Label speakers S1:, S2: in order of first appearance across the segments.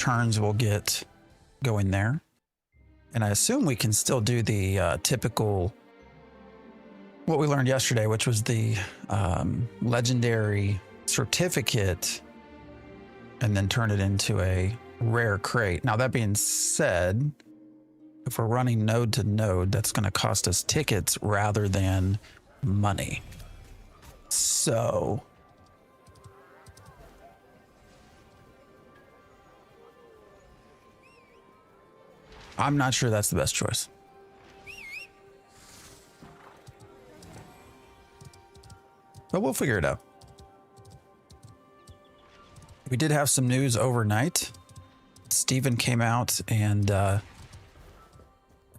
S1: turns we'll get going there. And I assume we can still do the typical, what we learned yesterday, which was the legendary certificate, and then turn it into a rare crate. Now, that being said, if we're running node to node, that's going to cost us tickets rather than money. So I'm not sure that's the best choice. But we'll figure it out. We did have some news overnight. Steven came out and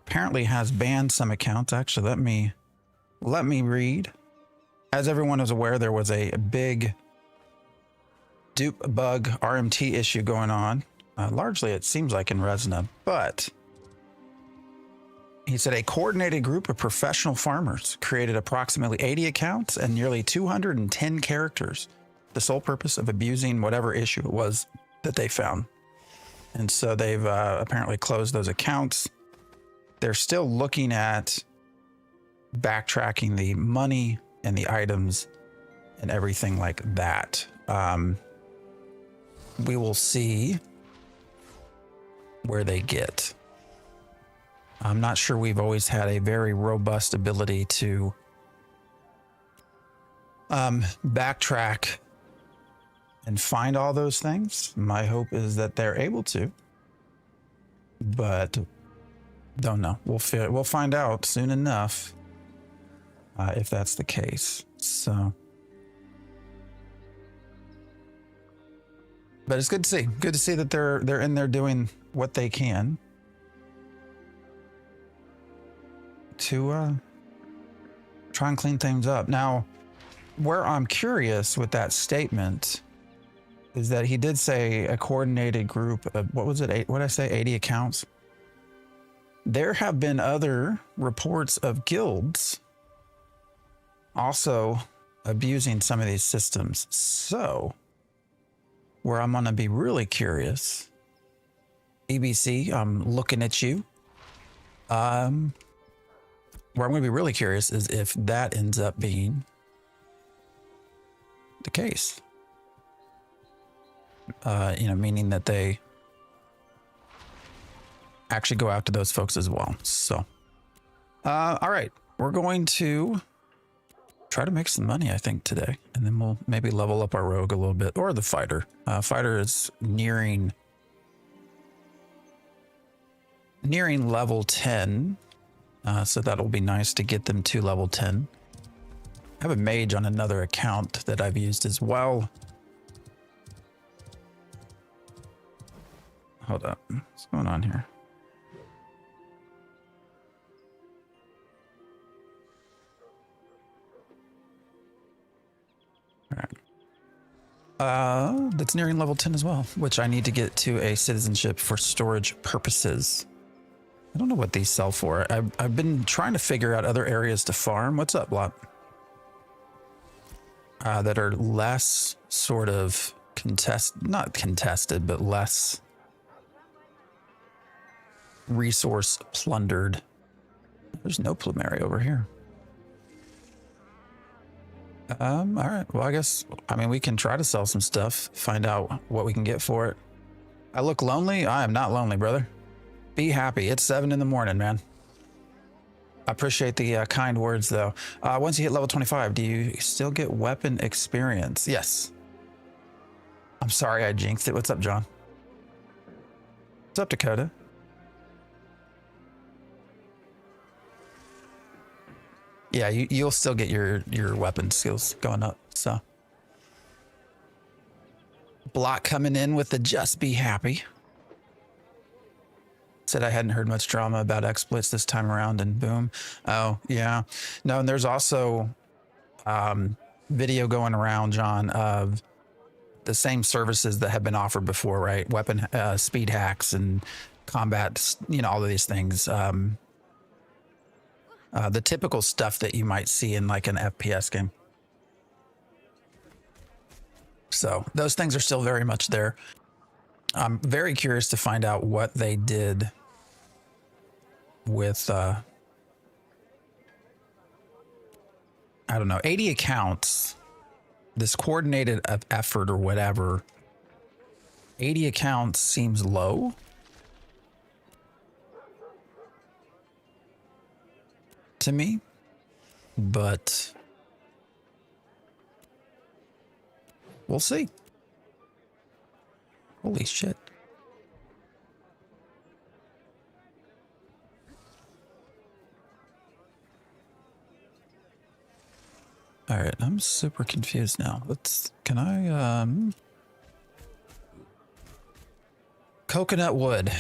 S1: apparently has banned some accounts. Actually, let me read. As everyone is aware, there was a big dupe bug RMT issue going on. Largely, it seems like in Resna, but he said a coordinated group of professional farmers created approximately 80 accounts and nearly 210 characters. The sole purpose of abusing whatever issue it was that they found. And so they've apparently closed those accounts. They're still looking at backtracking the money and the items and everything like that. We will see where they get. I'm not sure we've always had a very robust ability to backtrack and find all those things. My hope is that they're able to, but don't know. We'll find out soon enough if that's the case. So, but it's good to see. Good to see that they're in there doing what they can to try and clean things up. Now, where I'm curious with that statement is that he did say a coordinated group of, what was it? What did I say? 80 accounts. There have been other reports of guilds also abusing some of these systems. So, where I'm going to be really curious, ABC, I'm looking at you. Where I'm going to be really curious is if that ends up being the case. Meaning that they actually go after those folks as well. So, all right, we're going to try to make some money, I think, today, and then we'll maybe level up our rogue a little bit, or the fighter. Fighter is nearing level 10, so that'll be nice to get them to level 10. I have a mage on another account that I've used as well. Hold up, what's going on here? All right. That's nearing level 10 as well, which I need to get to a citizenship for storage purposes. I don't know what these sell for. I've been trying to figure out other areas to farm. What's up, Lot? That are less sort of not contested, but less resource plundered. There's no plumeria over here. All right. Well, I mean, we can try to sell some stuff, find out what we can get for it. I look lonely. I am not lonely, brother. Be happy. It's 7 in the morning, man. I appreciate the kind words, though. Once you hit level 25, do you still get weapon experience? Yes. I'm sorry I jinxed it. What's up, John? What's up, Dakota? Yeah, you'll still get your weapon skills going up, so. Block coming in with the just be happy. Said I hadn't heard much drama about exploits this time around, and boom. Oh, yeah. No, and there's also video going around, John, of the same services that have been offered before, right? Weapon speed hacks and combat, all of these things. The typical stuff that you might see in like an FPS game. So those things are still very much there. I'm very curious to find out what they did with, I don't know, 80 accounts, this coordinated effort or whatever. 80 accounts seems low. To me, but we'll see. Holy shit. All right, I'm super confused now. Can I, coconut wood.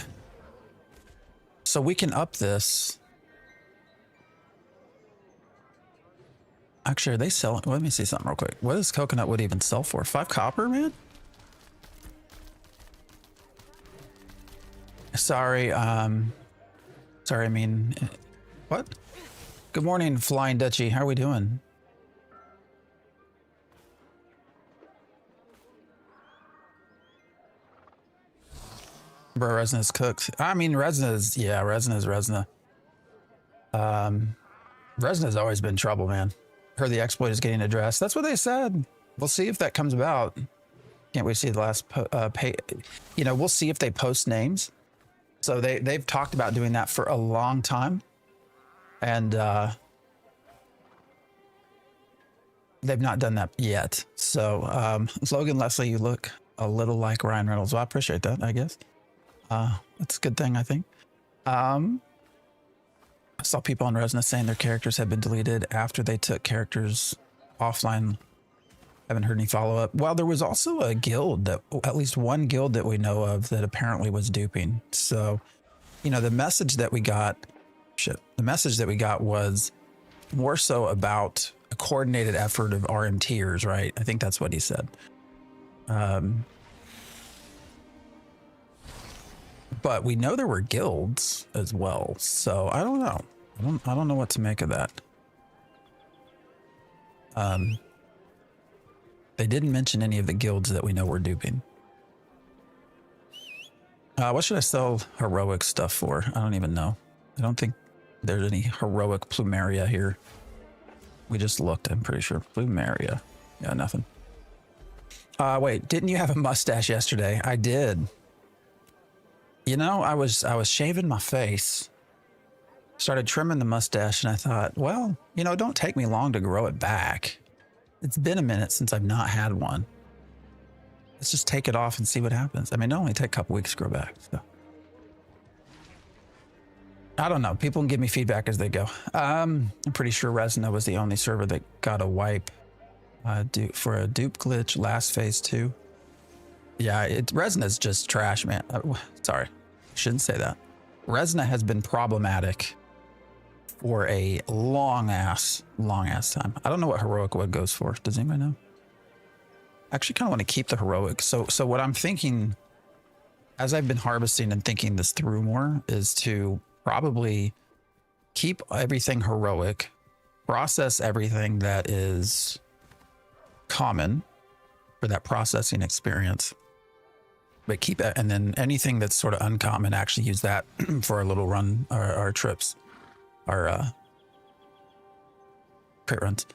S1: So we can up this. Actually, are they selling? Let me see something real quick. What does coconut wood even sell for? 5 copper, man? Sorry, sorry, I mean, what? Good morning, Flying Dutchie. How are we doing? Bro, Resina's cooked. I mean, Resina's, yeah, Resina's Resina. Resina's always been trouble, man. Heard the exploit is getting addressed. That's what they said. We'll see if that comes about. Can't wait to see the last you know, we'll see if they post names. So they've talked about doing that for a long time. And they've not done that yet. So Logan Leslie, you look a little like Ryan Reynolds. Well, I appreciate that, I guess. That's a good thing, I think. I saw people on Resna saying their characters had been deleted after they took characters offline. Haven't heard any follow-up. Well, there was also a guild, that at least one guild that we know of, that apparently was duping. So, you know, the message that we got, the message that we got was more so about a coordinated effort of RMTers, right? I think that's what he said. But we know there were guilds as well, so I don't know. I don't know what to make of that. They didn't mention any of the guilds that we know were duping. What should I sell heroic stuff for? I don't even know. I don't think there's any heroic plumeria here. We just looked, I'm pretty sure. Plumeria. Yeah, nothing. Wait, didn't you have a mustache yesterday? I did. You know, I was shaving my face, started trimming the mustache, and I thought, well, you know, it don't take me long to grow it back. It's been a minute since I've not had one. Let's just take it off and see what happens. I mean, it only take a couple weeks to grow back. So. I don't know. People can give me feedback as they go. I'm pretty sure Resna was the only server that got a wipe for a dupe glitch last phase 2. Yeah, Resna's just trash, man. Sorry, shouldn't say that. Resna has been problematic for a long ass time. I don't know what heroic wood goes for. Does anybody know? I actually kind of want to keep the heroic. So what I'm thinking, as I've been harvesting and thinking this through more, is to probably keep everything heroic, process everything that is common for that processing experience, but keep it, and then anything that's sort of uncommon, actually use that for our little run, our trips, our crit runs.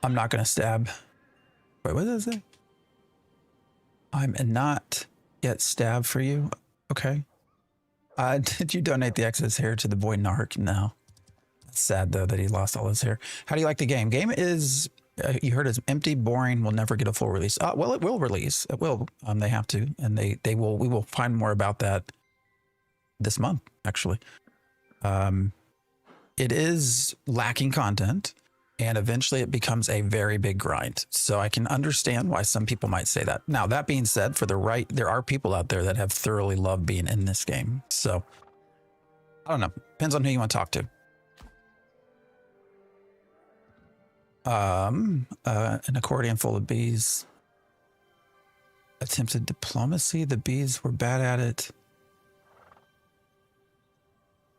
S1: I'm not going to stab. Wait, what does it say? I'm not yet stabbed for you. Okay. Did you donate the excess hair to the boy Narc? No. That's sad though that he lost all his hair. How do you like the game? Game is, you heard, it's empty, boring, will never get a full release. Well, it will release. It will. They have to, and they will. We will find more about that this month, actually. It is lacking content, and eventually it becomes a very big grind. So I can understand why some people might say that. Now, that being said, there are people out there that have thoroughly loved being in this game. So I don't know. Depends on who you want to talk to. An accordion full of bees. Attempted diplomacy. The bees were bad at it.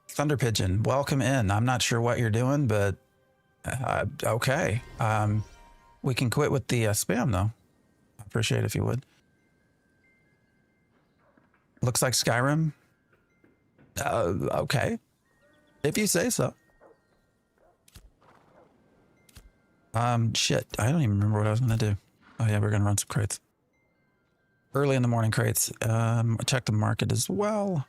S1: Thunder Pigeon, welcome in. I'm not sure what you're doing, but okay. We can quit with the spam though. I appreciate it if you would. Looks like Skyrim. Okay. If you say so. Shit. I don't even remember what I was gonna do. Oh yeah, we're gonna run some crates. Early in the morning crates. Check the market as well.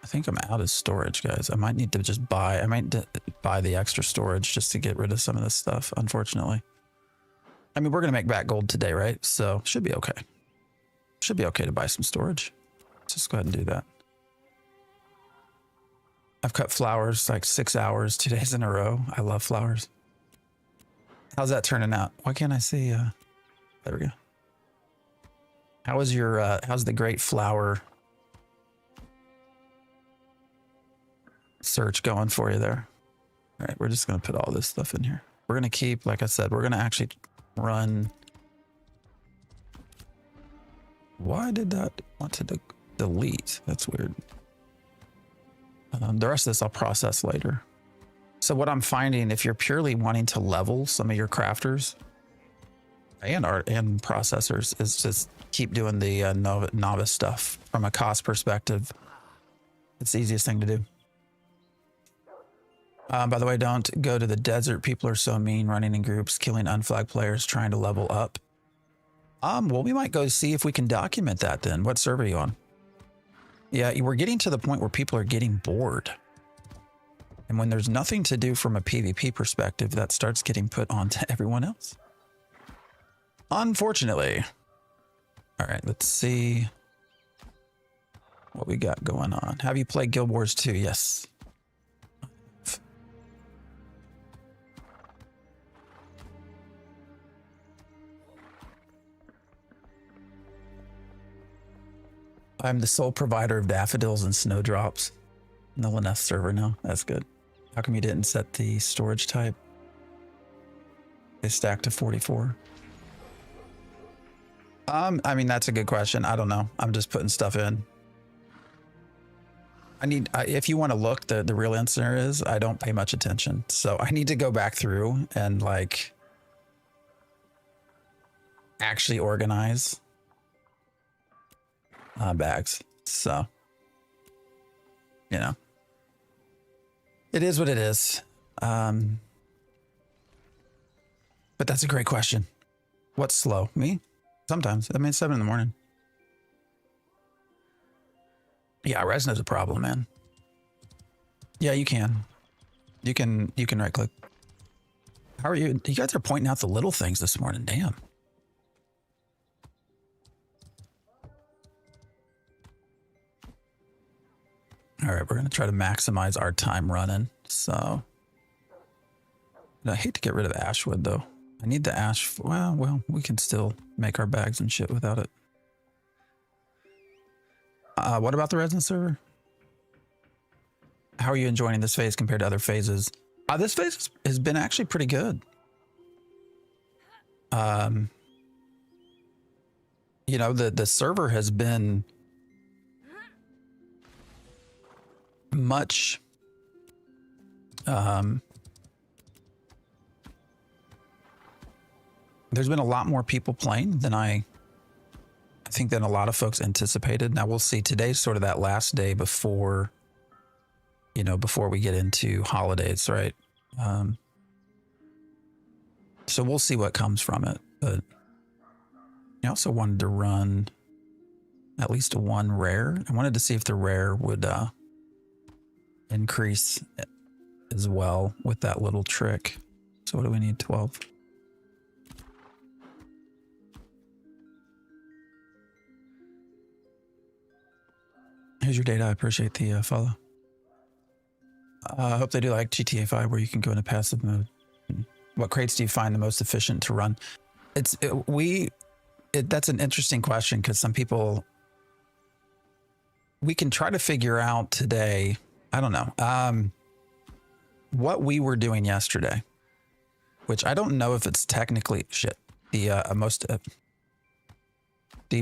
S1: I think I'm out of storage, guys. I might need to just buy. I might buy the extra storage just to get rid of some of this stuff, unfortunately. I mean, we're going to make back gold today, right? So should be okay. Should be okay to buy some storage. Let's just go ahead and do that. I've cut flowers like 6 hours, 2 days in a row. I love flowers. How's that turning out? Why can't I see? There we go. How is your, how's the great flower search going for you there? All right, we're just going to put all this stuff in here. We're going to keep, like I said, we're going to actually run. Why did that want to delete? That's weird. The rest of this I'll process later. So what I'm finding, if you're purely wanting to level some of your crafters and art and processors, is just keep doing the novice stuff from a cost perspective. It's the easiest thing to do. By the way, don't go to the desert. People are so mean, running in groups, killing unflagged players, trying to level up. Well, we might go see if we can document that then. What server are you on? Yeah, we're getting to the point where people are getting bored. And when there's nothing to do from a PvP perspective, that starts getting put onto everyone else. Unfortunately. All right, let's see what we got going on. Have you played Guild Wars 2? Yes. I'm the sole provider of daffodils and snowdrops. No one else server now. That's good. How come you didn't set the storage type? They stack to 44. I mean, that's a good question. I don't know. I'm just putting stuff in. If you want to look, the real answer is I don't pay much attention. So I need to go back through and like actually organize bags. So, you know, it is what it is. But that's a great question. What's slow? Me? Sometimes. I mean, it's 7 in the morning. Yeah, Resna's a problem, man. Yeah, you can. You can right click. How are you? You guys are pointing out the little things this morning. Damn. All right, we're going to try to maximize our time running. So, I hate to get rid of Ashwood, though. I need the ash. Well, we can still make our bags and shit without it. What about the resin server? How are you enjoying this phase compared to other phases? This phase has been actually pretty good. You know, the server has been much there's been a lot more people playing than I think than a lot of folks anticipated. Now we'll see. Today's sort of that last day before, you know, before we get into holidays, right? So we'll see what comes from it. But I also wanted to run at least one rare. I wanted to see if the rare would increase as well with that little trick. So what do we need? 12. Here's your data. I appreciate the follow. I hope they do like GTA 5 where you can go into passive mode. What crates do you find the most efficient to run? That's an interesting question because some people, we can try to figure out today, I don't know, what we were doing yesterday, which I don't know if it's technically the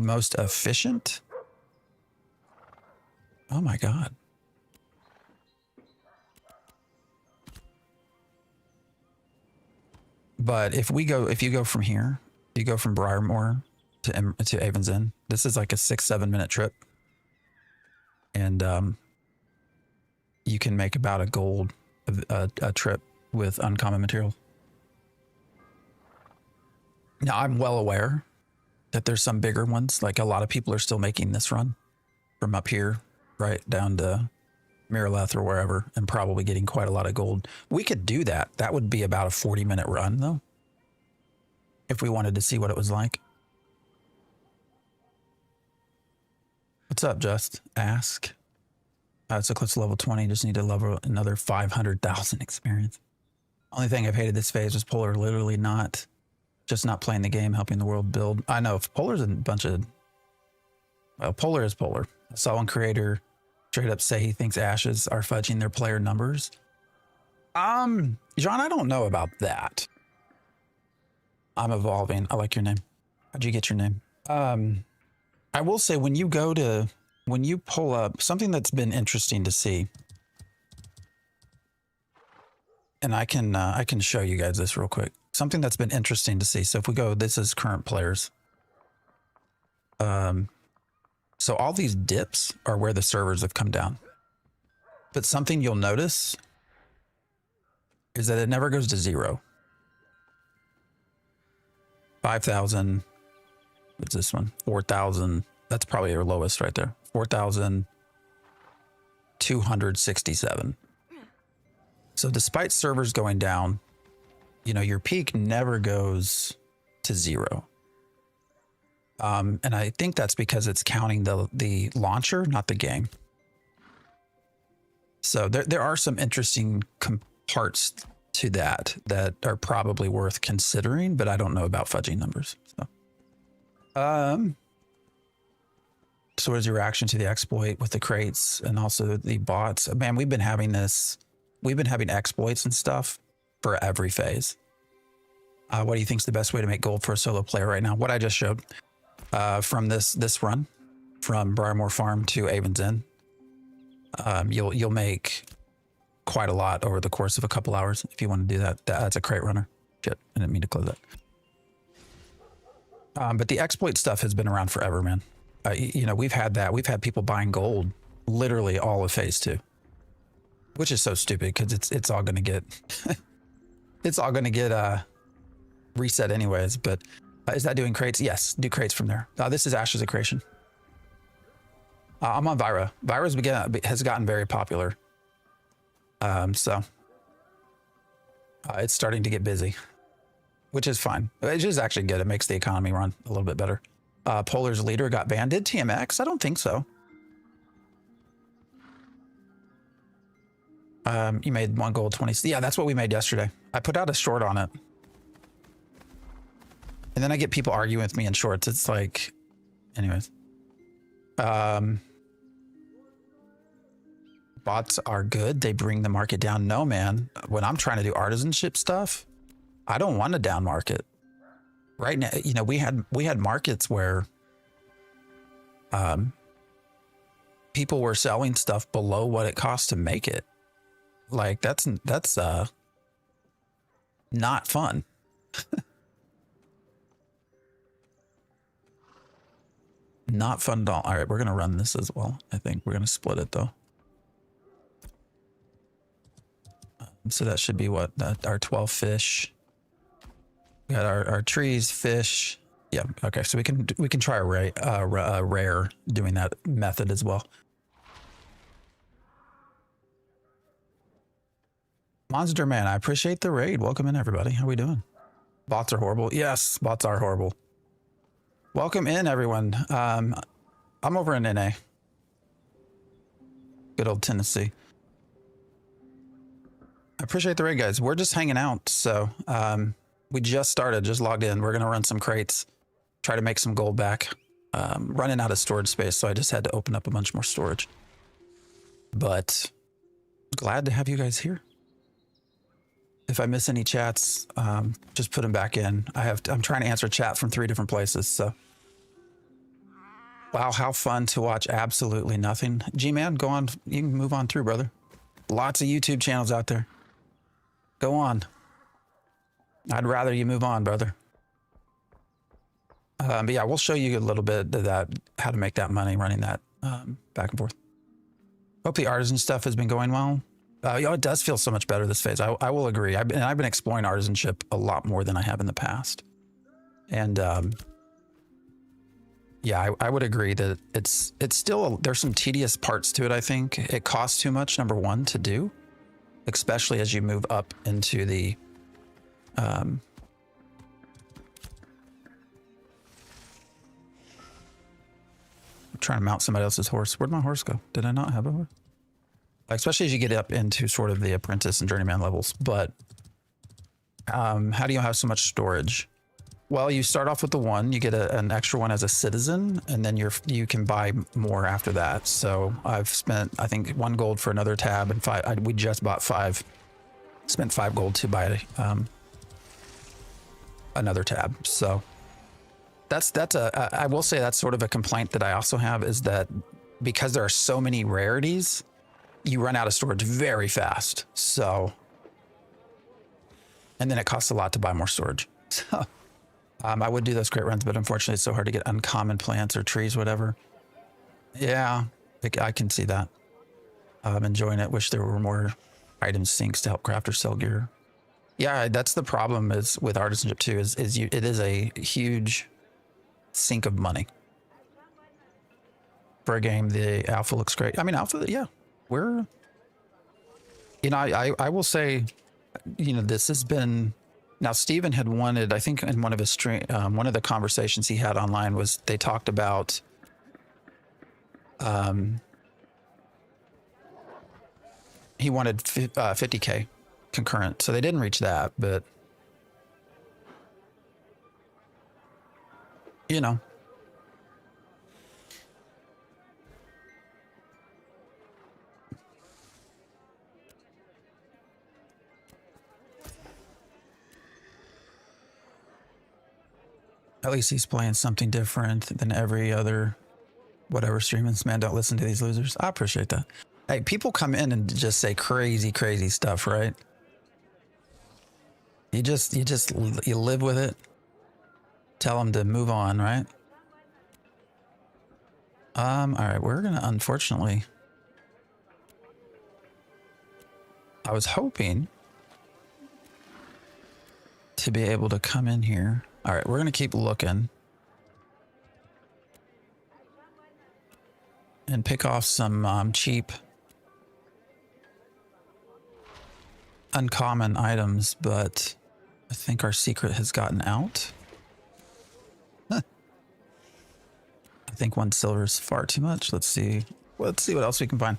S1: most efficient. Oh my God. But if you go from here, you go from Briarmore to Avon's Inn. This is like a 6-7 minute trip, and you can make about a gold a trip with uncommon materials. Now I'm well aware that there's some bigger ones. Like a lot of people are still making this run from up here right down to Miraleth or wherever, and probably getting quite a lot of gold. We could do that. That would be about a 40-minute run though, if we wanted to see what it was like. What's up, Just? Ask. It's a close to level 20. Just need to level another 500,000 experience. Only thing I've hated this phase was Polar literally not playing the game, helping the world build. I know Polar's a bunch of, well, Polar is Polar. I saw one creator straight up say he thinks Ashes are fudging their player numbers. John, I don't know about that. I'm evolving. I like your name. How'd you get your name? I will say when you pull up something that's been interesting to see, and I can show you guys this real quick. Something that's been interesting to see. So if we go, this is current players. So all these dips are where the servers have come down. But something you'll notice is that it never goes to 0. 5,000. What's this one? 4,000. That's probably your lowest right there. 4,267. So despite servers going down, you know, your peak never goes to 0. And I think that's because it's counting the launcher, not the game. So there are some interesting parts to that are probably worth considering, but I don't know about fudging numbers. So what is your reaction to the exploit with the crates and also the bots? Man, we've been having exploits and stuff for every phase. What do you think is the best way to make gold for a solo player right now? What I just showed from this run from Briarmore Farm to Avon's Inn. You'll make quite a lot over the course of a couple hours if you want to do that. That's a crate runner. Shit, I didn't mean to close that. But the exploit stuff has been around forever, man. You know, we've had that. We've had people buying gold literally all of phase 2, which is so stupid because it's all going to get it's all going to get reset anyways. But is that doing crates? Yes, do crates from there. This is Ashes of Creation. I'm on Vyra. Vyra's has gotten very popular. So it's starting to get busy, which is fine. Which is actually good. It makes the economy run a little bit better. Polar's leader got banned. Did TMX? I don't think so. You made 1 gold 20. Yeah, that's what we made yesterday. I put out a short on it. And then I get people arguing with me in shorts. It's like, anyways. Bots are good. They bring the market down. No, man. When I'm trying to do artisanship stuff, I don't want to down market. Right now, you know, we had markets where people were selling stuff below what it costs to make it. Like that's not fun. Not fun at all. All right, we're gonna run this as well. I think we're gonna split it though. So that should be what our 12 fish. We got our trees, fish. Yeah. Okay. So we can try a rare doing that method as well. Monster Man, I appreciate the raid. Welcome in, everybody. How we doing? Bots are horrible. Yes, bots are horrible. Welcome in, everyone. I'm over in NA. Good old Tennessee. I appreciate the raid, guys. We're just hanging out. So we just logged in. We're going to run some crates, try to make some gold back. Running out of storage space, so I just had to open up a bunch more storage. But glad to have you guys here. If I miss any chats, just put them back in. I'm trying to answer chat from 3 different places. So, wow, how fun to watch absolutely nothing. G-Man, go on. You can move on through, brother. Lots of YouTube channels out there. Go on. I'd rather you move on, brother. But yeah, we'll show you a little bit of that, how to make that money running that back and forth. Hope the artisan stuff has been going well. It does feel so much better this phase. I will agree. I've been exploring artisanship a lot more than I have in the past. And yeah, I would agree that it's still, there's some tedious parts to it, I think. It costs too much, number one, to do, especially as you move up into the I'm trying to mount somebody else's horse. Where'd my horse go? Did I not have a horse? Especially as you get up into sort of the apprentice and journeyman levels. But how do you have so much storage? Well, you start off with the one, you get an extra one as a citizen, and then you can buy more after that. So I've spent, I think, 1 gold for another tab, and we just bought 5. Spent 5 gold to buy another tab. So I will say that's sort of a complaint that I also have, is that because there are so many rarities, you run out of storage very fast. So, and then it costs a lot to buy more storage. So I would do those crate runs, but unfortunately it's so hard to get uncommon plants or trees, whatever. Yeah, I can see that. I'm enjoying it. Wish there were more item sinks to help craft or sell gear. Yeah, that's the problem is with artisanship too, it is a huge sink of money. For a game, the alpha looks great. I mean, alpha, yeah, we're, you know, I will say, you know, this has been, now Steven had wanted, I think in one of his one of the conversations he had online was, they talked about, he wanted 50K concurrent. So they didn't reach that, but you know, at least he's playing something different than every other whatever streaming. Man, don't listen to these losers. I appreciate that. Hey, people come in and just say crazy, crazy stuff, right? You live with it. Tell them to move on, right? All right, we're gonna, unfortunately, I was hoping to be able to come in here. All right, we're gonna keep looking and pick off some cheap uncommon items, but I think our secret has gotten out. I think 1 silver is far too much. Let's see what else we can find.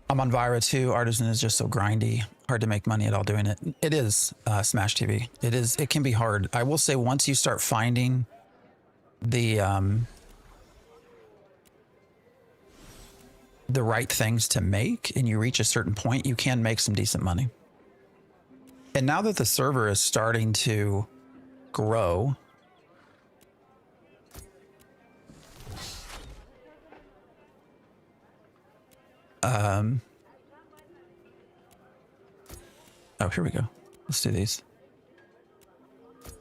S1: I'm on Vira too. Artisan is just so grindy, hard to make money at all doing it. It is Smash TV. It can be hard. I will say once you start finding the right things to make and you reach a certain point, you can make some decent money. And now that the server is starting to grow, oh, here we go. Let's do these.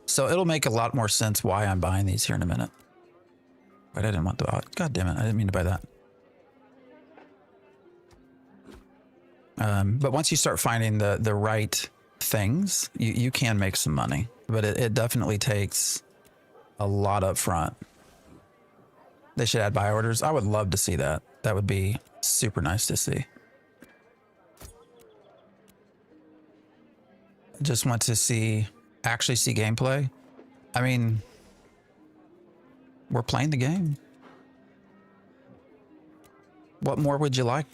S1: So it'll make a lot more sense why I'm buying these here in a minute. But I didn't want the, God damn it, I didn't mean to buy that. But once you start finding the right things, you can make some money, but it definitely takes a lot up front. They should add buy orders. I would love to see that. That would be super nice to see. Just want to actually see gameplay. I mean, we're playing the game. What more would you like?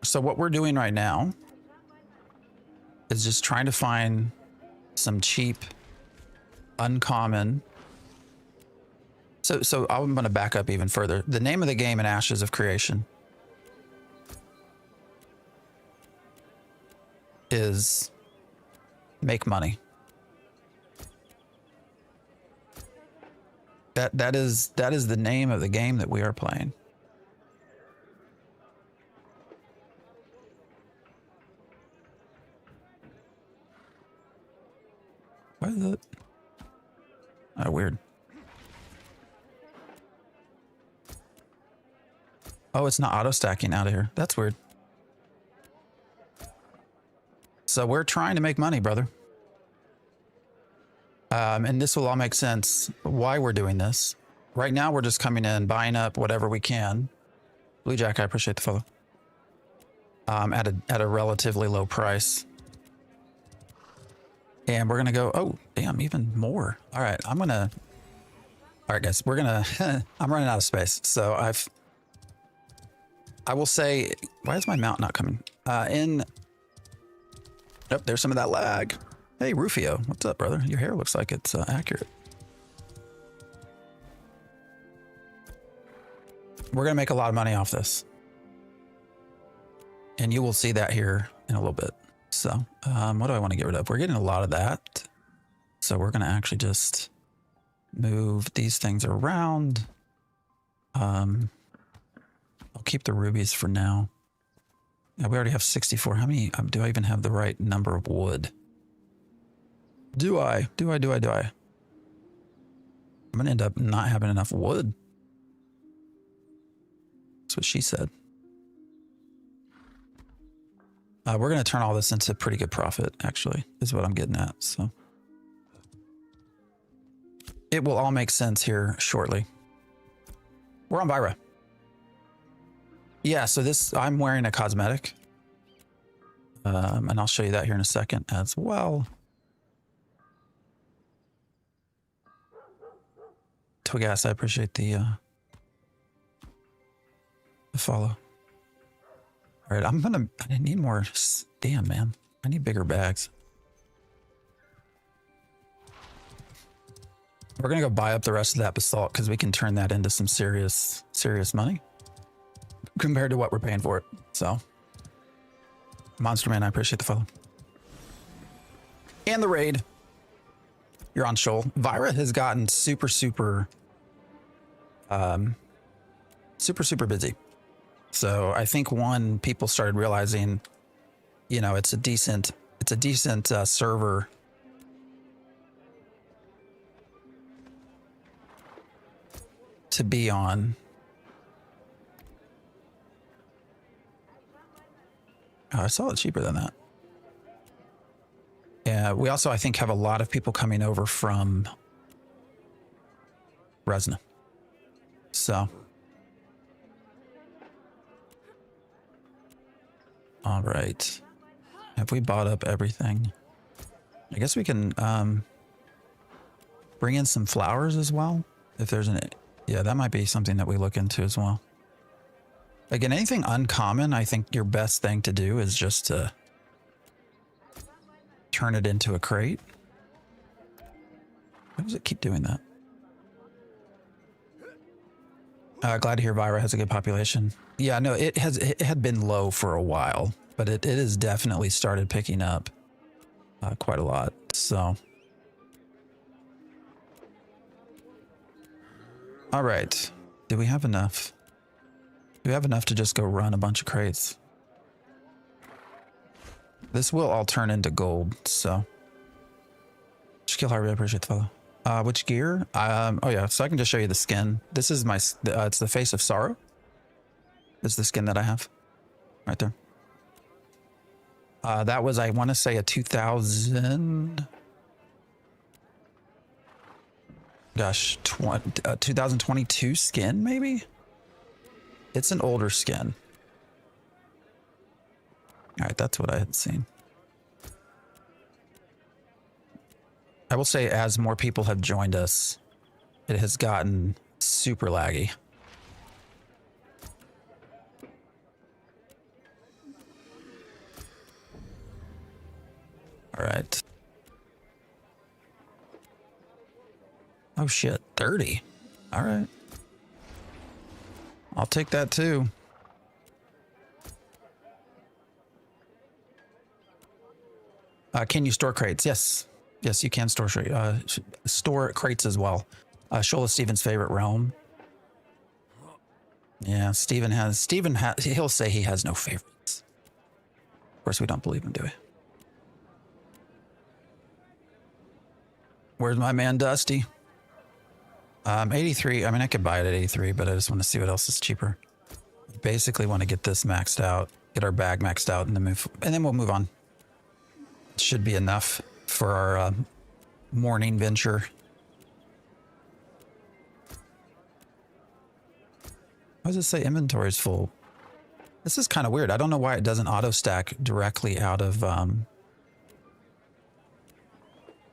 S1: So what we're doing right now is just trying to find some cheap, uncommon. So I'm going to back up even further. The name of the game in Ashes of Creation is make money. That is the name of the game that we are playing. Why is it? Oh, weird. Oh, it's not auto stacking out of here. That's weird. So we're trying to make money, brother. And this will all make sense why we're doing this. Right now, we're just coming in, buying up whatever we can. Blue Jack, I appreciate the follow. At a relatively low price. And we're gonna go, oh, damn, even more. All right, all right, guys, we're gonna, I'm running out of space. So I will say, why is my mount not coming? Nope, there's some of that lag. Hey, Rufio, what's up, brother? Your hair looks like it's accurate. We're gonna make a lot of money off this. And you will see that here in a little bit. So what do I want to get rid of? We're getting a lot of that. So we're gonna actually just move these things around. I'll keep the rubies for now. Yeah, we already have 64. How many, do I even have the right number of wood? Do I? I'm gonna end up not having enough wood. That's what she said. We're gonna turn all this into pretty good profit, actually, is what I'm getting at, so. It will all make sense here shortly. We're on Vyra. Yeah, so this, I'm wearing a cosmetic. And I'll show you that here in a second as well. Twigas, I appreciate the follow. All right, I need more, damn man, I need bigger bags. We're gonna go buy up the rest of that basalt because we can turn that into some serious money compared to what we're paying for it. So, Monster Man, I appreciate the follow. And the raid. You're on Shoal. Vyra has gotten super busy. So I think people started realizing, you know, it's a decent server. To be on. I saw it cheaper than that. Yeah, we also, I think, have a lot of people coming over from Resna. So. All right. Have we bought up everything? I guess we can bring in some flowers as well. If there's yeah, that might be something that we look into as well. Again, anything uncommon, I think your best thing to do is just to turn it into a crate. Why does it keep doing that? Glad to hear Vyra has a good population. Yeah, no, it had been low for a while, but it has definitely started picking up quite a lot. So, all right, do we have enough? Do we have enough to just go run a bunch of crates? This will all turn into gold, so. Skill Harvey, I appreciate the follow. Which gear? Oh yeah, so I can just show you the skin. This is my, it's the Face of Sorrow. This is the skin that I have, right there. That was, I want to say, a 2022 skin, maybe? It's an older skin. All right, that's what I had seen. I will say, as more people have joined us, it has gotten super laggy. All right. Oh shit, 30. All right. I'll take that too. Can you store crates? Yes. Yes, you can store crates as well. Shoal is Steven's favorite realm. Yeah, Steven, he'll say he has no favorites. Of course, we don't believe him, do we? Where's my man Dusty? 83. I mean, I could buy it at 83, but I just want to see what else is cheaper. Basically want to get this maxed out, get our bag maxed out, and then we'll move on. It should be enough for our morning venture. Why does it say inventory is full? This is kind of weird. I don't know why it doesn't auto stack directly out of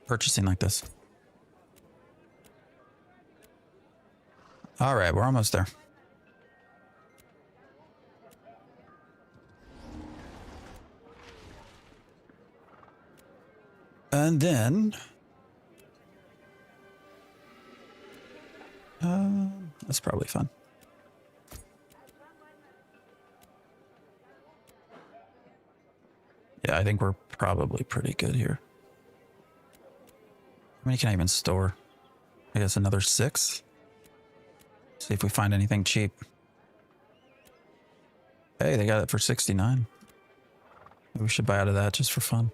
S1: purchasing like this. All right, we're almost there. And then that's probably fun. Yeah, I think we're probably pretty good here. How many can I even store? I guess another 6. See if we find anything cheap. Hey, they got it for 69. Maybe we should buy out of that just for fun.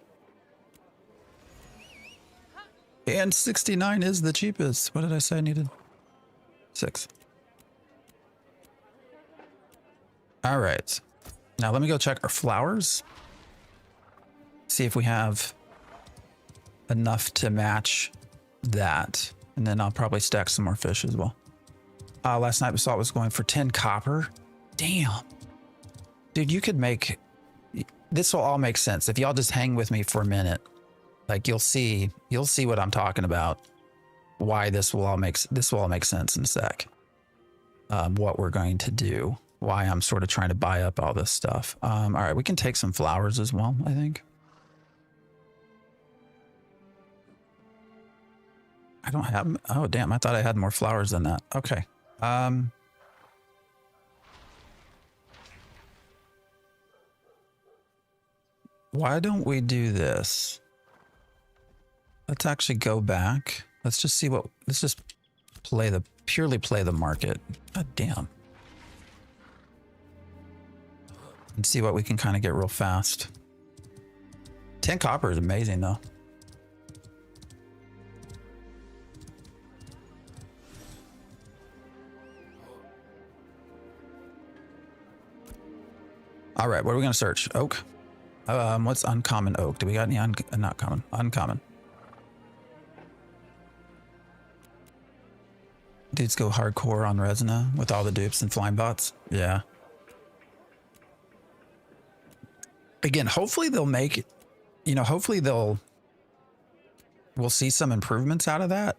S1: And 69 is the cheapest. What did I say I needed? 6. All right. Now let me go check our flowers. See if we have enough to match that. And then I'll probably stack some more fish as well. Last night we saw it was going for 10 copper. Damn. Dude, you could make... This will all make sense. If y'all just hang with me for a minute, like you'll see what I'm talking about. Why this will all make sense in a sec. What we're going to do. Why I'm sort of trying to buy up all this stuff. All right, we can take some flowers as well, I think. I don't have... Oh, damn. I thought I had more flowers than that. Okay. Why don't we do this? Let's actually go back. Let's just see what... Let's just purely play the market. God damn. And see what we can kind of get real fast. 10 copper is amazing, though. All right, what are we going to search? Oak? What's uncommon oak? Do we got any not common? Uncommon. Dudes go hardcore on Resina with all the dupes and flying bots. Yeah. Again, hopefully they'll make, hopefully we'll see some improvements out of that.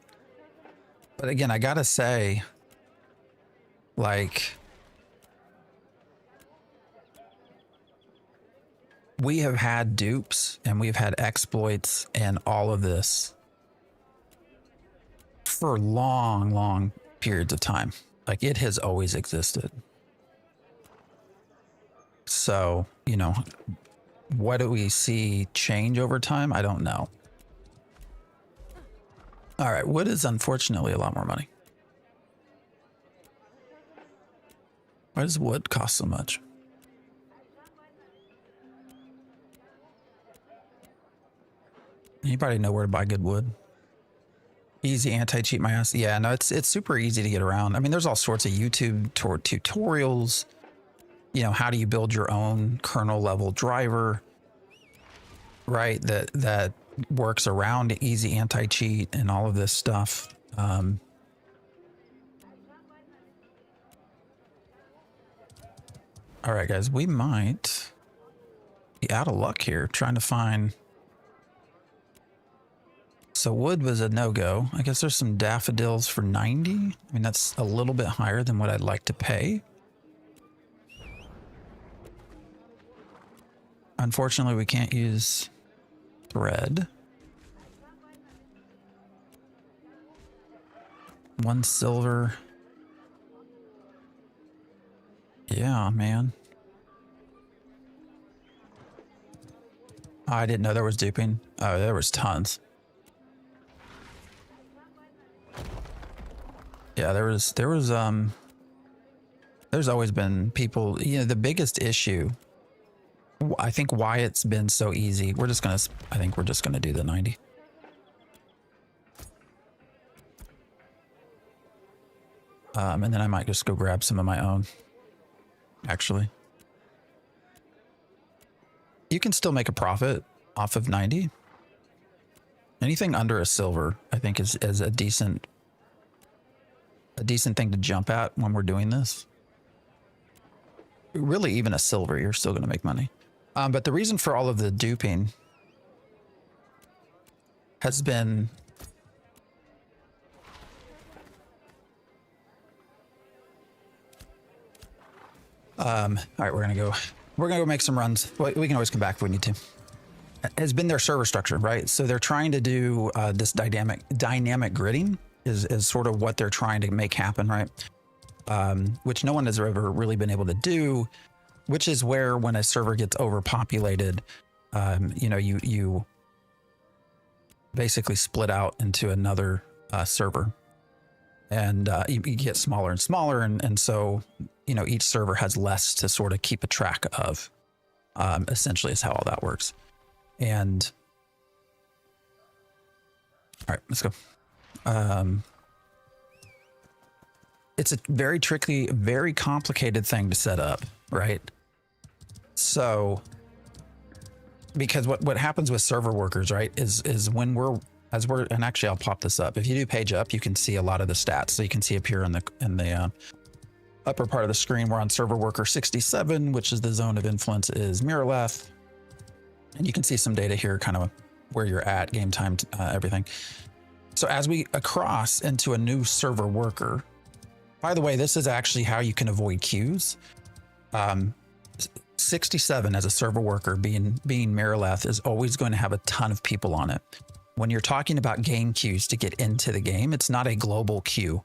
S1: But again, I gotta say, like, we have had dupes and we've had exploits and all of this for long, long periods of time. Like, it has always existed. So, what do we see change over time? I don't know. All right, wood is unfortunately a lot more money. Why does wood cost so much? Anybody know where to buy good wood? Easy anti-cheat my ass. Yeah, no, it's super easy to get around. I mean, there's all sorts of YouTube tutorials. How do you build your own kernel level driver, right? That works around easy anti-cheat and all of this stuff. All right, guys, we might be out of luck here trying to find... So wood was a no-go. I guess there's some daffodils for 90. I mean, that's a little bit higher than what I'd like to pay. Unfortunately, we can't use thread. 1 silver. Yeah, man. Oh, I didn't know there was duping. Oh, there was tons. Yeah, there's always been people, the biggest issue, I think why it's been so easy. I think we're just gonna do the 90. And then I might just go grab some of my own, actually. You can still make a profit off of 90. Anything under a silver, I think is a decent thing to jump at when we're doing this. Really, even a silver, you're still going to make money. But the reason for all of the duping has been all right, we're gonna go make some runs. We can always come back if we need to. Has been their server structure, right? So they're trying to do this dynamic gridding is sort of what they're trying to make happen, right? Which no one has ever really been able to do, which is where when a server gets overpopulated, you know, you basically split out into another server, and you get smaller and smaller, and so you know each server has less to sort of keep a track of. Essentially, is how all that works. And all right, let's go. It's a very tricky, very complicated thing to set up, right? So, because what happens with server workers, right, is when and actually I'll pop this up. If you do page up, you can see a lot of the stats. So you can see up here in the upper part of the screen, we're on server worker 67, which is the zone of influence is Miraleth. And you can see some data here, kind of where you're at, game time, everything. So as we cross into a new server worker, by the way, this is actually how you can avoid queues. 67 as a server worker being Miraleth is always going to have a ton of people on it. When you're talking about game queues to get into the game, it's not a global queue.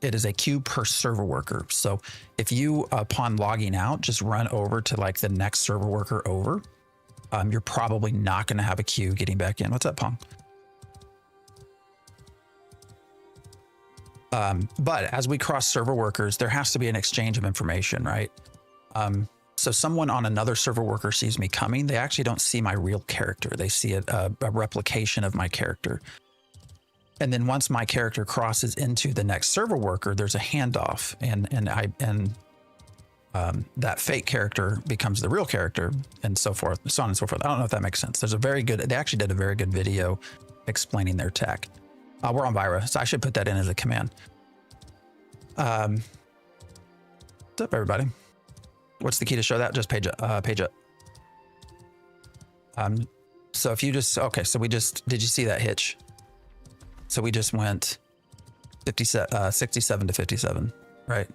S1: It is a queue per server worker. So if you, upon logging out, just run over to like the next server worker over, you're probably not going to have a queue getting back in. What's up, Pong? But as we cross server workers, there has to be an exchange of information, right? So someone on another server worker sees me coming, they actually don't see my real character. They see a replication of my character. And then once my character crosses into the next server worker, there's a handoff, and that fake character becomes the real character, and so forth, so on and so forth. I don't know if that makes sense. They actually did a very good video explaining their tech. We're on Vira, so I should put that in as a command. What's up, everybody? What's the key to show that? Just page up. So if you just, okay, so did you see that hitch? So we just went 67 to 57, right?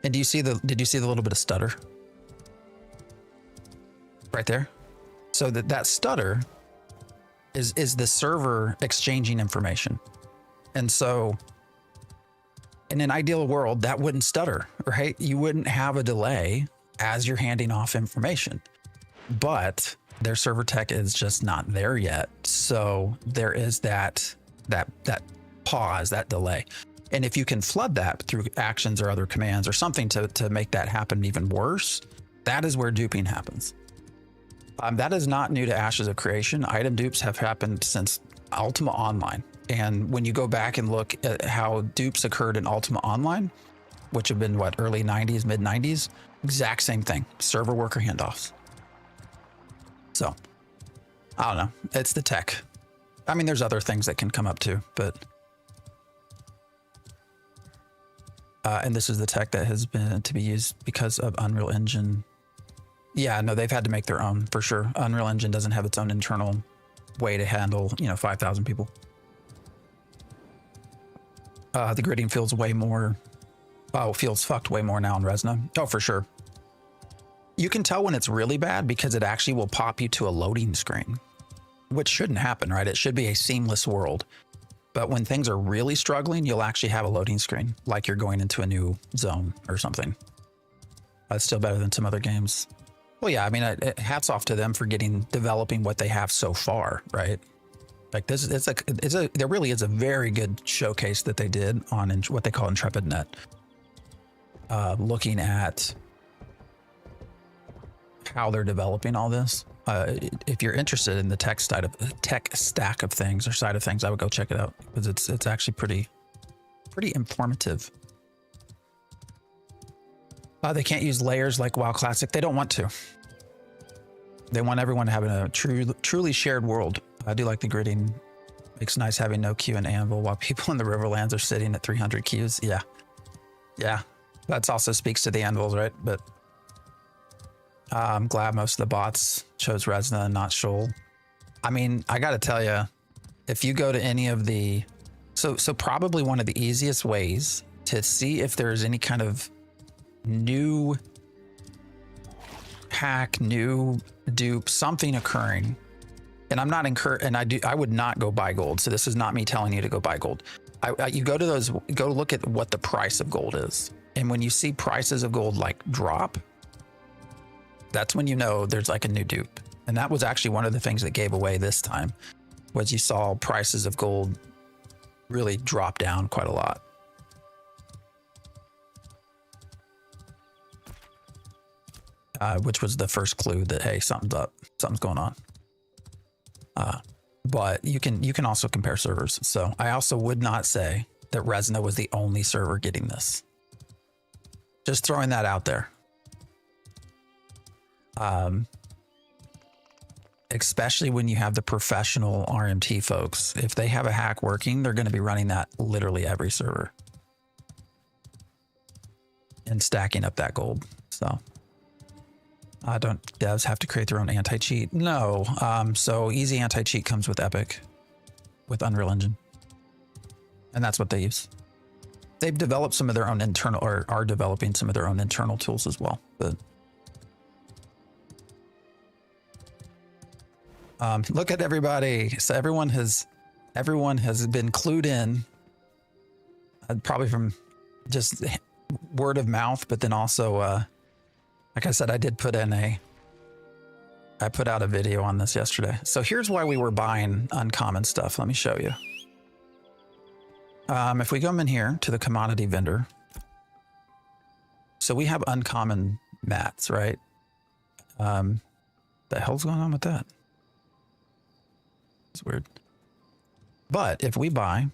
S1: And did you see the little bit of stutter? Right there? So that stutter is the server exchanging information. And so in an ideal world, that wouldn't stutter, right? You wouldn't have a delay as you're handing off information, but their server tech is just not there yet. So there is that pause, that delay. And if you can flood that through actions or other commands or something to make that happen even worse, that is where duping happens. That is not new to Ashes of Creation. Item dupes have happened since Ultima Online. And when you go back and look at how dupes occurred in Ultima Online, which have been what, early 90s, mid 90s, exact same thing, server worker handoffs. So I don't know, it's the tech. I mean, there's other things that can come up too, but and this is the tech that has been to be used because of Unreal Engine. Yeah, no, they've had to make their own for sure. Unreal Engine doesn't have its own internal way to handle, 5,000 people. The gridding feels way more, feels fucked way more now in Resna. Oh, for sure. You can tell when it's really bad because it actually will pop you to a loading screen, which shouldn't happen, right? It should be a seamless world. But when things are really struggling, you'll actually have a loading screen, like you're going into a new zone or something. That's still better than some other games. Well, yeah, I mean, hats off to them for developing what they have so far, right? Like this, there really is a very good showcase that they did on what they call IntrepidNet. Looking at how they're developing all this. If you're interested in the tech stack of things or side of things, I would go check it out because it's actually pretty informative. They can't use layers like WoW Classic. They don't want to. They want everyone to have a truly shared world. I do like the gridding. Makes nice having no queue and anvil while people in the Riverlands are sitting at 300 queues. Yeah. Yeah. That also speaks to the anvils, right? But I'm glad most of the bots chose Resna and not Shoal. I mean, I got to tell you, if you go to any of the... So probably one of the easiest ways to see if there's any kind of new hack, new dupe, something occurring. And I'm not I would not go buy gold. So this is not me telling you to go buy gold. You go to those, go look at what the price of gold is. And when you see prices of gold like drop, that's when you know there's like a new dupe. And that was actually one of the things that gave away this time, was you saw prices of gold really drop down quite a lot. Which was the first clue that, hey, something's up, something's going on. But you can also compare servers. So I also would not say that Resna was the only server getting this. Just throwing that out there. Especially when you have the professional RMT folks. If they have a hack working, they're going to be running that literally every server and stacking up that gold. So don't devs have to create their own anti-cheat? No. So easy anti-cheat comes with Epic, with Unreal Engine. And that's what they use. They've developed some of their own internal, or are developing some of their own internal tools as well. But look at everybody. So everyone has been clued in, probably from just word of mouth, but then also, like I said, I put out a video on this yesterday. So here's why we were buying uncommon stuff. Let me show you. If we come in here to the commodity vendor, so we have uncommon mats, right? The hell's going on with that? It's weird. But if we buy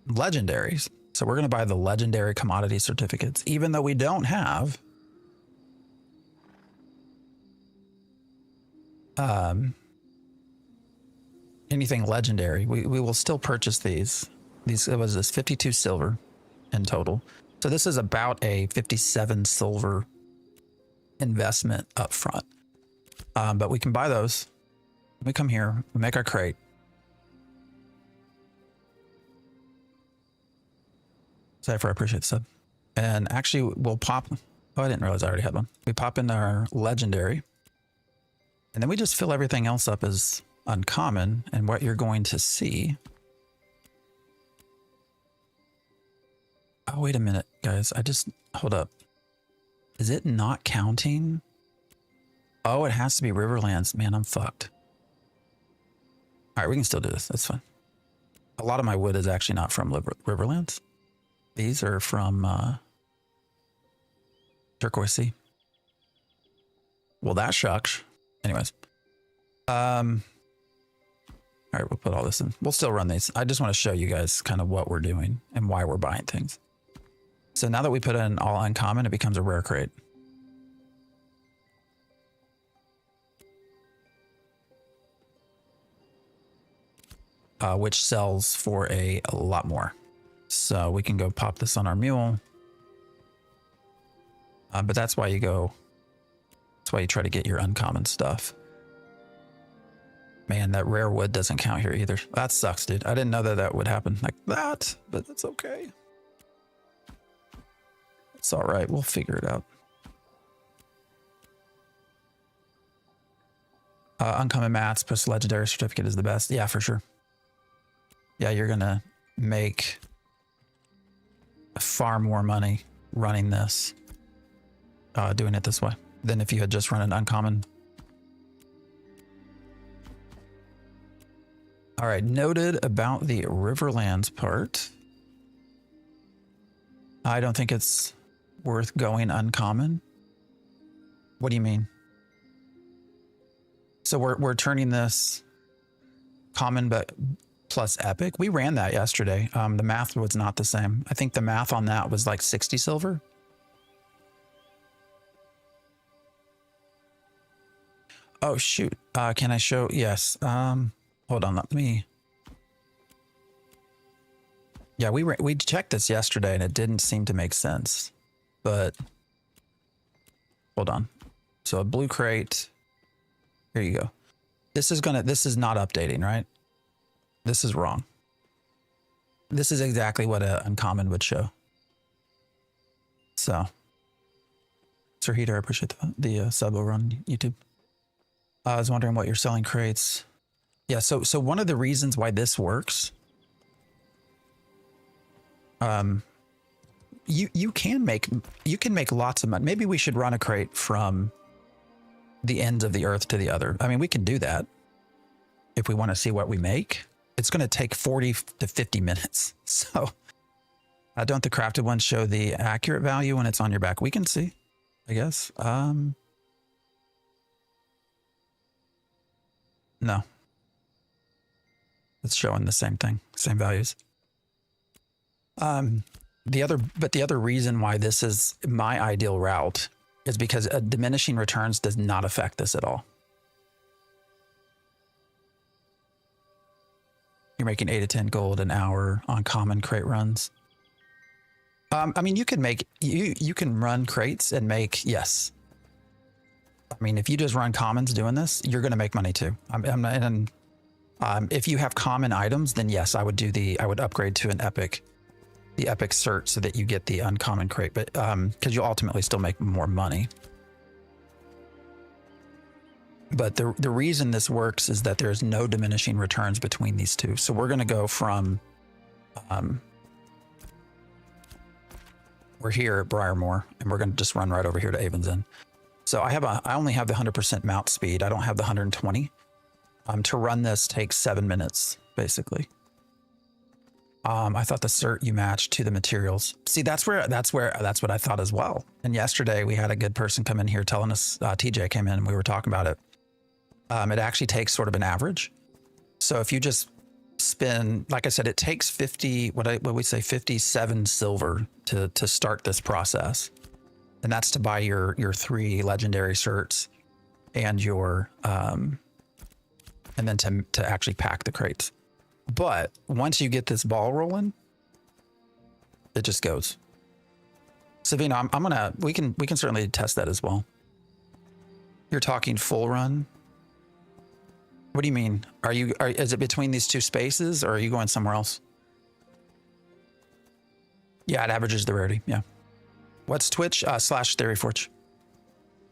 S1: legendaries, so we're going to buy the legendary commodity certificates, even though we don't have anything legendary, we will still purchase these. It was this 52 silver in total. So this is about a 57 silver investment up front. But we can buy those. We come here, we make our crate. Cypher, I appreciate the sub. And actually we'll pop, oh, I didn't realize I already had one. We pop in our legendary, and then we just fill everything else up as uncommon. And what you're going to see, oh, wait a minute, guys. Hold up. Is it not counting? Oh, it has to be Riverlands. Man, I'm fucked. All right, we can still do this. That's fine. A lot of my wood is actually not from Riverlands. These are from Turquoise Sea. Well, that shucks. Anyways. All right, we'll put all this in. We'll still run these. I just want to show you guys kind of what we're doing and why we're buying things. So now that we put in all uncommon, it becomes a rare crate. Which sells for a lot more. So we can go pop this on our mule. But that's why you try to get your uncommon stuff. Man, that rare wood doesn't count here either. That sucks, dude. I didn't know that would happen like that, but that's okay. It's all right. We'll figure it out. Uncommon mats plus legendary certificate is the best. Yeah, for sure. Yeah, you're going to make far more money running this, doing it this way, than if you had just run an uncommon. All right, noted about the Riverlands part. I don't think it's worth going uncommon. What do you mean? So we're turning this common, but plus epic. We ran that yesterday. The math was not the same. I think the math on that was like 60 silver. Oh shoot. Can I show? Yes. Hold on, let me. Yeah, we checked this yesterday and it didn't seem to make sense. But hold on. So a blue crate. Here you go. This is not updating, right? This is wrong. This is exactly what an uncommon would show. So, Sir Heater, I appreciate the sub over on YouTube. I was wondering what you're selling crates. Yeah, so one of the reasons why this works, you can make lots of money. Maybe we should run a crate from the ends of the earth to the other. I mean, we can do that if we want to see what we make. It's going to take 40 to 50 minutes. So don't the crafted ones show the accurate value when it's on your back? We can see, I guess. No. It's showing the same thing, same values. The other reason why this is my ideal route is because diminishing returns does not affect this at all. You're making 8 to 10 gold an hour on common crate runs. I mean, you can run crates and make, yes. I mean, if you just run commons doing this, you're going to make money too. If you have common items, then yes, I would upgrade to the epic cert so that you get the uncommon crate, but because you'll ultimately still make more money. But the reason this works is that there's no diminishing returns between these two. So we're going to go from, we're here at Briarmore, and we're going to just run right over here to Avon's Inn. So I only have the 100% mount speed. I don't have the 120. To run this takes 7 minutes, basically. I thought the cert you matched to the materials. See, that's what I thought as well. And yesterday we had a good person come in here telling us, TJ came in and we were talking about it. It actually takes sort of an average. So if you just spend, like I said, it takes 57 silver to start this process. And that's to buy your 3 legendary certs and your, and then to actually pack the crates. But once you get this ball rolling, it just goes. Savino, we can certainly test that as well. You're talking full run. What do you mean? Is it between these two spaces or are you going somewhere else? Yeah, it averages the rarity. Yeah. What's Twitch? /TheoryForge.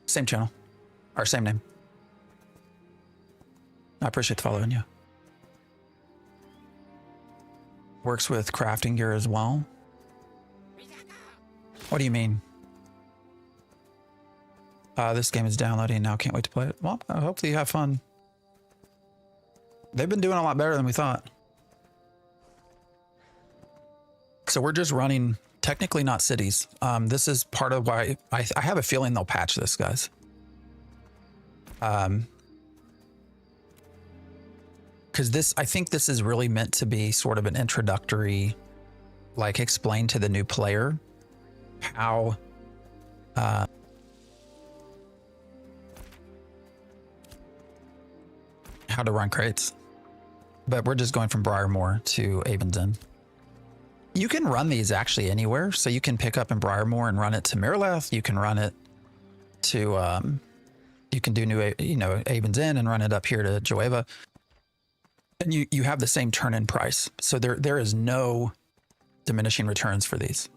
S1: Same channel. Our same name. I appreciate the following, yeah. Works with crafting gear as well. What do you mean? This game is downloading now. Can't wait to play it. Well, hopefully you have fun. They've been doing a lot better than we thought. So we're just running, technically not cities. This is part of why I have a feeling they'll patch this, guys. Because I think this is really meant to be sort of an introductory, like explain to the new player how to run crates. But we're just going from Briarmore to Avon's Inn. You can run these actually anywhere. So you can pick up in Briarmore and run it to Miralath. You can run it to, you can do Avon's Inn and run it up here to Joeva. And you have the same turn-in price. So there is no diminishing returns for these.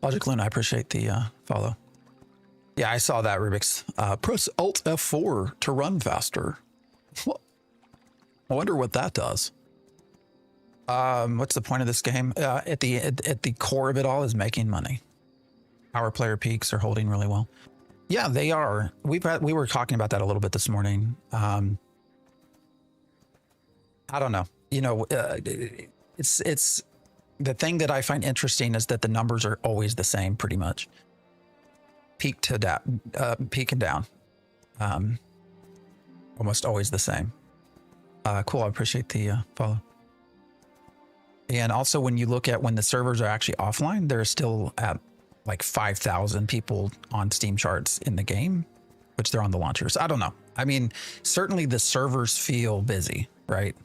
S1: Logic Luna, I appreciate the follow. Yeah, I saw that, Rubik's. Press Alt F4 to run faster. I wonder what that does. What's the point of this game? At the core of it all is making money. Our player peaks are holding really well. Yeah, they are. We were talking about that a little bit this morning. I don't know. It's the thing that I find interesting is that the numbers are always the same, pretty much. Peak and down. Almost always the same. Cool. I appreciate the follow. And also, when you look at when the servers are actually offline, they're still at like 5,000 people on Steam charts in the game, which they're on the launchers. I don't know. I mean, certainly the servers feel busy, right?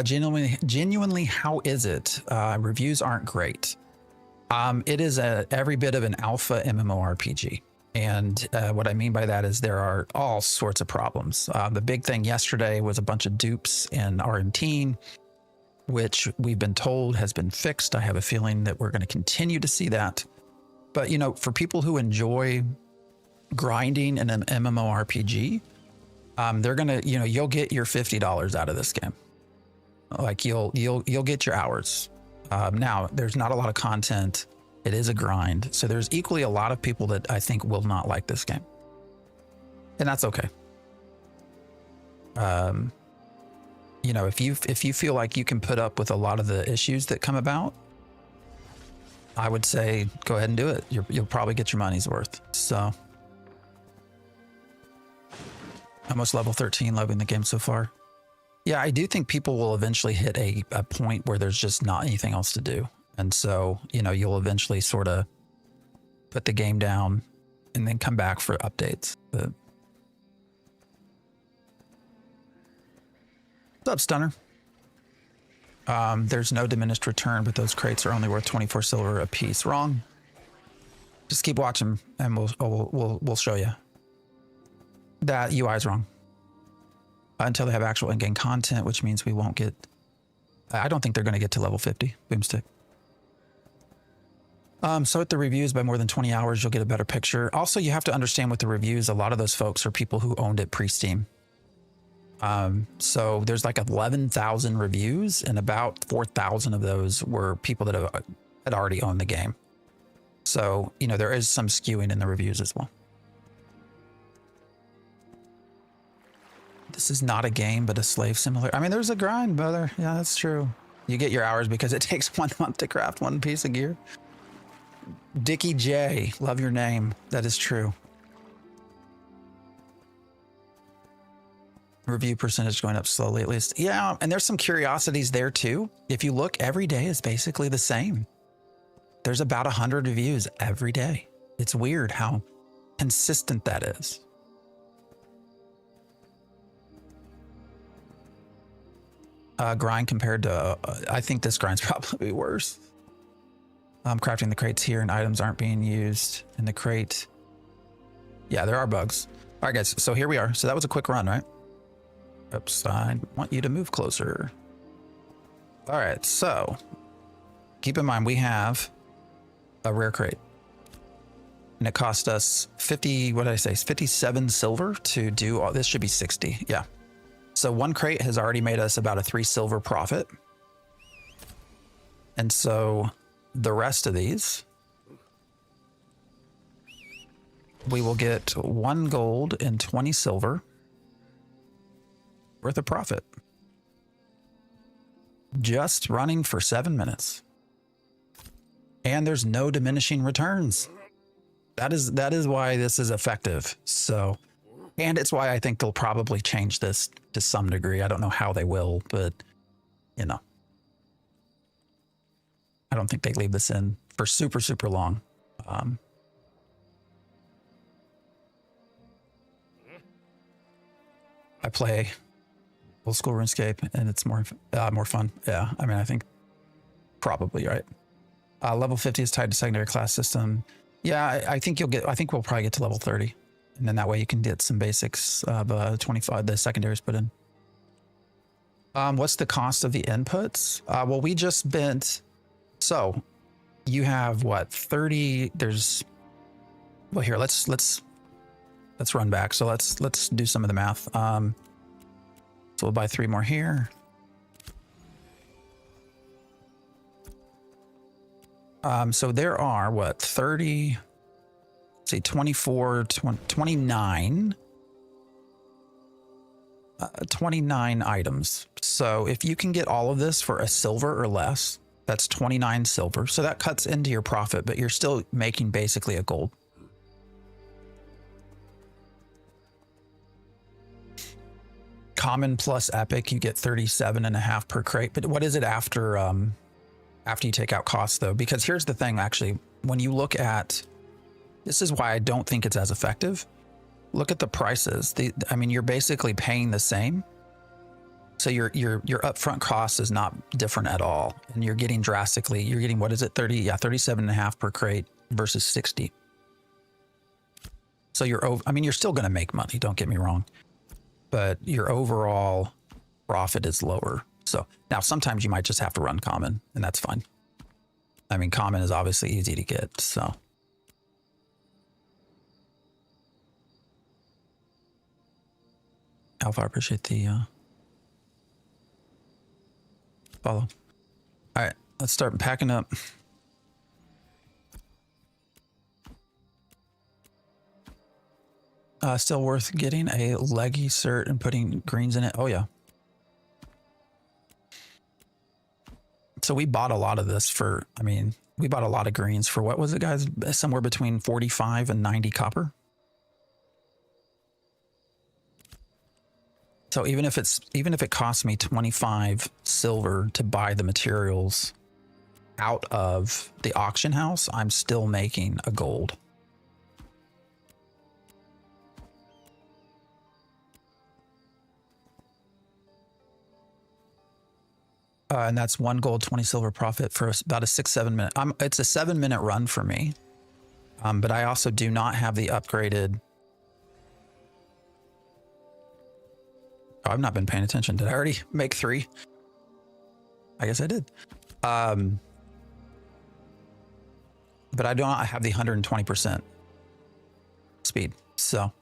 S1: Genuinely, how is it? Reviews aren't great. It is every bit of an alpha MMORPG. And what I mean by that is there are all sorts of problems. The big thing yesterday was a bunch of dupes in RM, which we've been told has been fixed. I have a feeling that we're going to continue to see that. But, you know, for people who enjoy grinding in an MMORPG, they're going to, you know, you'll get your $50 out of this game. Like you'll get your hours. Now, there's not a lot of content. It is a grind. So there's equally a lot of people that I think will not like this game. And that's okay. You know, if you feel like you can put up with a lot of the issues that come about, I would say go ahead and do it. You'll probably get your money's worth. So almost level 13, loving the game so far. Yeah, I do think people will eventually hit a point where there's just not anything else to do. And so, you know, you'll eventually sort of put the game down and then come back for updates. What's up, Stunner? There's no diminished return, but those crates are only worth 24 silver a piece. Wrong. Just keep watching and we'll show you. That UI is wrong. Until they have actual in-game content, which means we won't get... I don't think they're going to get to level 50, Boomstick. So at the reviews, by more than 20 hours, you'll get a better picture. Also, you have to understand with the reviews, a lot of those folks are people who owned it pre-Steam. So there's like 11,000 reviews, and about 4,000 of those were people that had already owned the game. So, you know, there is some skewing in the reviews as well. This is not a game, but a slave simulator. I mean, there's a grind, brother. Yeah, that's true. You get your hours because it takes 1 month to craft one piece of gear. Dickie J, love your name. That is true. Review percentage going up slowly, at least. Yeah, and there's some curiosities there too. If you look, every day is basically the same. There's about 100 reviews every day. It's weird how consistent that is. Grind compared to, I think this grind's probably worse. I'm crafting the crates here and items aren't being used in the crate. Yeah, there are bugs. All right, guys, so here we are. So that was a quick run, right? Oops, I want you to move closer. All right, so keep in mind we have a rare crate. And it cost us 50, what did I say? 57 silver to do all this. Should be 60, yeah. So one crate has already made us about a 3 silver profit. And so the rest of these, we will get 1 gold and 20 silver worth of profit. Just running for 7 minutes. And there's no diminishing returns. That is why this is effective. So, and it's why I think they'll probably change this to some degree. I don't know how they will, but you know, I don't think they leave this in for super, super long. I play old school RuneScape and it's more fun. Yeah, I mean, I think probably right. Level 50 is tied to secondary class system. Yeah, I think we'll probably get to level 30. And then that way you can get some basics of 25, the secondaries put in. What's the cost of the inputs? Well, we just spent, so you have what, 30, there's, well here, let's run back. So let's do some of the math. So we'll buy 3 more here. So there are what, 30, let's see, 24, 20, 29, 29 items. So if you can get all of this for a silver or less, that's 29 silver. So that cuts into your profit, but you're still making basically a gold. Common plus epic, you get 37.5 per crate. But what is it after you take out costs though? Because here's the thing, actually, when you look at, this is why I don't think it's as effective. Look at the prices. I mean, you're basically paying the same. So your upfront cost is not different at all. And you're getting what is it? 37.5 per crate versus 60. So you're still going to make money. Don't get me wrong, but your overall profit is lower. So now sometimes you might just have to run common, and that's fine. I mean, common is obviously easy to get. So Alpha, I appreciate the follow. All right, let's start packing up. Still worth getting a leggy cert and putting greens in it. Oh yeah. So we bought a lot of this for, I mean, we bought a lot of greens for, what was it, guys? Somewhere between 45 and 90 copper. So even if it costs me 25 silver to buy the materials out of the auction house, I'm still making a gold. And that's 1 gold, 20 silver profit for about a 6-7 minute. It's a 7-minute run for me. But I also do not have the upgraded. Oh, I've not been paying attention. Did I already make 3? I guess I did. But I do not have the 120% speed. So.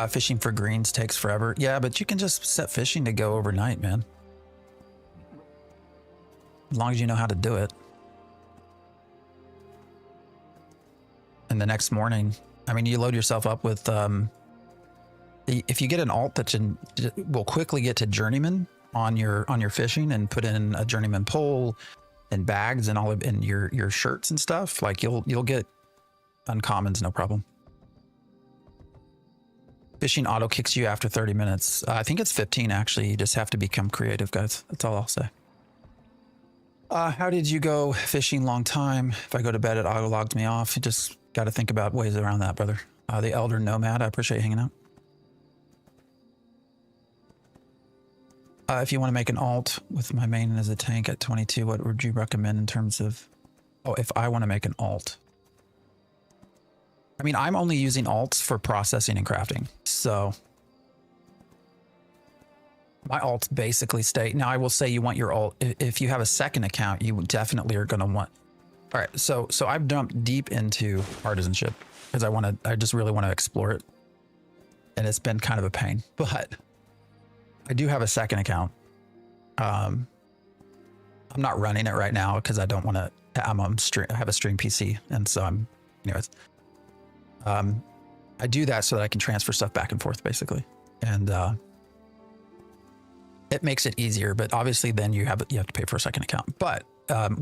S1: Fishing for greens takes forever. Yeah, but you can just set fishing to go overnight, man. As long as you know how to do it. And the next morning, I mean, you load yourself up with, if you get an alt that will quickly get to journeyman on your fishing and put in a journeyman pole and bags and all of in your shirts and stuff, like you'll get uncommons, no problem. Fishing auto kicks you after 30 minutes. I think it's 15 actually. You just have to become creative, guys. That's all I'll say. How did you go fishing long time? If I go to bed, it auto logs me off. You just got to think about ways around that, brother. The Elder Nomad, I appreciate you hanging out. If you want to make an alt with my main as a tank at 22, what would you recommend in terms of, if I want to make an alt? I mean, I'm only using alts for processing and crafting. So my alts basically stay. Now I will say you want your alt. If you have a second account, you definitely are going to want. All right. So I've dumped deep into artisanship because I just really want to explore it. And it's been kind of a pain, but I do have a second account. I'm not running it right now because I don't want to, I have a stream PC. And so anyways. I do that so that I can transfer stuff back and forth, basically, and it makes it easier. But obviously, then you have to pay for a second account. But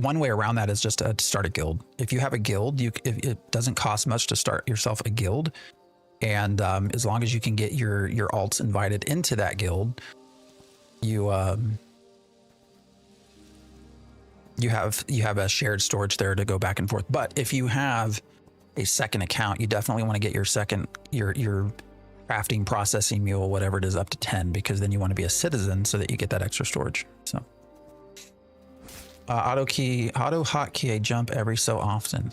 S1: one way around that is just to start a guild. If you have a guild, it doesn't cost much to start yourself a guild, and as long as you can get your alts invited into that guild, you have a shared storage there to go back and forth. But if you have a second account, you definitely want to get your crafting processing mule, whatever it is, up to 10, because then you want to be a citizen so that you get that extra storage. So auto hotkey a jump every so often.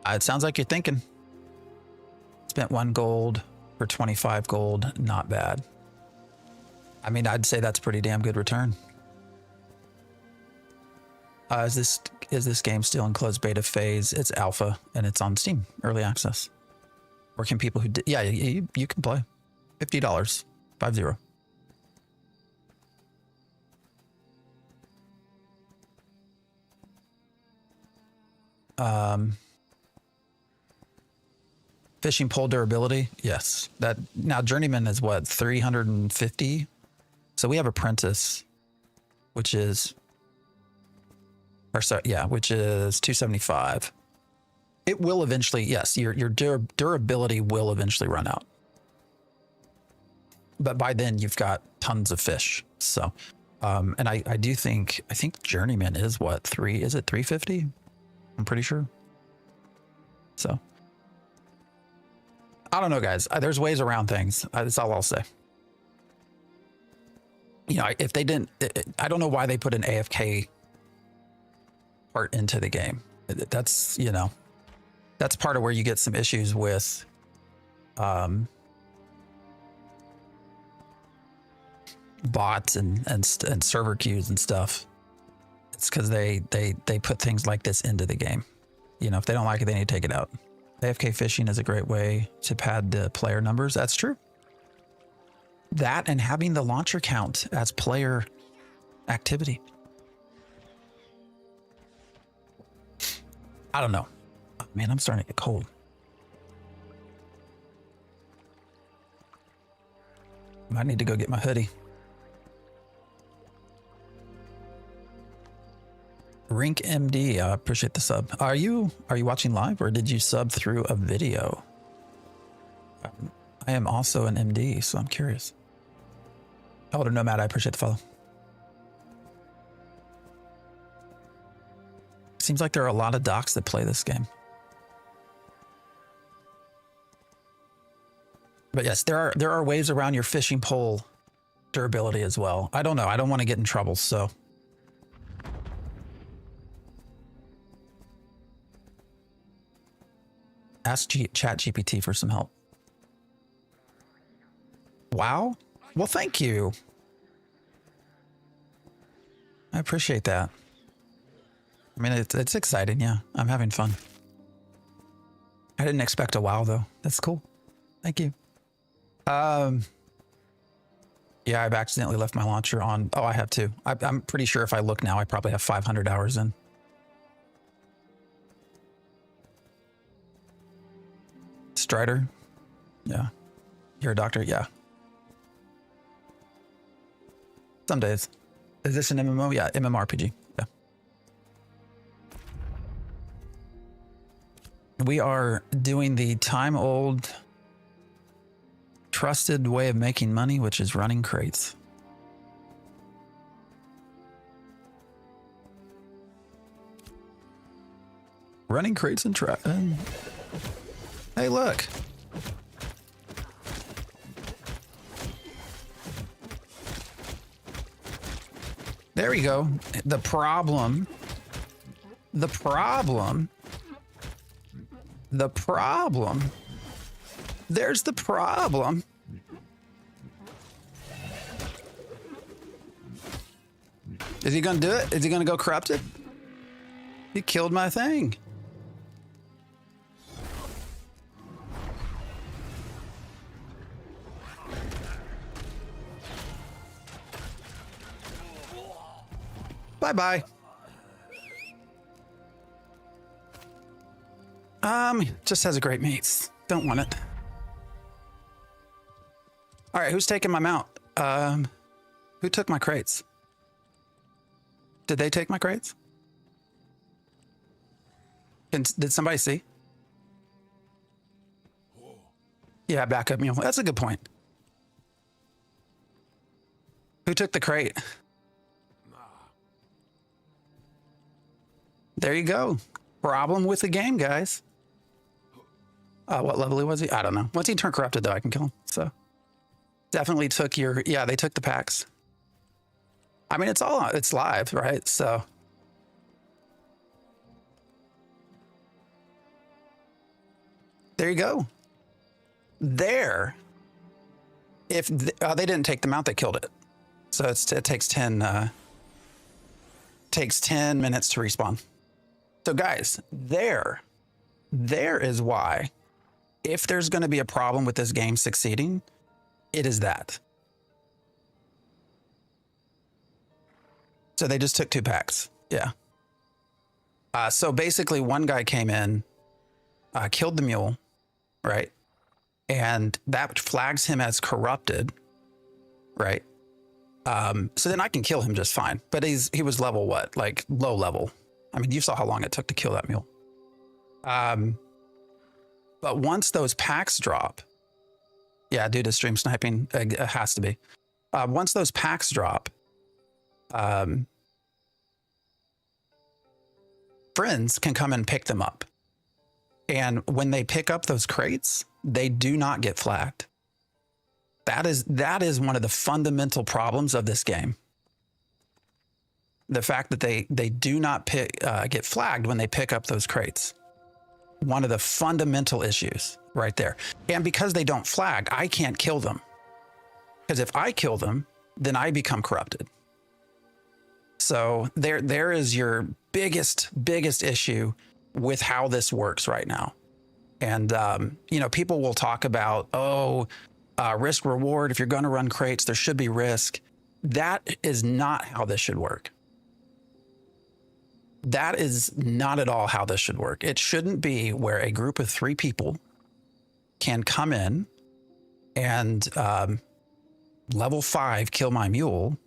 S1: It sounds like you're thinking. Spent 1 gold for 25 gold. Not bad. I mean, I'd say that's pretty damn good return. Is this game still in closed beta phase? It's alpha and it's on Steam, early access. Or can people who did? Yeah, you can play. $50, 50. Fishing pole durability, yes. That now journeyman is what, 350. So we have apprentice, which is. Which is 275. It will eventually, yes, your durability will eventually run out. But by then you've got tons of fish. So, and I think Journeyman is what, is it 350? I'm pretty sure. So, I don't know, guys. There's ways around things. That's all I'll say. You know, if they didn't, I don't know why they put an AFK part into the game. That's, you know, that's part of where you get some issues with, bots and server queues and stuff. It's because they put things like this into the game. You know, if they don't like it, they need to take it out. AFK fishing is a great way to pad the player numbers. That's true. That and having the launcher count as player activity. I don't know. Oh, man, I'm starting to get cold. Might need to go get my hoodie. Rink MD, I appreciate the sub. Are you watching live or did you sub through a video? I am also an MD, so I'm curious. Elder Nomad, I appreciate the follow. Seems like there are a lot of docs that play this game. But yes, there are ways around your fishing pole durability as well. I don't know. I don't want to get in trouble, so. Ask ChatGPT for some help. Wow. Well, thank you. I appreciate that. I mean, it's exciting. Yeah, I'm having fun. I didn't expect a wow though. That's cool. Thank you. Yeah, I've accidentally left my launcher on. Oh, I have too. I'm pretty sure if I look now, I probably have 500 hours in. Strider. Yeah. You're a doctor? Yeah. Some days. Is this an MMO? Yeah, MMORPG. Yeah. We are doing the time-old trusted way of making money, which is running crates. Running crates and hey, look. There we go. The problem. There's the problem. Is he gonna do it? Is he gonna go corrupted? He killed my thing. Bye-bye. Just has a great mates. Don't want it. All right, who's taking my mount? Who took my crates? Did they take my crates? Did somebody see? Yeah, backup mule. That's a good point. Who took the crate? There you go. Problem with the game, guys. What level was he? I don't know. Once he turned corrupted, though, I can kill him. So definitely took your, yeah, they took the packs. I mean, it's live, right? So there you go. There. If they didn't take them out, they killed it. So it takes 10 minutes to respawn. So guys, there is why, if there's going to be a problem with this game succeeding, it is that. So they just took 2 packs. Yeah. So basically one guy came in, killed the mule, right? And that flags him as corrupted, right? So then I can kill him just fine. But he was level what? Like low level. I mean, you saw how long it took to kill that mule. But once those packs drop, yeah, due to stream sniping, it has to be. Once those packs drop, friends can come and pick them up. And when they pick up those crates, they do not get flagged. That is one of the fundamental problems of this game. The fact that they do not get flagged when they pick up those crates. One of the fundamental issues right there. And because they don't flag, I can't kill them. Because if I kill them, then I become corrupted. So there is your biggest issue with how this works right now. And, you know, people will talk about, risk reward. If you're going to run crates, there should be risk. That is not how this should work. That is not at all how this should work. It shouldn't be where a group of 3 people can come in and level 5 kill my mule,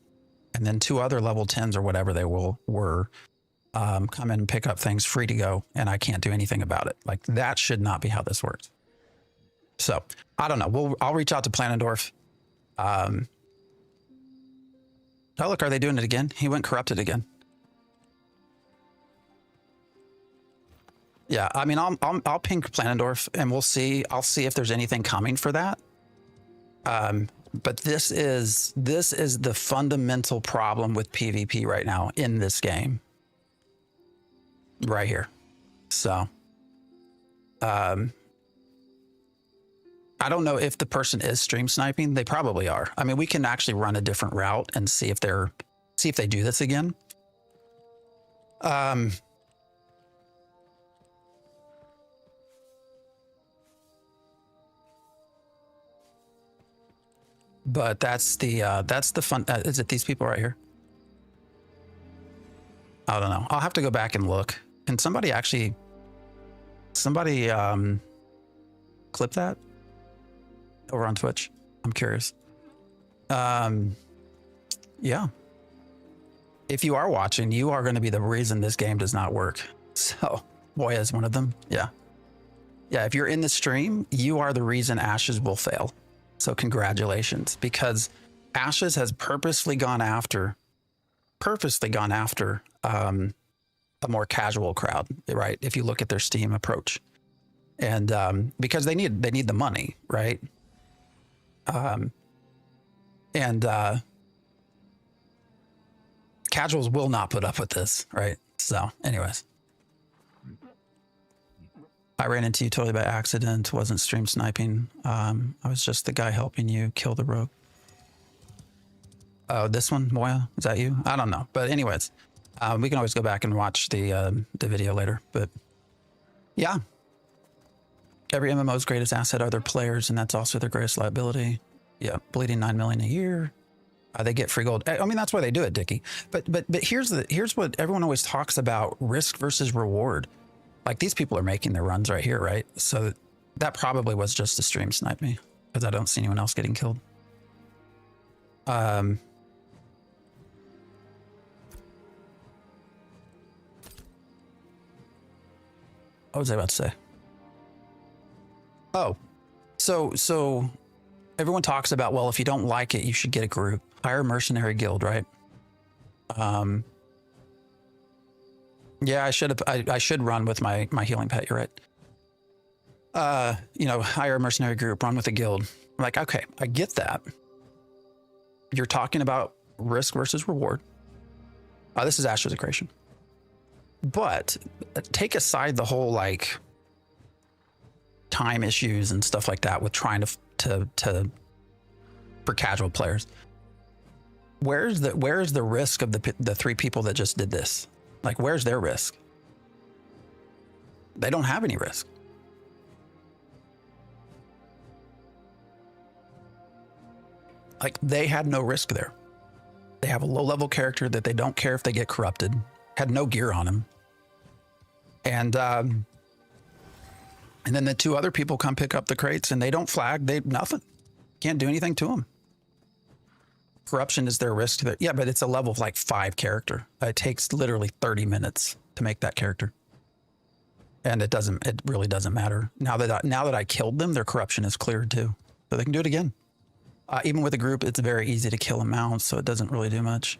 S1: and then 2 other level 10s or whatever they were come in and pick up things free to go, and I can't do anything about it. Like, that should not be how this works. So I don't know. I'll reach out to Planendorf. Oh, look, are they doing it again? He went corrupted again. Yeah, I mean, I'll ping Planendorf and we'll see. I'll see if there's anything coming for that. But this is the fundamental problem with PvP right now in this game. Right here. So, I don't know if the person is stream sniping. They probably are. I mean, we can actually run a different route and see if they do this again. But that's the fun. Is it these people right here? I don't know. I'll have to go back and look. Can somebody clip that over on Twitch? I'm curious. Yeah. If you are watching, you are going to be the reason this game does not work. So, Boya is one of them. Yeah. Yeah, if you're in the stream, you are the reason Ashes will fail. So congratulations, because Ashes has purposely gone after a more casual crowd, right? If you look at their Steam approach, and because they need the money, right? Casuals will not put up with this, right? So, anyways. I ran into you totally by accident, wasn't stream sniping. I was just the guy helping you kill the rogue. Oh, this one, Moya, is that you? I don't know. But anyways, we can always go back and watch the video later. But yeah, every MMO's greatest asset are their players, and that's also their greatest liability. Yeah, bleeding 9 million a year. They get free gold. I mean, that's why they do it, Dickie. But here's what everyone always talks about: risk versus reward. Like, these people are making their runs right here, right? So that probably was just to stream snipe me, because I don't see anyone else getting killed. What was I about to say? Oh, so everyone talks about, well, if you don't like it, you should get a group. Hire a mercenary guild, right? Yeah, I should run with my healing pet. You're right. You know, hire a mercenary group, run with a guild. I'm like, okay, I get that. You're talking about risk versus reward. This is Ashes of Creation. But take aside the whole like time issues and stuff like that with trying to for casual players. Where's the risk of the 3 people that just did this? Like, where's their risk? They don't have any risk. Like, they had no risk there. They have a low-level character that they don't care if they get corrupted. Had no gear on him. And then the 2 other people come pick up the crates and they don't flag. They nothing. Can't do anything to them. Corruption is their risk. Yeah, but it's a level of like 5 character. It takes literally 30 minutes to make that character. And it really doesn't matter. Now that I killed them, their corruption is cleared too. So they can do it again. Even with a group, it's very easy to kill them out, so it doesn't really do much.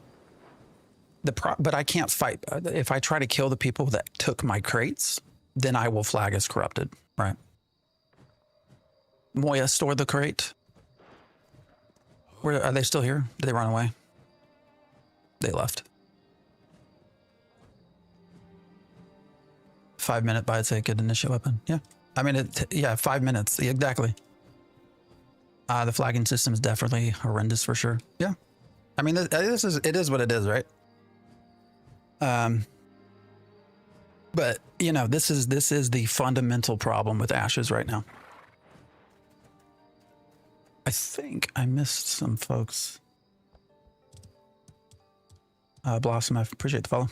S1: But I can't fight. If I try to kill the people that took my crates, then I will flag as corrupted, right? Moya stored the crate. Where are they still here? Did they run away? They left. 5 minute buy a good initial weapon. Yeah. I mean, 5 minutes. Exactly. The flagging system is definitely horrendous for sure. Yeah. I mean, it is what it is, right? But you know, this is the fundamental problem with Ashes right now. I think I missed some folks. Blossom, I appreciate the follow.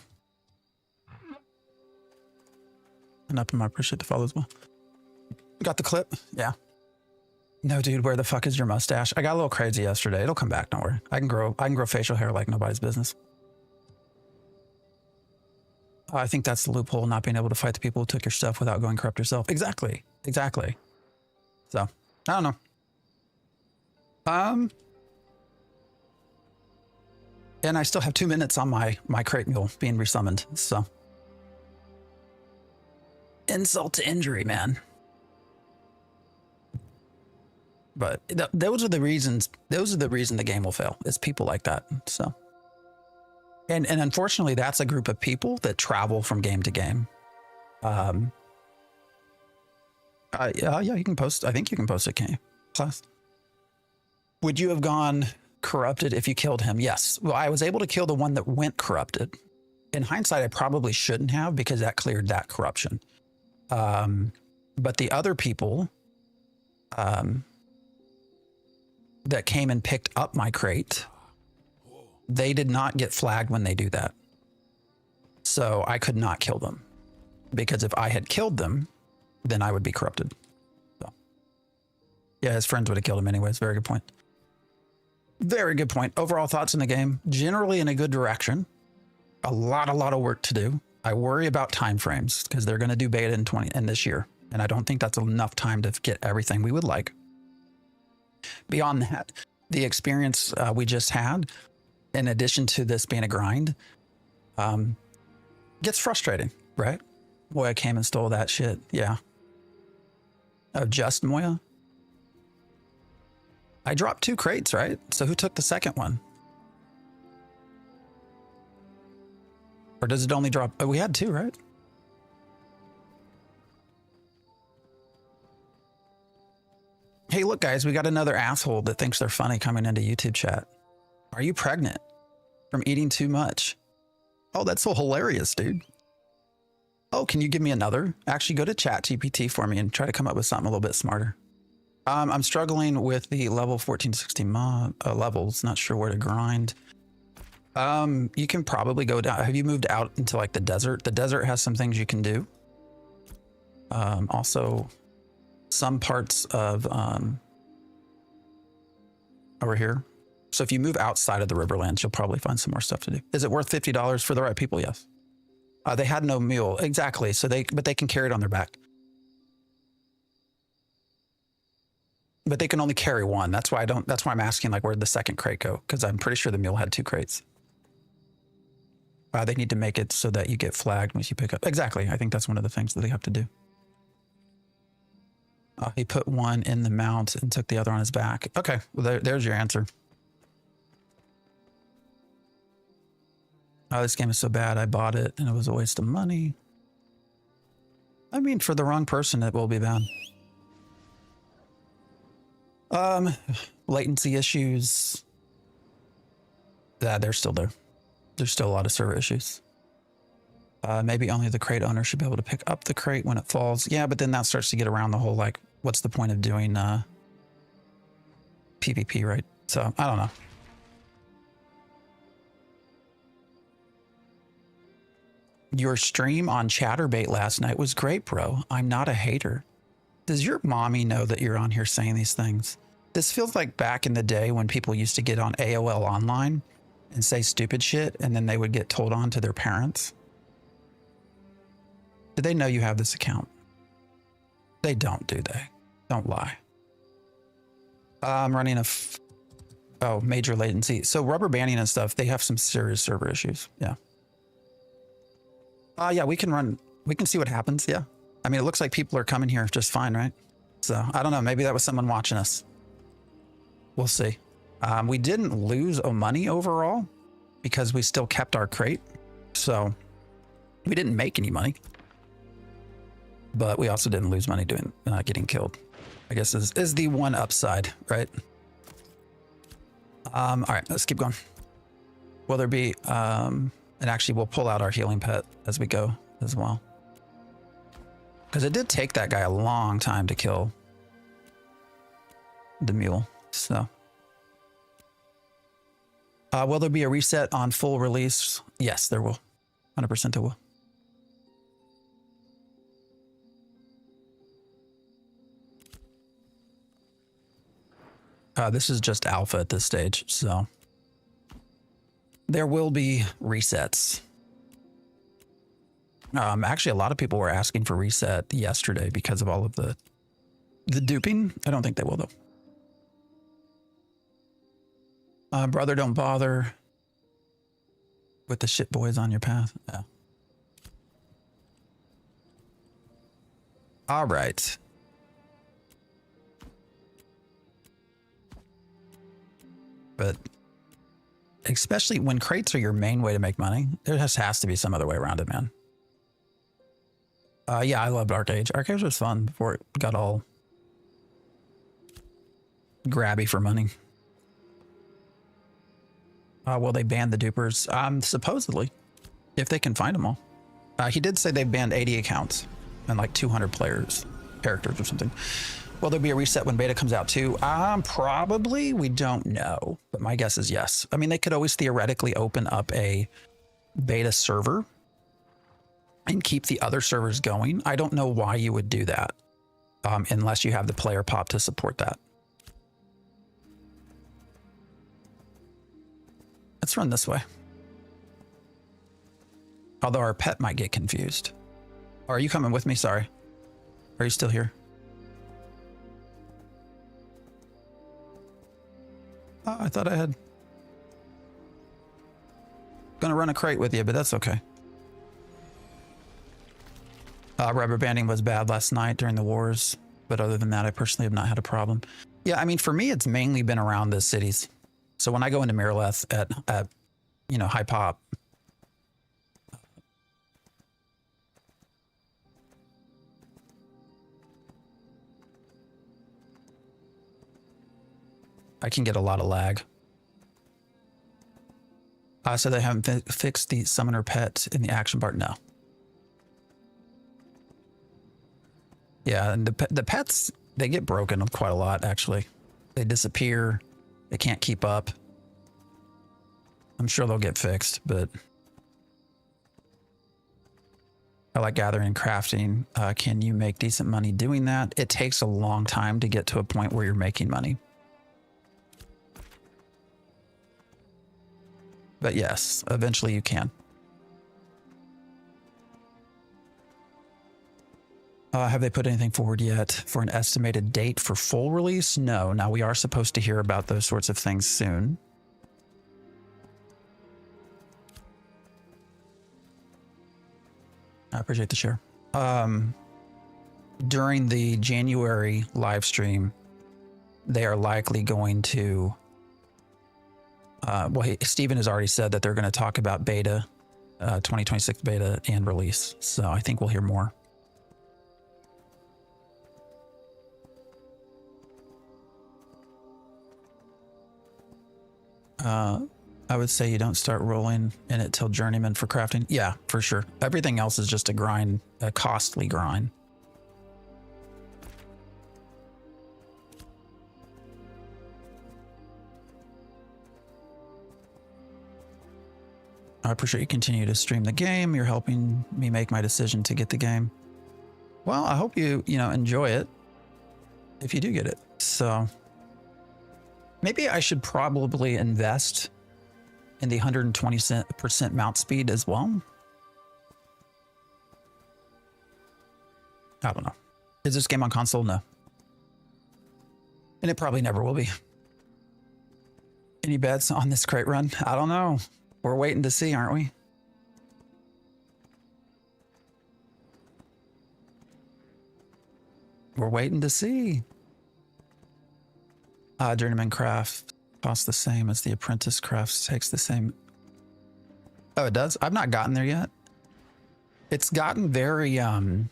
S1: And up in I appreciate the follow as well. Got the clip? Yeah. No, dude, where the fuck is your mustache? I got a little crazy yesterday. It'll come back, don't worry. I can grow facial hair like nobody's business. I think that's the loophole, not being able to fight the people who took your stuff without going corrupt yourself. Exactly. Exactly. So, I don't know. And I still have 2 minutes on my crate mule being resummoned, so. Insult to injury, man. But those are the reasons the game will fail. It's people like that, so. And unfortunately, that's a group of people that travel from game to game. Yeah, you can post. I think you can post it, can't you? Class. Would you have gone corrupted if you killed him? Yes. Well, I was able to kill the one that went corrupted. In hindsight, I probably shouldn't have because that cleared that corruption. But the other people that came and picked up my crate, they did not get flagged when they do that. So I could not kill them because if I had killed them, then I would be corrupted. So, yeah, his friends would have killed him anyways. Very good point. Very good point. Overall thoughts in the game, generally in a good direction. A lot of work to do. I worry about time frames because they're going to do beta in this year. And I don't think that's enough time to get everything we would like. Beyond that, the experience we just had, in addition to this being a grind, gets frustrating, right? Moya came and stole that shit. Yeah. Oh, just Moya? I dropped 2 crates, right? So who took the second one? Or does it only drop? Oh, we had 2, right? Hey, look, guys, we got another asshole that thinks they're funny coming into YouTube chat. Are you pregnant from eating too much? Oh, that's so hilarious, dude. Oh, can you give me another? Actually, go to ChatGPT for me and try to come up with something a little bit smarter. I'm struggling with the level 14 to 16 levels. Not sure where to grind. You can probably go down. Have you moved out into like the desert? The desert has some things you can do. Also, some parts of over here. So if you move outside of the Riverlands, you'll probably find some more stuff to do. Is it worth $50 for the right people? Yes. They had no mule. Exactly. So but they can carry it on their back. But they can only carry one. That's why I'm asking like where'd the second crate go? Because I'm pretty sure the mule had 2 crates. They need to make it so that you get flagged once you pick up. Exactly. I think that's one of the things that they have to do. He put one in the mount and took the other on his back. Okay, well, there's your answer. Oh, this game is so bad. I bought it and it was a waste of money. I mean, for the wrong person, it will be bad. Latency issues. Yeah, they're still there. There's still a lot of server issues. Maybe only the crate owner should be able to pick up the crate when it falls. Yeah, but then that starts to get around the whole, like, what's the point of doing PvP, right? So, I don't know. Your stream on Chatterbait last night was great, bro. I'm not a hater. Does your mommy know that you're on here saying these things? This feels like back in the day when people used to get on AOL online and say stupid shit, and then they would get told on to their parents. Do they know you have this account? They don't, do they? Don't lie. I'm running a major latency. So rubber banding and stuff, they have some serious server issues. Yeah. Yeah, we can see what happens. Yeah. I mean, it looks like people are coming here just fine, right? So I don't know. Maybe that was someone watching us. We'll see. We didn't lose money overall because we still kept our crate. So we didn't make any money, but we also didn't lose money doing getting killed, I guess is the one upside, right? All right, let's keep going. Will there be, and actually we'll pull out our healing pet as we go as well. Because it did take that guy a long time to kill the mule, so. Will there be a reset on full release? Yes, there will. 100% there will. This is just alpha at this stage, so there will be resets. Actually, a lot of people were asking for reset yesterday because of all of the duping. I don't think they will, though. Brother, don't bother with the shit boys on your path. Yeah. All right. But especially when crates are your main way to make money, there just has to be some other way around it, man. Yeah, I loved Arcade. Arcade was fun before it got all grabby for money. Well, they banned the dupers, supposedly, if they can find them all. He did say they banned 80 accounts and like 200 characters or something. Will there be a reset when beta comes out too? Probably, we don't know, but my guess is yes. I mean, they could always theoretically open up a beta server and keep the other servers going. I don't know why you would do that unless you have the player pop to support that. Let's run this way. Although our pet might get confused. Are you coming with me? Sorry. Are you still here? Oh, I thought I had. Gonna run a crate with you, but that's okay. Rubber banding was bad last night during the wars, but other than that, I personally have not had a problem. Yeah, I mean, for me, it's mainly been around the cities. So when I go into Miraleth at you know, high pop, I can get a lot of lag. So they haven't fixed the summoner pet in the action bar? No. Yeah, and the pets, they get broken quite a lot, actually. They disappear. They can't keep up. I'm sure they'll get fixed, but I like gathering and crafting. Can you make decent money doing that? It takes a long time to get to a point where you're making money. But yes, eventually you can. Have they put anything forward yet for an estimated date for full release? No. Now we are supposed to hear about those sorts of things soon. I appreciate the share. During the January live stream, they are likely going to well, Steven has already said that they're going to talk about beta, 2026 beta and release. So I think we'll hear more. I would say you don't start rolling in it till journeyman for crafting. Yeah, for sure. Everything else is just a grind, a costly grind. I appreciate you continue to stream the game. You're helping me make my decision to get the game. Well, I hope you enjoy it if you do get it. So maybe I should probably invest in the 120% mount speed as well. I don't know. Is this game on console? No. And it probably never will be. Any bets on this crate run? I don't know. We're waiting to see, aren't we? We're waiting to see. Journeyman craft costs the same as the apprentice crafts, takes the same. Oh, it does? I've not gotten there yet. It's gotten very, I've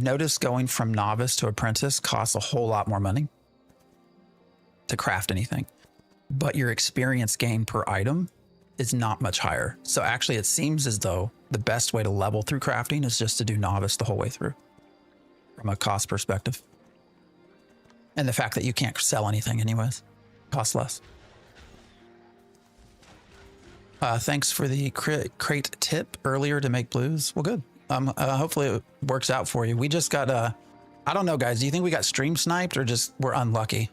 S1: noticed going from novice to apprentice costs a whole lot more money to craft anything, but your experience gain per item is not much higher. So actually it seems as though the best way to level through crafting is just to do novice the whole way through from a cost perspective. And the fact that you can't sell anything anyways, costs less. Thanks for the crate tip earlier to make blues. Well, good. Hopefully it works out for you. We just got, I don't know, guys. Do you think we got stream sniped or just we're unlucky?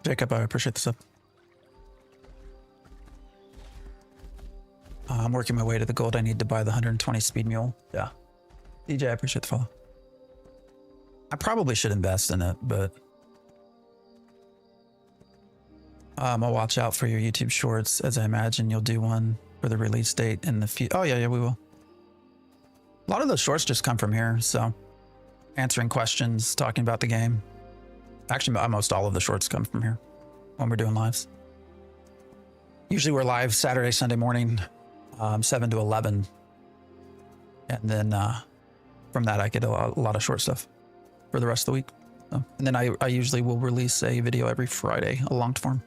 S1: Jacob, I appreciate the sub. I'm working my way to the gold. I need to buy the 120 speed mule. Yeah. DJ, I appreciate the follow. I probably should invest in it, but I'll watch out for your YouTube shorts, as I imagine you'll do one for the release date in the future. Oh, yeah, we will. A lot of those shorts just come from here, so answering questions, talking about the game. Actually, almost all of the shorts come from here when we're doing lives. Usually we're live Saturday, Sunday morning, 7 to 11. And then from that, I get a lot of short stuff for the rest of the week. So, and then I usually will release a video every Friday, a long form.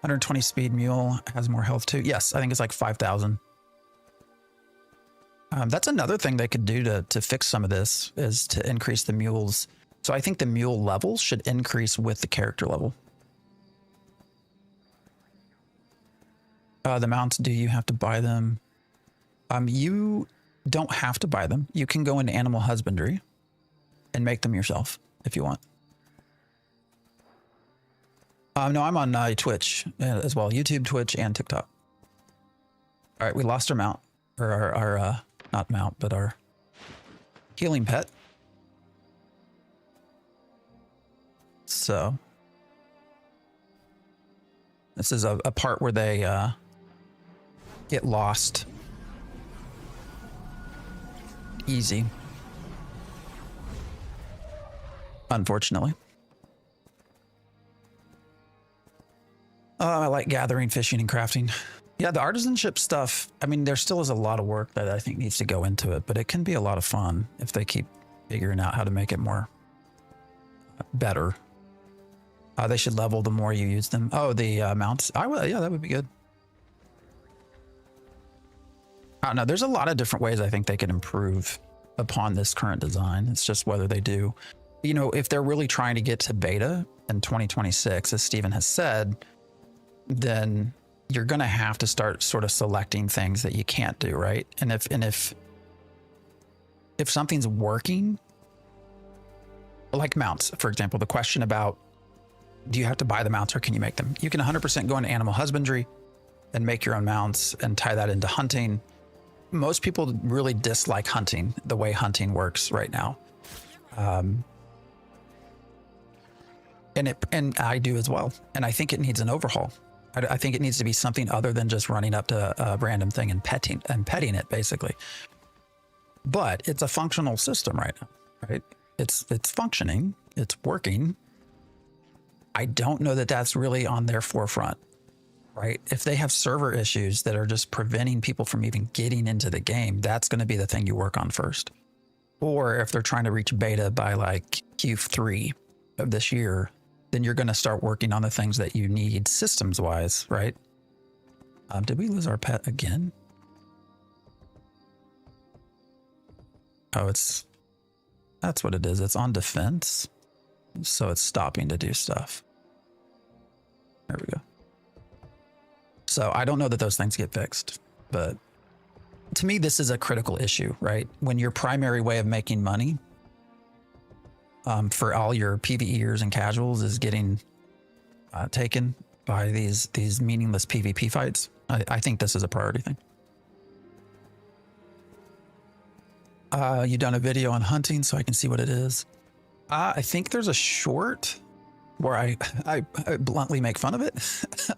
S1: 120 speed mule has more health too. Yes, I think it's like 5,000. That's another thing they could do to fix some of this is to increase the mules. So I think the mule level should increase with the character level. The mounts, do you have to buy them? You don't have to buy them. You can go into animal husbandry and make them yourself if you want. No, I'm on Twitch as well. YouTube, Twitch, and TikTok. All right, we lost our mount. Or our not mount, but our healing pet. So this is a part where they get lost easy, unfortunately. I like gathering, fishing, and crafting. Yeah, the artisanship stuff, I mean, there still is a lot of work that I think needs to go into it, but it can be a lot of fun if they keep figuring out how to make it more better. They should level the more you use them. Oh, the mounts. Yeah, that would be good. I don't know. There's a lot of different ways I think they could improve upon this current design. It's just whether they do. You know, if they're really trying to get to beta in 2026, as Steven has said, then you're going to have to start sort of selecting things that you can't do, right? And if something's working, like mounts, for example, the question about do you have to buy the mounts or can you make them? You can 100% go into animal husbandry and make your own mounts and tie that into hunting. Most people really dislike hunting, the way hunting works right now. And I do as well. And I think it needs an overhaul. I think it needs to be something other than just running up to a random thing and petting it, basically. But it's a functional system right now, right? It's functioning, it's working. I don't know that that's really on their forefront, right? If they have server issues that are just preventing people from even getting into the game, that's going to be the thing you work on first. Or if they're trying to reach beta by like Q3 of this year, then you're going to start working on the things that you need systems wise, right? Did we lose our pet again? Oh, that's what it is. It's on defense. So it's stopping to do stuff. There we go. So I don't know that those things get fixed, but to me, this is a critical issue, right? When your primary way of making money for all your PvEers and casuals is getting taken by these meaningless PvP fights, I think this is a priority thing. You done a video on hunting so I can see what it is? I think there's a short where I bluntly make fun of it.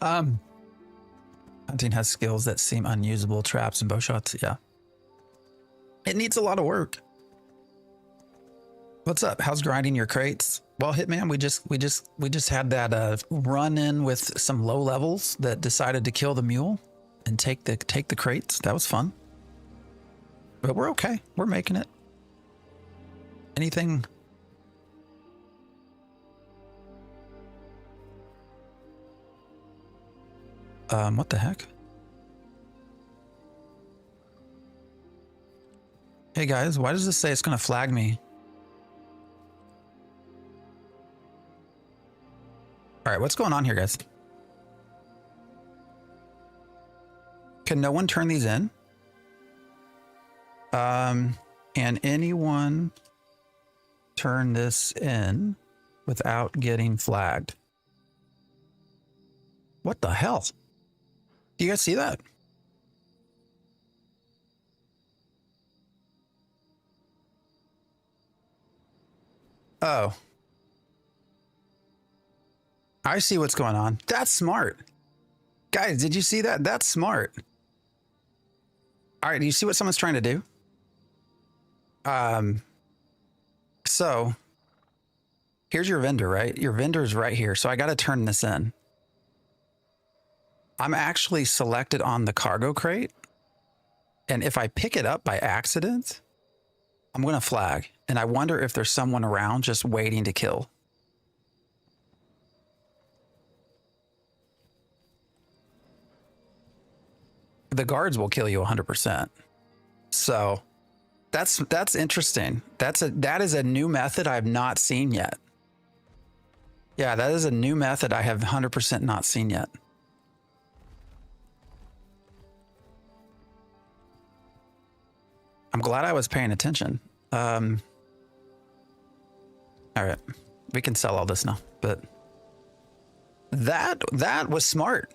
S1: Hunting has skills that seem unusable, traps and bow shots. Yeah. It needs a lot of work. What's up? How's grinding your crates? Well, Hitman, we just had that run in with some low levels that decided to kill the mule and take the crates. That was fun. But we're okay. We're making it. Anything? What the heck? Hey guys, why does this say it's gonna flag me? All right, what's going on here, guys? Can no one turn these in? Can anyone turn this in without getting flagged? What the hell? Do you guys see that? Oh. I see what's going on. That's smart. Guys, did you see that? That's smart. All right, do you see what someone's trying to do? So here's your vendor, right? Your vendor is right here. So I got to turn this in. I'm actually selected on the cargo crate. And if I pick it up by accident, I'm going to flag. And I wonder if there's someone around just waiting to kill. The guards will kill you 100%. So that's interesting. That is a new method I have not seen yet. Yeah, that is a new method I have 100% not seen yet. I'm glad I was paying attention. All right, we can sell all this now, but that was smart.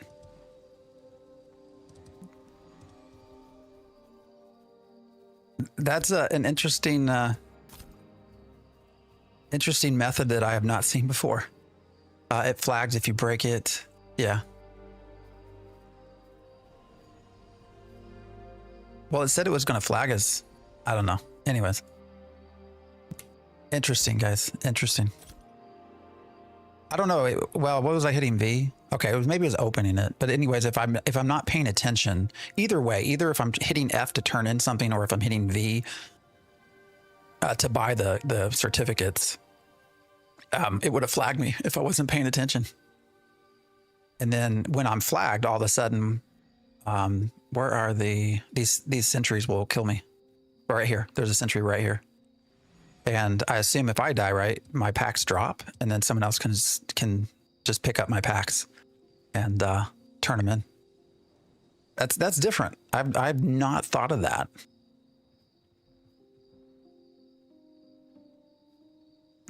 S1: That's an interesting method that I have not seen before. It flags if you break it. Yeah. Well, it said it was going to flag us. I don't know. Anyways. Interesting, guys. Interesting. I don't know. Well, what was I hitting V? Okay, maybe it was opening it. But anyways, if I'm not paying attention, either way, either if I'm hitting F to turn in something or if I'm hitting V to buy the certificates, it would have flagged me if I wasn't paying attention. And then when I'm flagged, all of a sudden, where are these sentries will kill me? Right here. There's a sentry right here. And I assume if I die, right, my packs drop, and then someone else can just pick up my packs and turn them in. That's different. I've not thought of that.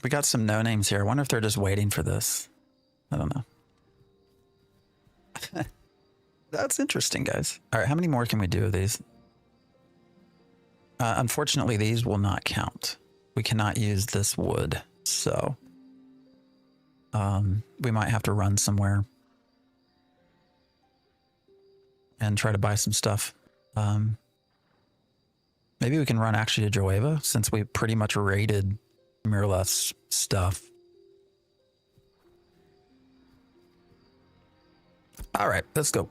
S1: We got some no names here. I wonder if they're just waiting for this. I don't know. That's interesting, guys. All right, how many more can we do of these? Unfortunately, these will not count. We cannot use this wood, so we might have to run somewhere and try to buy some stuff. Maybe we can run actually to Joeva since we pretty much raided Mirleth's stuff. All right, let's go.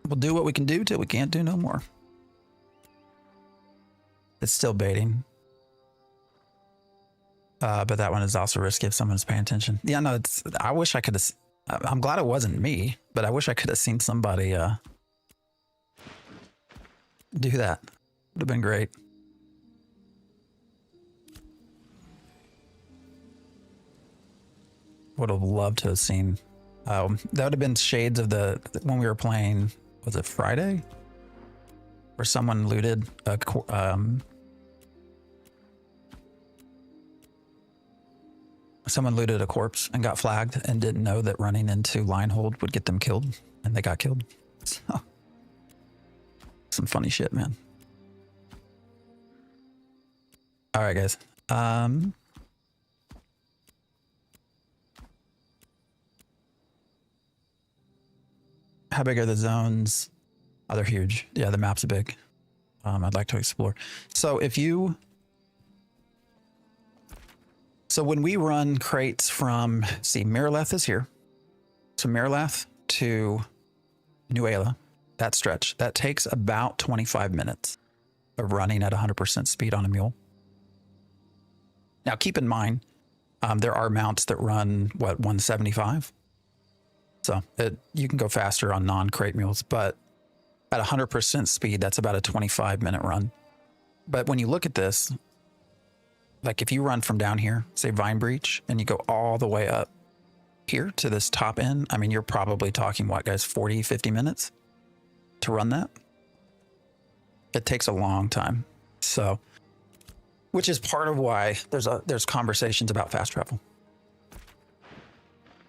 S1: We'll do what we can do till we can't do no more. It's still baiting. But that one is also risky if someone's paying attention. Yeah, no, I wish I could have. I'm glad it wasn't me, but I wish I could have seen somebody do that. Would have been great. Would have loved to have seen. That would have been shades of when we were playing. Was it Friday? Where someone looted Someone looted a corpse and got flagged and didn't know that running into line hold would get them killed, and they got killed. So, some funny shit, man. All right, guys. How big are the zones? Oh, they're huge. Yeah, the map's big. I'd like to explore. So so when we run crates from, see, Miralath is here. So Miralath to Nuela, that stretch, that takes about 25 minutes of running at 100% speed on a mule. Now, keep in mind, there are mounts that run, what, 175? So you can go faster on non-crate mules, but at 100% speed, that's about a 25-minute run. But when you look at this, like if you run from down here, say Vine Breach, and you go all the way up here to this top end, I mean, you're probably talking, what, guys, 40, 50 minutes to run that? It takes a long time. So, which is part of why there's conversations about fast travel.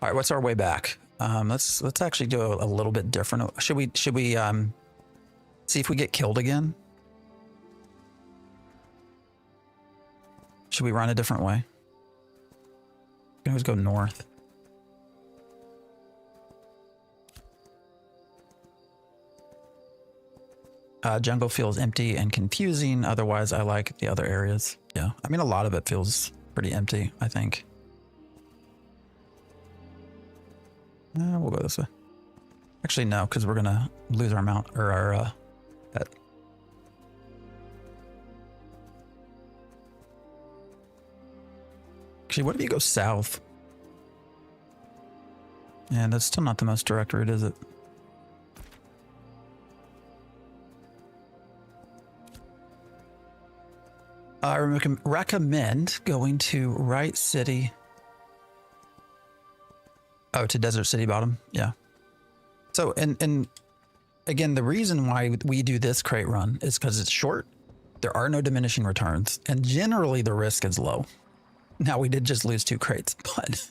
S1: All right, what's our way back? Let's actually do a little bit different. Should we see if we get killed again? Should we run a different way? We can always go north. Jungle feels empty and confusing. Otherwise, I like the other areas. Yeah, I mean, a lot of it feels pretty empty, I think. We'll go this way. Actually, no, because we're going to lose our mount or our pet. Actually, what if you go south? Yeah, that's still not the most direct route, is it? I recommend going to Right City. Oh, to Desert City Bottom. Yeah. So, and again, the reason why we do this crate run is because it's short. There are no diminishing returns, and generally the risk is low. Now, we did just lose 2 crates, but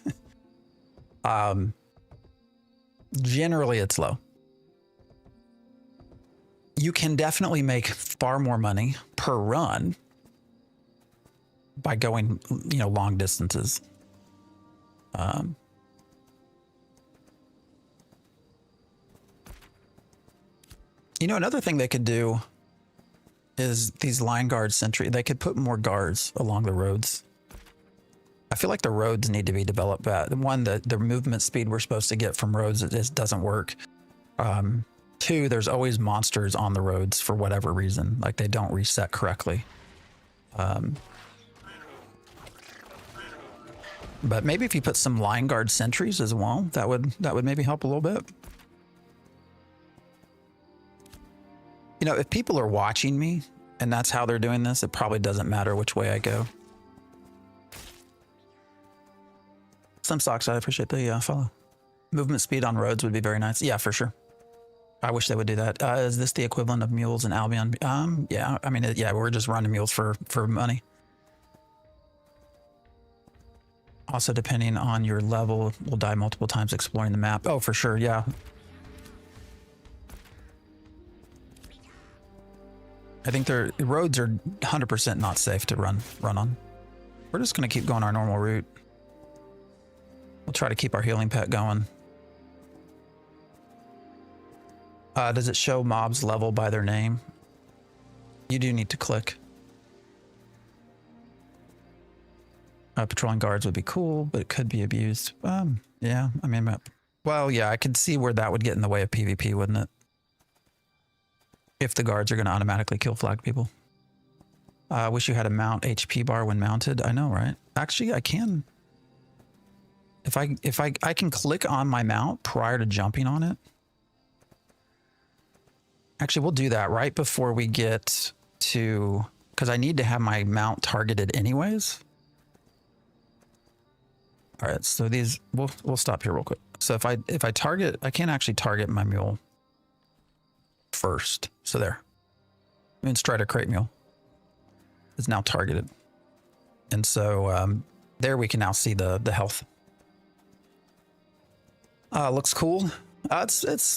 S1: generally it's low. You can definitely make far more money per run by going, long distances. Another thing they could do is these line guard sentry. They could put more guards along the roads. I feel like the roads need to be developed. The movement speed we're supposed to get from roads, it doesn't work. 2, there's always monsters on the roads for whatever reason. Like they don't reset correctly. But maybe if you put some line guard sentries as well, that would maybe help a little bit. If people are watching me and that's how they're doing this, it probably doesn't matter which way I go. Some socks, I appreciate the follow. Movement speed on roads would be very nice. Yeah, for sure. I wish they would do that. Is this the equivalent of mules in Albion? Yeah, I mean, yeah, we're just running mules for money. Also, depending on your level, we'll die multiple times exploring the map. Oh, for sure, yeah. I think the roads are 100% not safe to run on. We're just going to keep going our normal route. We'll try to keep our healing pet going. Does it show mobs level by their name? You do need to click. Patrolling guards would be cool, but it could be abused. Yeah, I mean, well, yeah, I could see where that would get in the way of PvP, wouldn't it? If the guards are going to automatically kill flag people. Wish you had a mount HP bar when mounted. I know, right? Actually, I can. If I can click on my mount prior to jumping on it. Actually, we'll do that right before we get to, because I need to have my mount targeted anyways. All right, so these we'll stop here real quick. So if I target, I can't actually target my mule first. So there. Moonstrider crate mule is now targeted. And so There we can now see the health. Looks cool. It's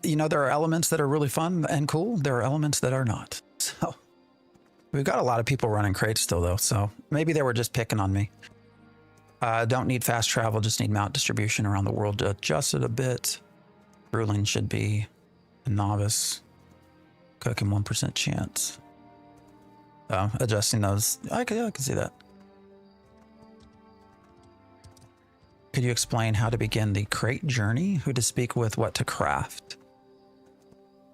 S1: you know, there are elements that are really fun and cool. There are elements that are not. So we've got a lot of people running crates still though. So maybe they were just picking on me. Don't need fast travel, just need mount distribution around the world to adjust it a bit. Ruling should be a novice. Cooking 1% chance. Adjusting those. I can see that. Could you explain how to begin the crate journey? Who to speak with, what to craft?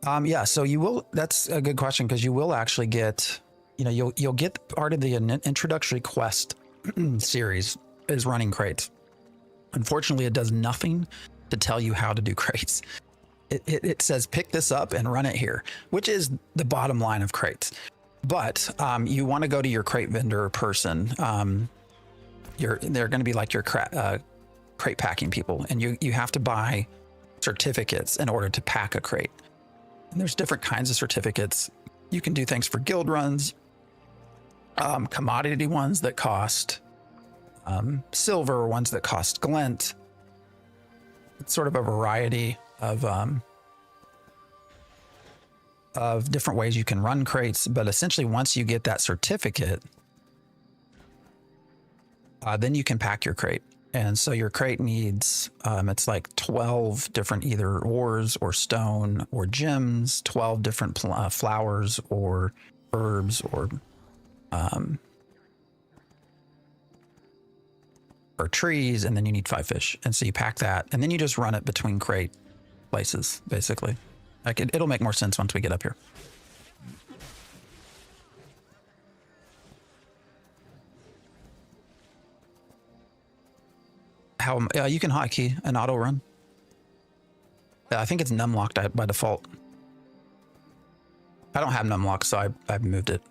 S1: Yeah, so you will, that's a good question because you will actually get, you know, you'll get part of the introductory quest series is running crates. Unfortunately, it does nothing to tell you how to do crates. It says pick this up and run it here, which is the bottom line of crates. But you want to go to your crate vendor person. They're going to be like your crate packing people, and you have to buy certificates in order to pack a crate. And there's different kinds of certificates. You can do things for guild runs, commodity ones that cost silver, ones that cost glint. It's sort of a variety of different ways you can run crates. But essentially, once you get that certificate, then you can pack your crate. And so your crate needs, it's like 12 different either ores or stone or gems, 12 different flowers or herbs or trees, and then you need 5 fish. And so you pack that, and then you just run it between crate places, basically. Like it'll make more sense once we get up here. How you can hotkey an auto run. I think it's numlocked by default. I don't have numlock, so I've moved it.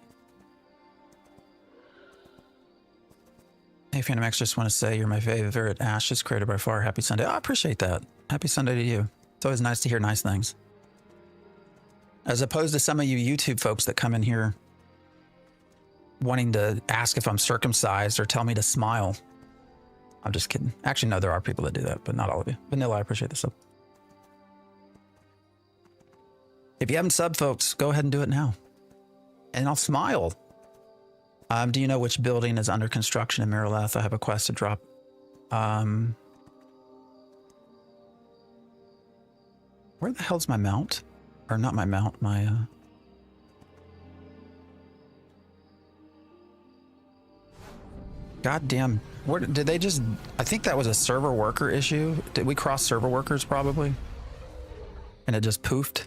S1: Hey, Phantom X, just want to say you're my favorite Ashes creator by far. Happy Sunday. Oh, I appreciate that. Happy Sunday to you. It's always nice to hear nice things. As opposed to some of you YouTube folks that come in here wanting to ask if I'm circumcised or tell me to smile. I'm just kidding. Actually, no, there are people that do that, but not all of you. Vanilla, I appreciate the sub. If you haven't subbed, folks, go ahead and do it now. And I'll smile. Do you know which building is under construction in Miralath? I have a quest to drop. Where the hell's my mount? Or not my mount, my... Goddamn. Where did they just... I think that was a server worker issue. Did we cross server workers probably? And it just poofed?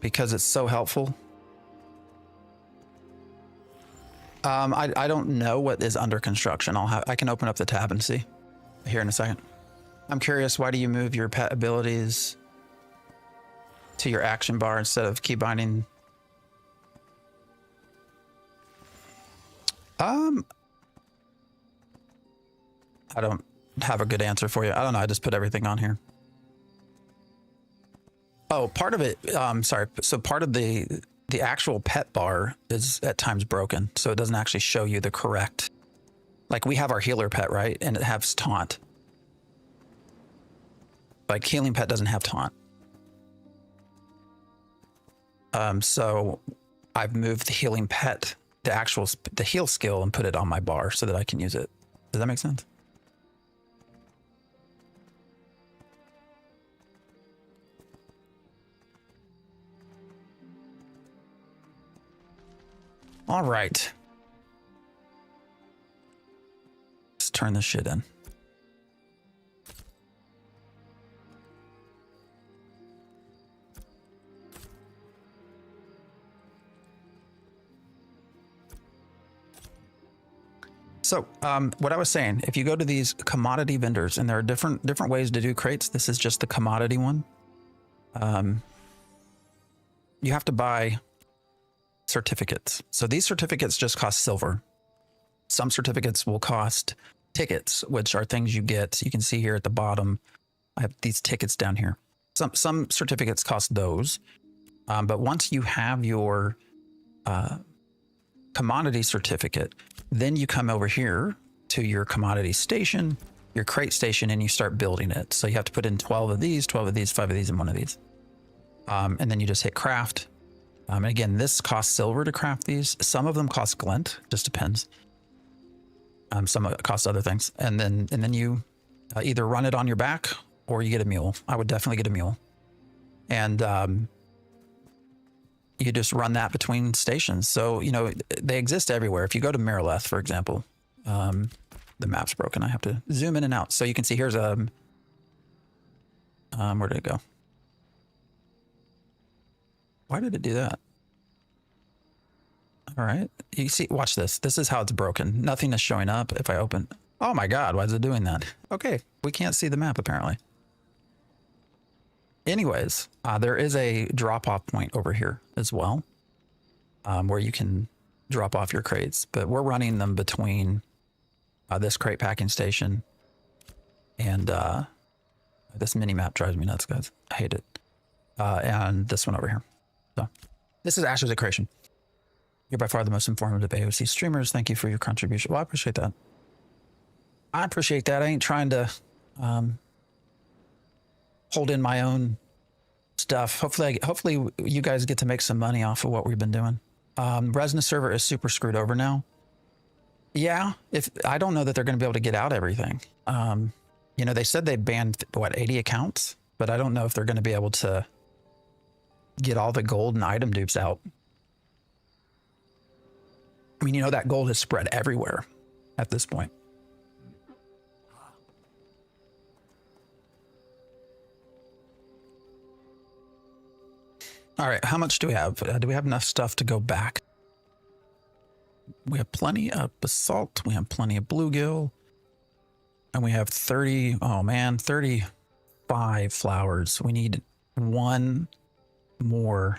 S1: Because it's so helpful. I don't know what is under construction. I can open up the tab and see here in a second. I'm curious, why do you move your pet abilities to your action bar instead of key binding? I don't have a good answer for you. I don't know. I just put everything on here. Oh, part of it, sorry. So part of the actual pet bar is at times broken. So it doesn't actually show you the correct, like we have our healer pet, right? And it has taunt. Like healing pet doesn't have taunt. So I've moved the healing pet, the heal skill, and put it on my bar so that I can use it. Does that make sense? All right. Let's turn this shit in. So what I was saying, if you go to these commodity vendors, and there are different ways to do crates, this is just the commodity one. You have to buy certificates. So these certificates just cost silver. Some certificates will cost tickets, which are things you get. You can see here at the bottom, I have these tickets down here. Some certificates cost those. But once you have your commodity certificate. Then you come over here to your commodity station, your crate station, and you start building it. So you have to put in 12 of these, 12 of these, 5 of these, and 1 of these. And then you just hit craft. And again, this costs silver to craft these. Some of them cost glint, just depends. Some of it costs other things. And then you either run it on your back or you get a mule. I would definitely get a mule. And you just run that between stations. So, you know, they exist everywhere. If you go to Miraleth, for example, the map's broken. I have to zoom in and out. So you can see here's a, where did it go? Why did it do that? All right. You see, watch this. This is how it's broken. Nothing is showing up if I open. Oh my God, why is it doing that? Okay, we can't see the map apparently. Anyways, there is a drop-off point over here as well, where you can drop off your crates, but we're running them between this crate packing station and this mini map drives me nuts, guys. I hate it. And this one over here. So this is Ashes of Creation. You're by far the most informative AOC streamers. Thank you for your contribution. Well, I appreciate that. I appreciate that. I ain't trying to hold in my own stuff. Hopefully you guys get to make some money off of what we've been doing. Resna server is super screwed over now. Yeah, if I don't know that they're going to be able to get out everything. You know, they said they banned what 80 accounts, but I don't know if they're going to be able to get all the gold and item dupes out. I mean, you know, that gold is spread everywhere at this point. All right, how much do we have? Do we have enough stuff to go back? We have plenty of basalt. We have plenty of bluegill. And we have 30, oh man, 35 flowers. We need one more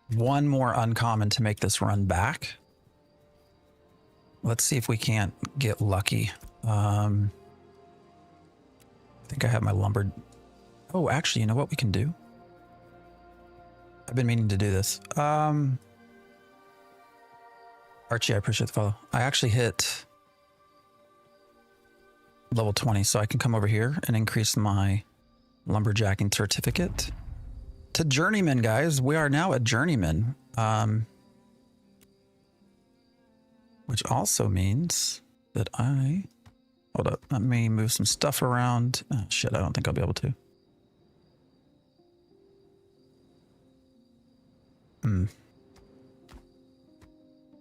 S1: uncommon to make this run back. Let's see if we can't get lucky. I think I have my lumber. Oh, actually, you know what we can do? I've been meaning to do this. Archie, I appreciate the follow. I actually hit level 20, so I can come over here and increase my lumberjacking certificate to journeyman, guys. We are now a journeyman, which also means that hold up, let me move some stuff around. Oh, shit, I don't think I'll be able to. All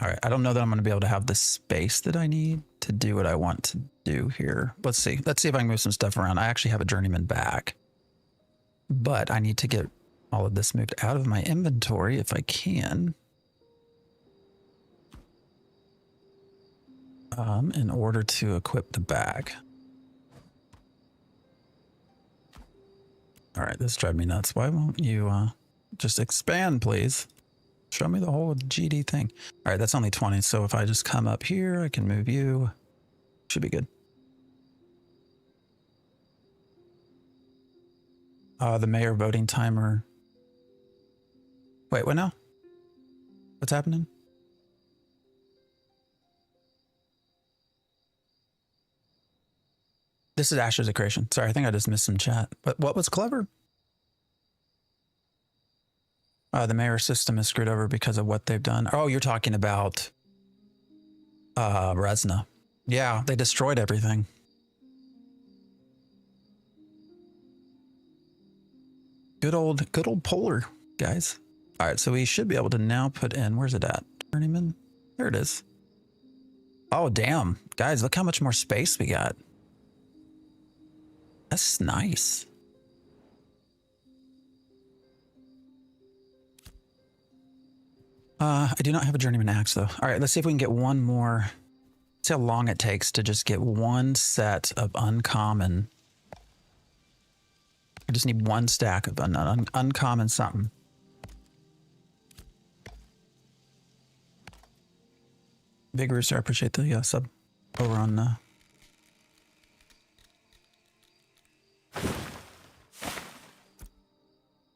S1: right, I don't know that I'm going to be able to have the space that I need to do what I want to do here. Let's see if I can move some stuff around. I actually have a journeyman back, but I need to get all of this moved out of my inventory if I can. In order to equip the bag. All right, this drives me nuts. Why won't you just expand, please? Show me the whole GD thing. All right, that's only 20. So if I just come up here, I can move you. Should be good. The mayor voting timer. Wait, what now? What's happening? This is Ashes of Creation. Sorry, I think I just missed some chat. But what was clever? The mayor system is screwed over because of what they've done. Oh, you're talking about Resna. Yeah, they destroyed everything. Good old Polar, guys. All right, so we should be able to now put in, where's it at? Journeyman? There it is. Oh, damn. Guys, look how much more space we got. That's nice. I do not have a journeyman axe though. All right, let's see if we can get one more. See how long it takes to just get one set of uncommon. I just need one stack of uncommon something. Big Rooster, I appreciate the sub over on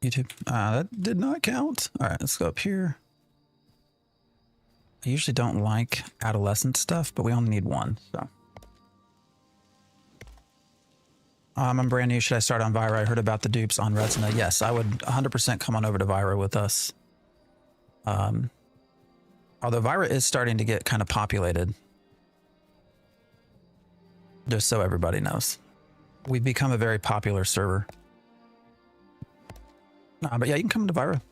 S1: YouTube. That did not count. All right, let's go up here. I usually don't like adolescent stuff, but we only need one, so. I'm brand new. Should I start on Vira? I heard about the dupes on Retina. Yes, I would 100% come on over to Vira with us. Although Vira is starting to get kind of populated. Just so everybody knows. We've become a very popular server. But yeah, you can come to Vira.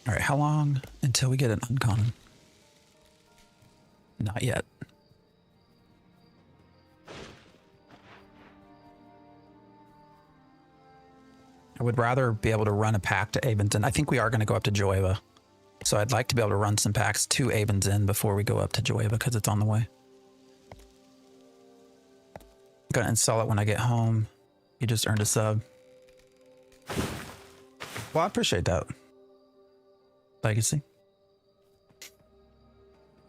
S1: All right, how long until we get an uncommon? Not yet. I would rather be able to run a pack to Avonton. I think we are going to go up to Joeva. So I'd like to be able to run some packs to Avonton before we go up to Joeva because it's on the way. I'm going to install it when I get home. You just earned a sub. Well, I appreciate that. Legacy.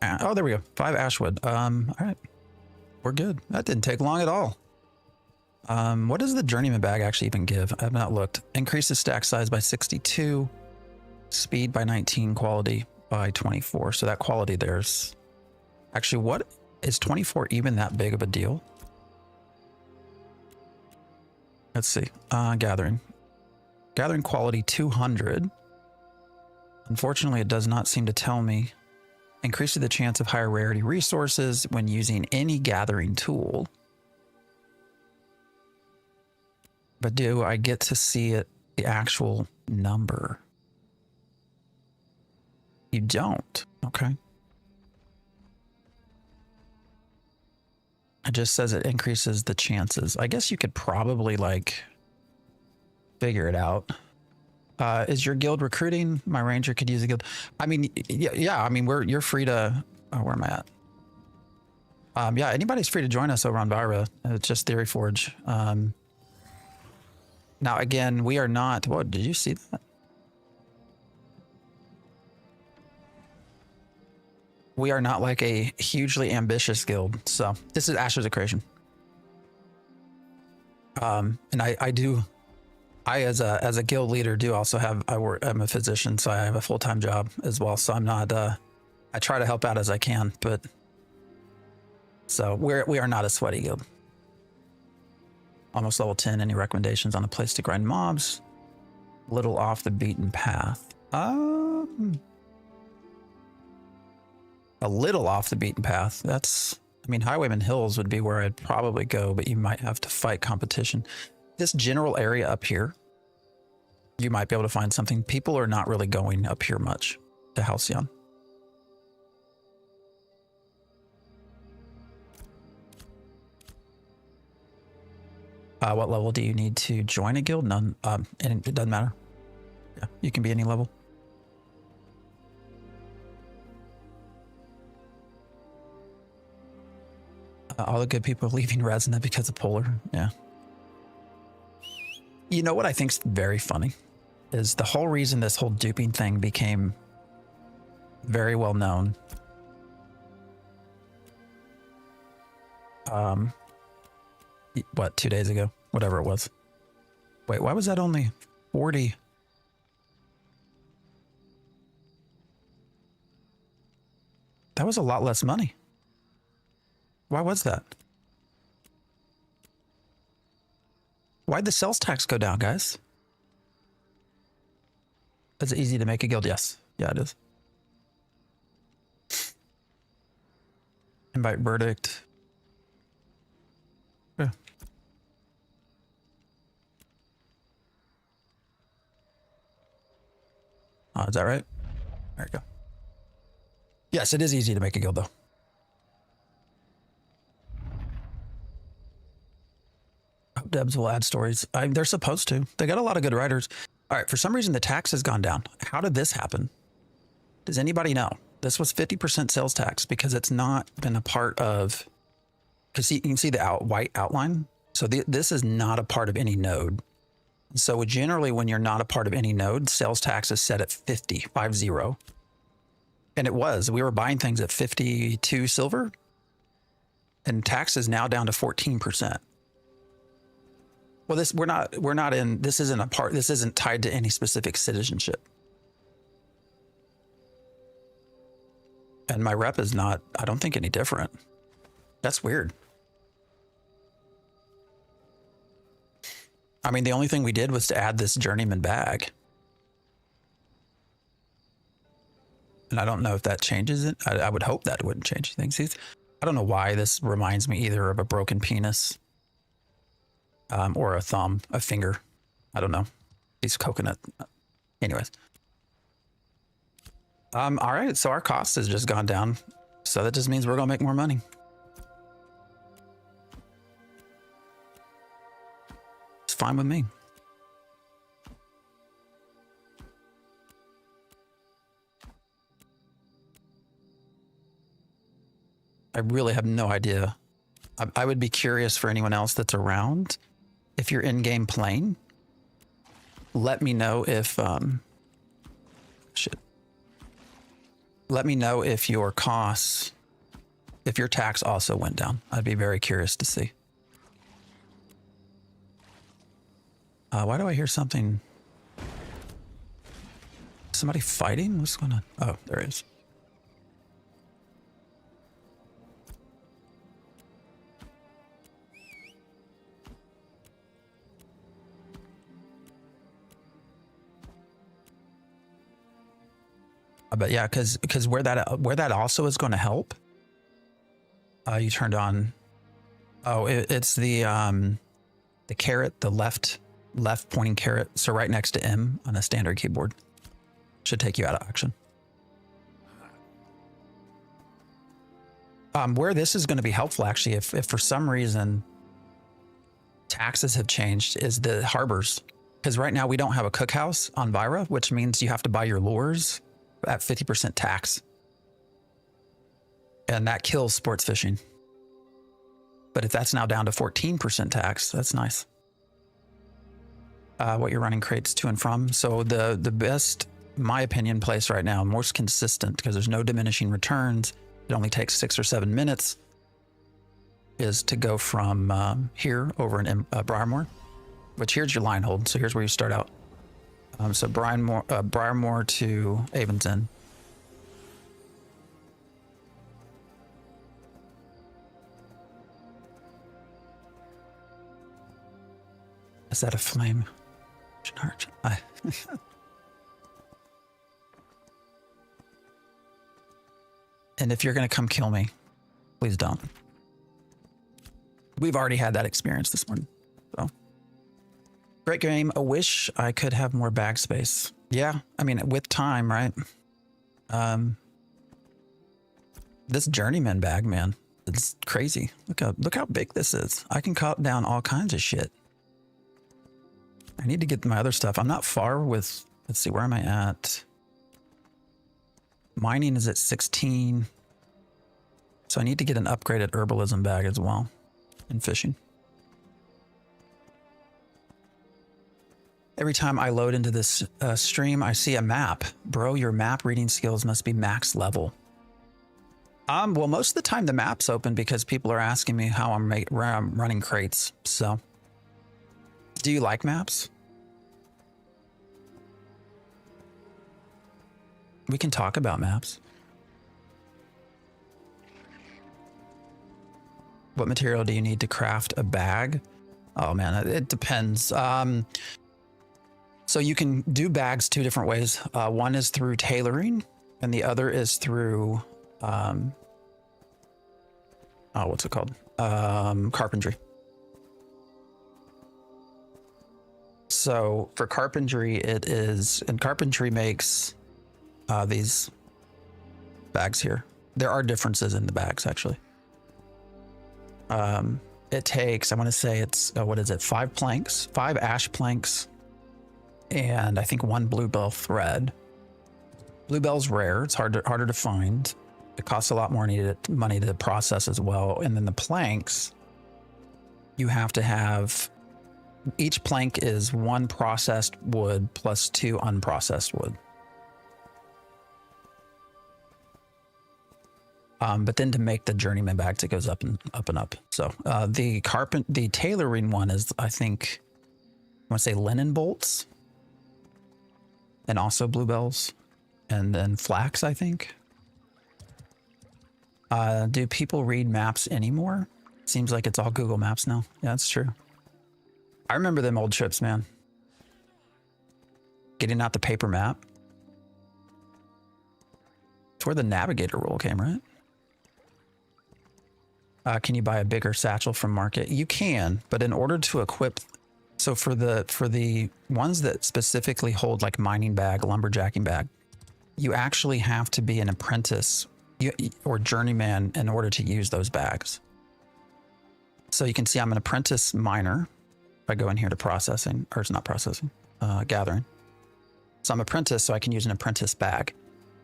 S1: Oh, there we go. 5 Ashwood. All right. We're good. That didn't take long at all. What does the journeyman bag actually even give? I have not looked. Increases stack size by 62, speed by 19, quality by 24. So that quality there's actually, what is 24 even that big of a deal? Let's see. Gathering quality 200. Unfortunately, it does not seem to tell me. Increases the chance of higher rarity resources when using any gathering tool. But do I get to see it, the actual number? You don't. Okay. It just says it increases the chances. I guess you could probably like figure it out. Is your guild recruiting? My ranger could use a guild. I mean, yeah. I mean, you're free to. Oh, where am I at? Yeah, anybody's free to join us over on Vira. It's just Theory Forge. Now again, we are not. What did you see that? We are not like a hugely ambitious guild. So this is Ashes of Creation. And I as a guild leader do also have, I'm a physician, so I have a full-time job as well. So I'm not, I try to help out as I can, but so we are not a sweaty guild. Almost level 10. Any recommendations on a place to grind mobs? Little off the beaten path. A little off the beaten path. That's, I mean, Highwayman Hills would be where I'd probably go, but you might have to fight competition. This general area up here, you might be able to find something. People are not really going up here much to Halcyon. What level do you need to join a guild? None. And it doesn't matter. Yeah, you can be any level. All the good people are leaving Resna because of Polar. Yeah. You know what I think's very funny is the whole reason this whole duping thing became very well known. What, 2 days ago? Whatever it was. Wait, why was that only 40? That was a lot less money. Why was that? Why'd the sales tax go down, guys? Is it easy to make a guild? Yes. Yeah, it is. Invite verdict. Yeah. Oh, is that right? There you go. Yes, it is easy to make a guild, though. Devs will add stories. They're supposed to. They got a lot of good writers. All right, for some reason, the tax has gone down. How did this happen? Does anybody know? This was 50% sales tax because it's not been a part of... Because you can see the white outline. So this is not a part of any node. So generally, when you're not a part of any node, sales tax is set at 50. And it was. We were buying things at 52 silver. And tax is now down to 14%. Well, we're not in, this isn't tied to any specific citizenship. And my rep is not, I don't think, any different. That's weird. I mean, the only thing we did was to add this journeyman bag. And I don't know if that changes it. I would hope that wouldn't change things. I don't know why this reminds me either of a broken penis or a thumb, a finger. I don't know. These coconut. Anyways. All right, so our cost has just gone down. So that just means we're gonna make more money. It's fine with me. I really have no idea. I would be curious for anyone else that's around. If you're in-game playing, let me know if let me know if your costs, if your tax also went down. I'd be very curious to see. Why do I hear something? Somebody fighting? What's going on? Oh, there it is. But yeah, because where that also is going to help. You turned on. Oh, it's the caret, the left pointing caret. So right next to M on a standard keyboard should take you out of action. Where this is going to be helpful, actually, if for some reason taxes have changed, is the harbors. Because right now we don't have a cookhouse on Vira, which means you have to buy your lures at 50% tax. And that kills sports fishing. But if that's now down to 14% tax, that's nice. What you're running crates to and from. So the best, in my opinion, place right now, most consistent, because there's no diminishing returns, it only takes 6 or 7 minutes, is to go from here over in Briarmore, which here's your line hold. So here's where you start out. So Briarmore to Avonton. Is that a flame? And if you're going to come kill me, please don't. We've already had that experience this morning. So. Great game. I wish I could have more bag space. Yeah, I mean, with time, right? This journeyman bag, man, it's crazy. Look how big this is. I can cut down all kinds of shit. I need to get my other stuff. I'm not far with, let's see, where am I at? Mining is at 16. So I need to get an upgraded herbalism bag as well in fishing. Every time I load into this stream, I see a map. Bro, your map reading skills must be max level. Well, most of the time the map's open because people are asking me how where I'm running crates. So, do you like maps? We can talk about maps. What material do you need to craft a bag? Oh man, it depends. So you can do bags 2 different ways. One is through tailoring, and the other is through, what's it called? Carpentry. So for carpentry, it is, and carpentry makes these bags here. There are differences in the bags, actually. It takes, I want to say it's, what is it? 5 planks, 5 ash planks, and I think 1 bluebell thread. Bluebell's rare. It's harder to find. It costs a lot more money to process as well. And then the planks, you have to have, each plank is 1 processed wood plus 2 unprocessed wood. But then to make the journeyman bags, it goes up and up and up. So the tailoring one is, I think, want to say linen bolts. And also bluebells. And then flax, I think. Do people read maps anymore? Seems like it's all Google Maps now. Yeah, that's true. I remember them old trips, man. Getting out the paper map. It's where the navigator rule came, right? Can you buy a bigger satchel from market? You can, but in order to equip, so for the ones that specifically hold like mining bag, lumberjacking bag, you actually have to be an apprentice or journeyman in order to use those bags. So you can see I'm an apprentice miner. If I go in here to processing, or it's not processing, gathering. So I'm apprentice, so I can use an apprentice bag.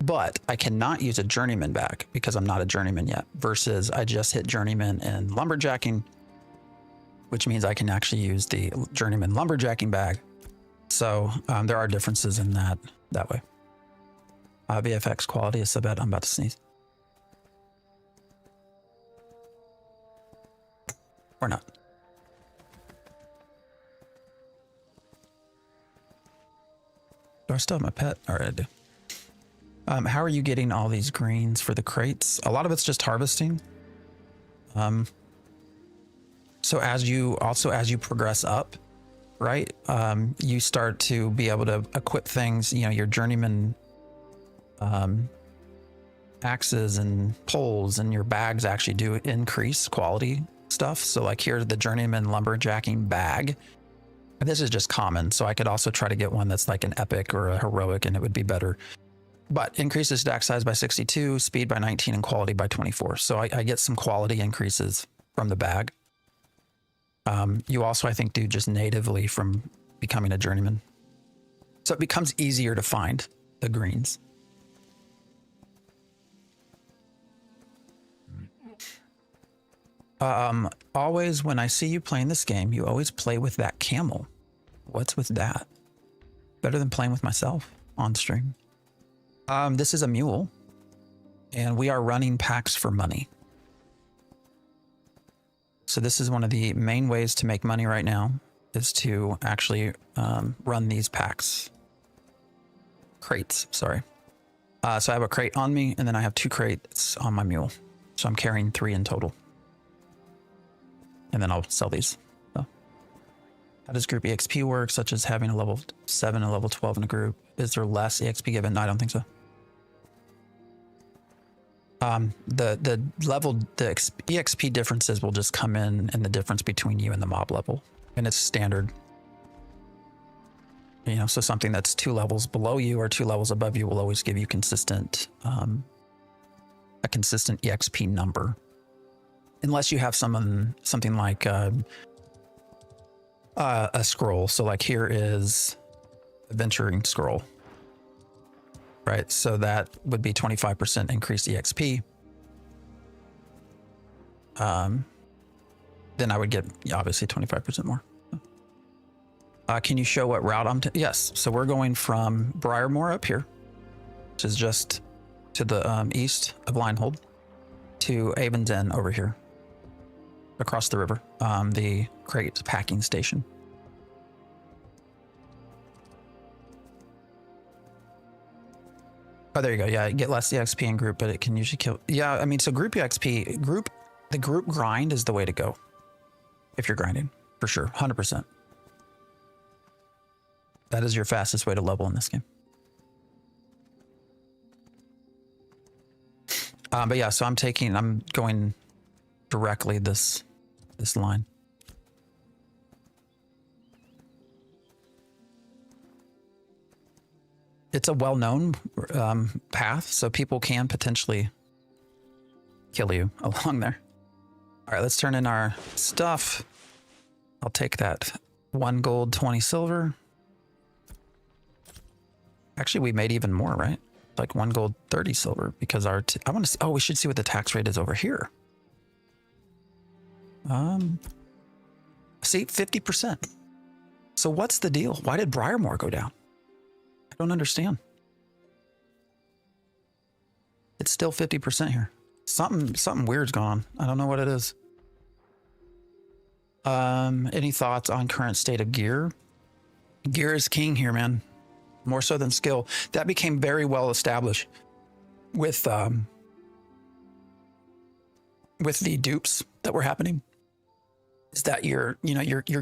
S1: But I cannot use a journeyman bag because I'm not a journeyman yet, versus I just hit journeyman in lumberjacking, which means I can actually use the journeyman lumberjacking bag. So there are differences in that way. VFX quality is so bad, I'm about to sneeze. Or not. Do I still have my pet? All right, I do. How are you getting all these greens for the crates? A lot of it's just harvesting. So as you progress up, right? You start to be able to equip things, you know, your journeyman axes and poles, and your bags actually do increase quality stuff. So like here's the journeyman lumberjacking bag. This is just common. So I could also try to get one that's like an epic or a heroic, and it would be better. But increases stack size by 62, speed by 19, and quality by 24. So I get some quality increases from the bag. You also, I think, do just natively from becoming a journeyman. So it becomes easier to find the greens. Always when I see you playing this game, you always play with that camel. What's with that? Better than playing with myself on stream. This is a mule, and we are running packs for money. So this is one of the main ways to make money right now, is to actually run these packs. Crates, sorry. So I have a crate on me, and then I have 2 crates on my mule. So I'm carrying 3 in total. And then I'll sell these. So, how does group EXP work, such as having a level 7 and a level 12 in a group? Is there less EXP given? No, I don't think so. The EXP differences will just come in the difference between you and the mob level, and it's standard. You know, so something that's 2 levels below you or 2 levels above you will always give you consistent, a consistent EXP number, unless you have something like a scroll. So like here is adventuring scroll. Right, so that would be 25% increased EXP. Then I would get obviously 25% more. Can you show what route I'm yes, so we're going from Briarmore up here, which is just to the east of Linehold, to Avon's Inn over here, across the river, the crate packing station. Oh, there you go. Yeah, get less EXP in group, but it can usually kill. Yeah, I mean, so group EXP, the group grind is the way to go. If you're grinding, for sure, 100%. That is your fastest way to level in this game. But yeah, so I'm going directly this line. It's a well-known path, so people can potentially kill you along there. All right, let's turn in our stuff. I'll take that 1 gold, 20 silver. Actually, we made even more, right? Like 1 gold, 30 silver, because I want to see, oh, we should see what the tax rate is over here. See, 50%. So what's the deal? Why did Briarmore go down? I don't understand. It's still 50% here. Something weird's going on. I don't know what it is. Any thoughts on current state of gear? Gear is king here, man. More so than skill. That became very well established with the dupes that were happening. Is that your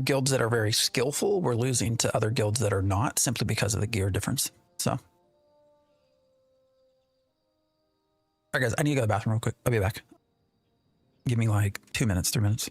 S1: guilds that are very skillful were losing to other guilds that are not, simply because of the gear difference. So, all right, guys, I need to go to the bathroom real quick. I'll be back. Give me like 2 minutes, 3 minutes.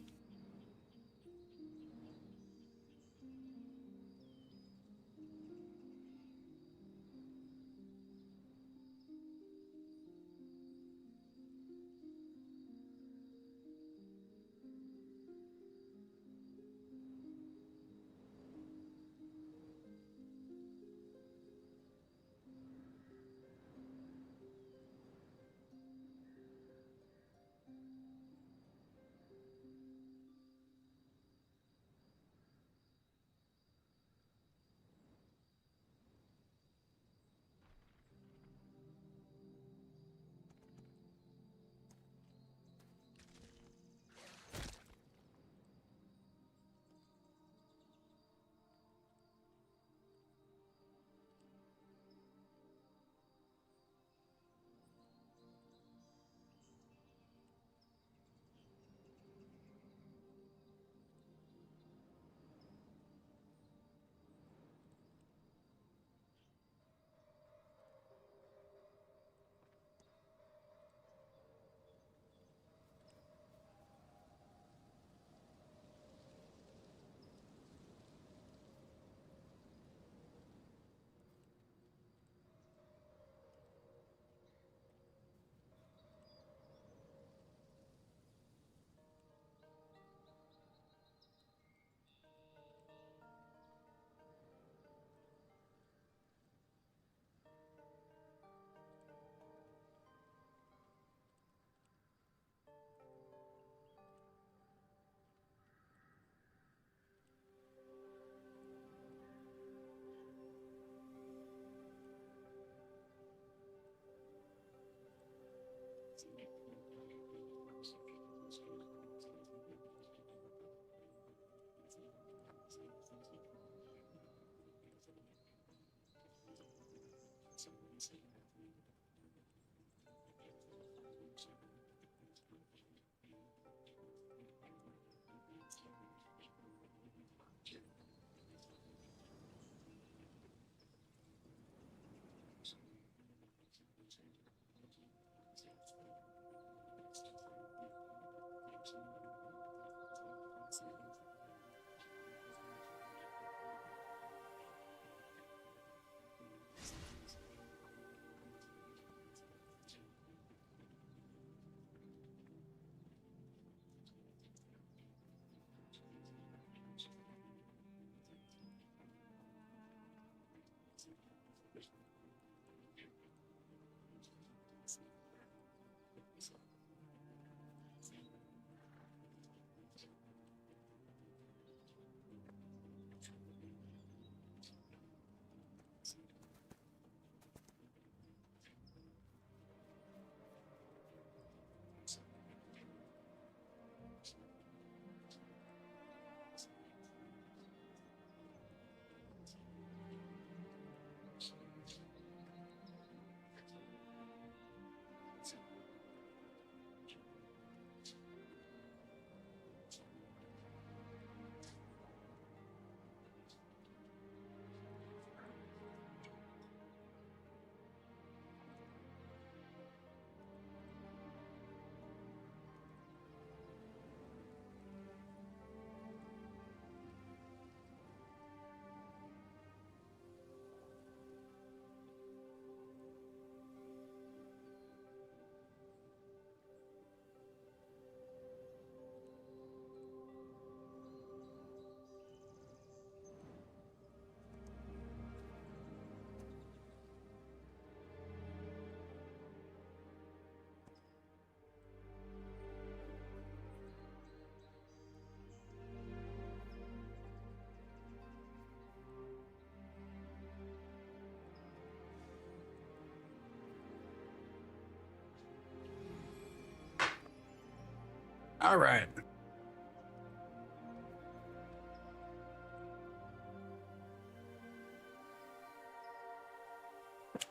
S1: All right.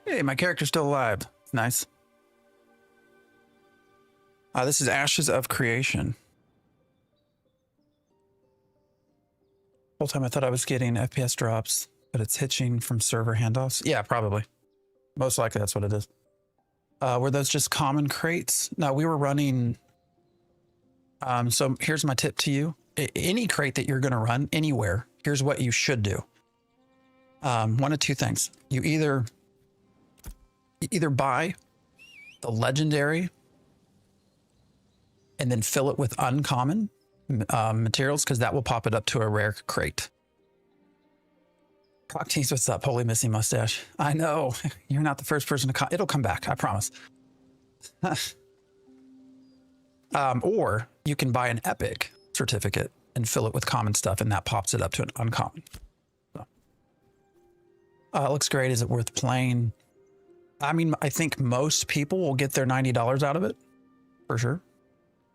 S1: Hey, my character's still alive. Nice. This is Ashes of Creation. Whole time I thought I was getting FPS drops, but it's hitching from server handoffs. Yeah, probably. Most likely that's what it is. Were those just common crates? No, we were running. So here's my tip to you. Any crate that you're going to run anywhere, here's what you should do. One of two things. You either buy the legendary and then fill it with uncommon materials, because that will pop it up to a rare crate. Cocktease, what's up? Holy missing mustache. I know. You're not the first person to it'll come back, I promise. Or you can buy an epic certificate and fill it with common stuff, and that pops it up to an uncommon. So. It looks great. Is it worth playing? I mean, I think most people will get their $90 out of it, for sure.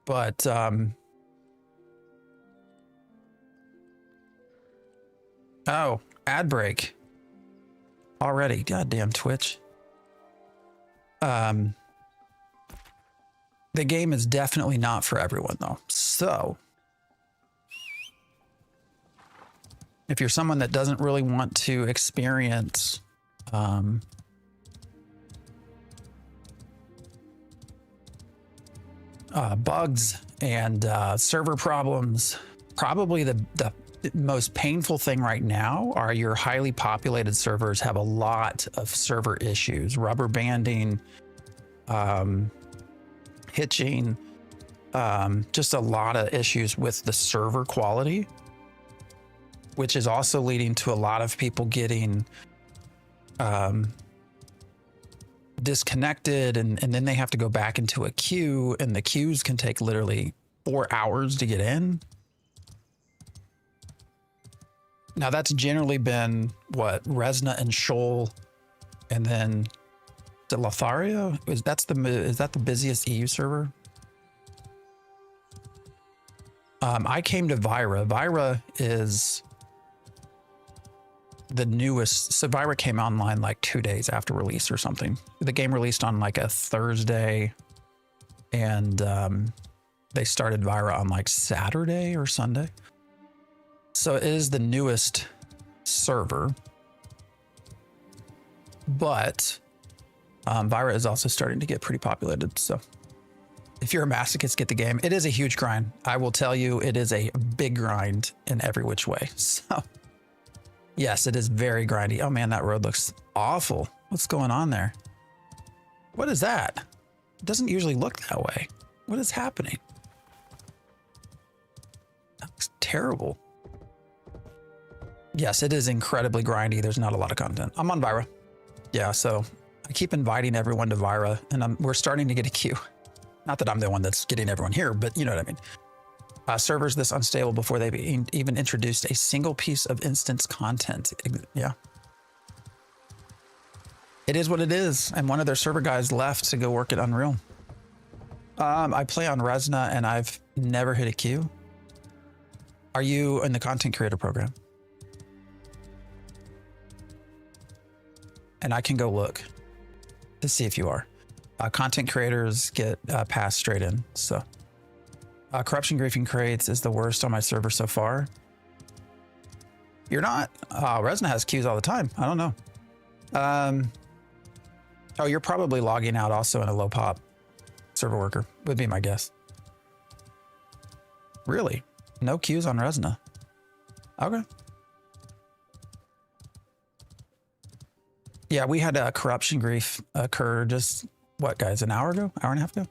S1: But oh, ad break already. Goddamn Twitch. The game is definitely not for everyone, though. So if you're someone that doesn't really want to experience bugs and server problems, probably the most painful thing right now are your highly populated servers have a lot of server issues, rubber banding, hitching, just a lot of issues with the server quality, which is also leading to a lot of people getting disconnected, and then they have to go back into a queue, and the queues can take literally 4 hours to get in. Now that's generally been what, Resna and Shoal, and then the Lothario? Is that the busiest EU server? I came to Vira. Vira is the newest. So Vira came online like 2 days after release or something. The game released on like a Thursday, and they started Vira on like Saturday or Sunday. So it is the newest server, but Vira is also starting to get pretty populated. So if you're a masochist, get the game. It is a huge grind. I will tell you, it is a big grind in every which way. So yes, it is very grindy. Oh man, that road looks awful. What's going on there? What is that? It doesn't usually look that way. What is happening? That looks terrible. Yes, it is incredibly grindy. There's not a lot of content. I'm on Vira. Yeah, so I keep inviting everyone to Vira, and we're starting to get a queue. Not that I'm the one that's getting everyone here, but you know what I mean. Servers this unstable before they've even introduced a single piece of instance content. Yeah. It is what it is. And one of their server guys left to go work at Unreal. I play on Resna, and I've never hit a queue. Are you in the content creator program? And I can go look to see if you are. Content creators get passed straight in. So corruption griefing crates is the worst on my server so far. You're not? Resna has queues all the time. I don't know. Oh, you're probably logging out also in a low pop server worker, would be my guess. Really? No queues on Resna? Okay. Yeah, we had a corruption grief occur just, what guys, an hour ago? Hour and a half ago?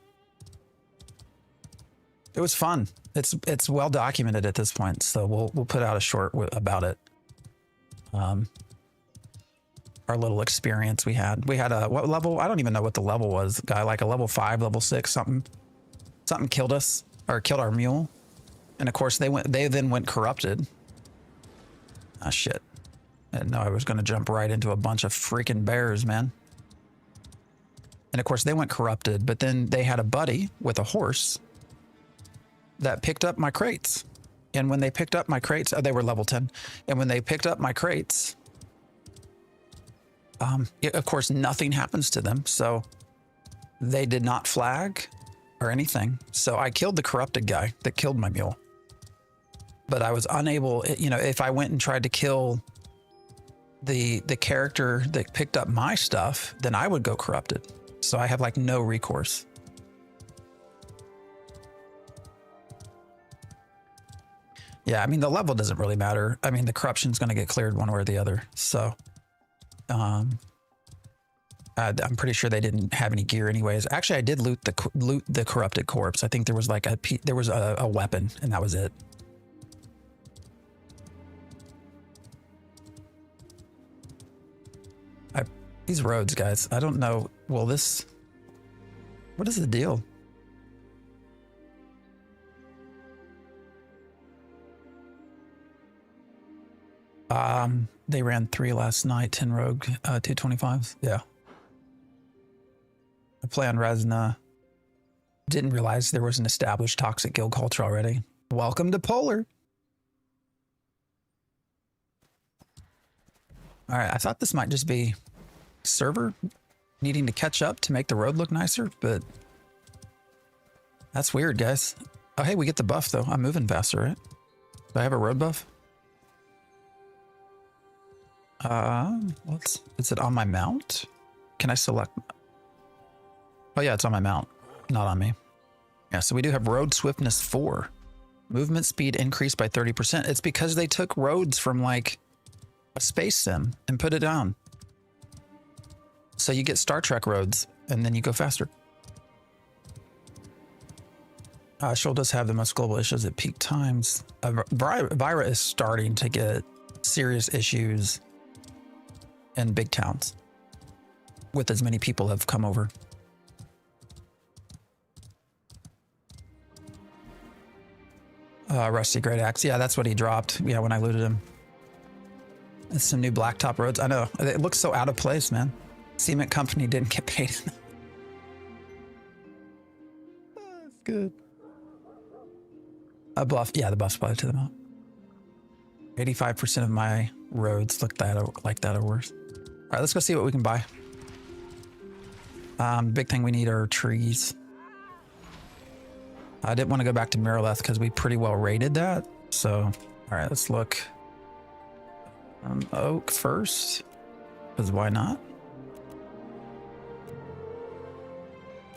S1: It was fun. It's well documented at this point, so we'll put out a short about it. Our little experience we had. We had a, what level? I don't even know what the level was. Guy like a level 5, level 6, something killed us, or killed our mule. And of course they then went corrupted. Ah, shit. I didn't know I was going to jump right into a bunch of freaking bears, man. And of course they went corrupted, but then they had a buddy with a horse that picked up my crates. And when they picked up my crates, they were level 10. And when they picked up my crates, Of course, nothing happens to them, so they did not flag or anything. So I killed the corrupted guy that killed my mule. But I was unable, you know, if I went and tried to kill the character that picked up my stuff, then I would go corrupted. So I have like no recourse. Yeah, I mean, the level doesn't really matter. I mean, the corruption's going to get cleared one way or the other. So I'm pretty sure they didn't have any gear anyways. Actually, I did loot the corrupted corpse. I think there was like a weapon, and that was it. These roads, guys, I don't know. What is the deal? They ran 3 last night, 10 rogue, 225s. Yeah. I play on Resna. Didn't realize there was an established toxic guild culture already. Welcome to Polar. All right, I thought this might just be server needing to catch up to make the road look nicer, but that's weird, guys. Oh, hey, we get the buff though. I'm moving faster, right? Do I have a road buff? Is it on my mount? Can I select? Oh yeah, it's on my mount, not on me. Yeah, so we do have road swiftness 4. Movement speed increased by 30%. It's because they took roads from like a space sim and put it down. So you get Star Trek roads and then you go faster. She'll does have the most global issues at peak times. Vira is starting to get serious issues in big towns with as many people have come over. Rusty Great Axe. Yeah, that's what he dropped. Yeah, when I looted him. It's some new blacktop roads. I know. It looks so out of place, man. Cement company didn't get paid. That's good. A buff. Yeah, the buff's probably to them out. 85% of my roads look like that or worse. All right, let's go see what we can buy. Big thing we need are trees. I didn't want to go back to Miraleth because we pretty well raided that. So, all right, let's look. Oak first, because why not?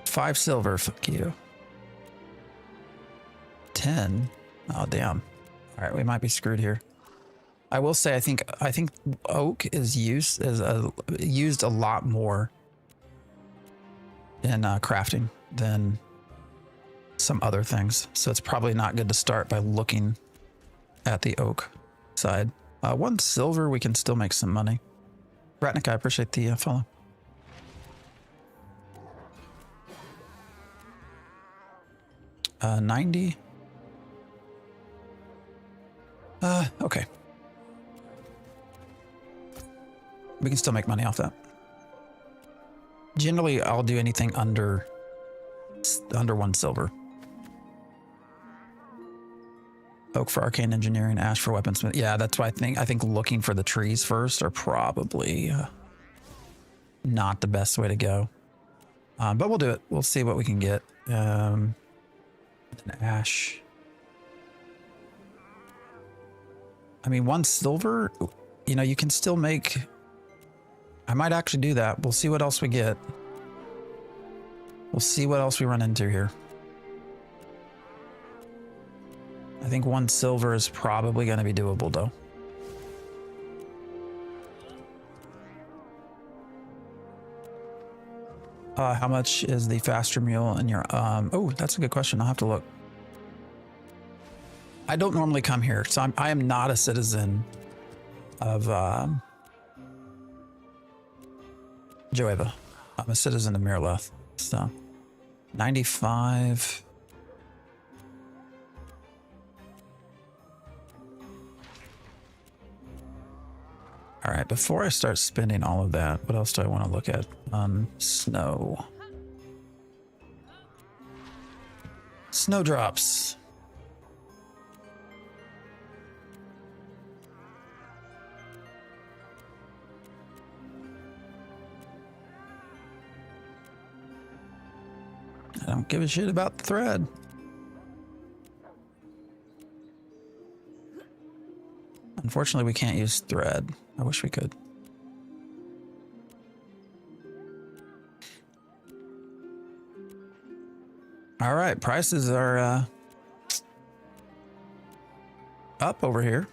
S1: 5 silver, fuck you. 10. Oh damn. All right, we might be screwed here. I will say I think oak is used a lot more in crafting than some other things. So it's probably not good to start by looking at the oak side. 1 silver, we can still make some money. Ratnik, I appreciate the follow. $90. Okay. We can still make money off that. Generally, I'll do anything under 1 silver. Oak for arcane engineering, ash for weaponsmith. Yeah, that's why I think looking for the trees first are probably not the best way to go. But we'll do it. We'll see what we can get. An ash. I mean, 1 silver, you know, you can still make... I might actually do that. We'll see what else we get. We'll see what else we run into here. I think 1 silver is probably going to be doable, though. How much is the faster mule in your... oh, that's a good question. I'll have to look. I don't normally come here, so I am not a citizen of Joeva. I'm a citizen of Miraleth. So 95. All right, before I start spending all of that, what else do I want to look at? Snow. Snowdrops. don't give a shit about the thread. Unfortunately, we can't use thread. I wish we could. All right, prices are up over here.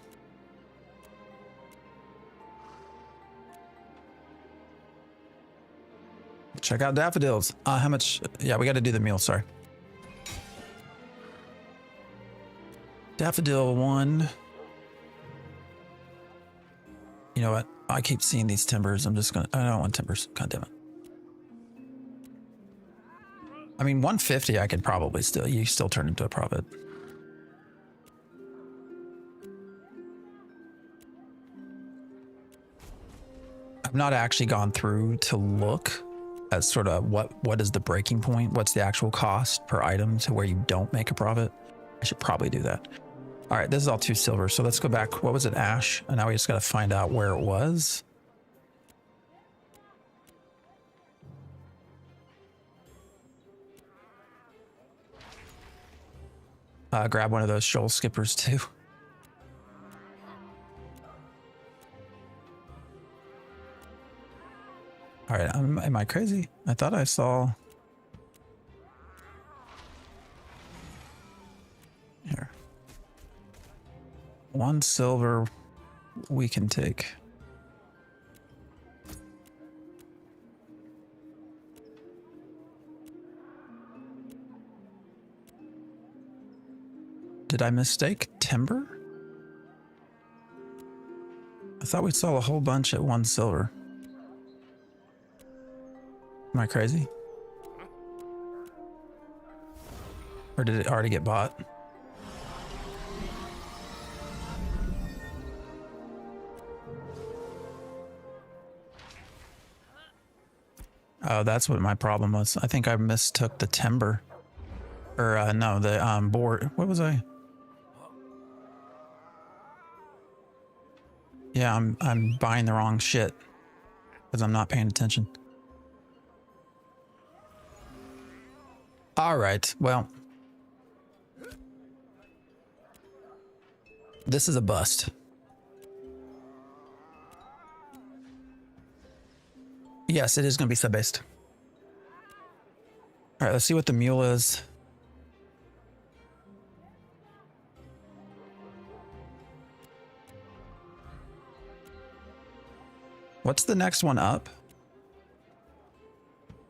S1: Check out daffodils. How much? Yeah, we got to do the meal. Sorry. Daffodil 1. You know what? I keep seeing these timbers. I'm just gonna. I don't want timbers. God damn it. I mean, 150. I could probably still. You still turn into a profit. I've not actually gone through to look at sort of what is the breaking point. What's the actual cost per item to where you don't make a profit? I should probably do that. All right, this is all 2 silver. So let's go back. What was it, Ash? And now we just got to find out where it was. Grab one of those shoal skippers too. All right, am I crazy? I thought I saw... Here. 1 silver we can take. Did I mistake timber? I thought we saw a whole bunch at 1 silver. Am I crazy? Or did it already get bought? Oh, that's what my problem was. I think I mistook the timber. Or, no, the board. What was I? Yeah, I'm buying the wrong shit. Because I'm not paying attention. All right, well. This is a bust. Yes, it is going to be sub-based. All right, let's see what the mule is. What's the next one up?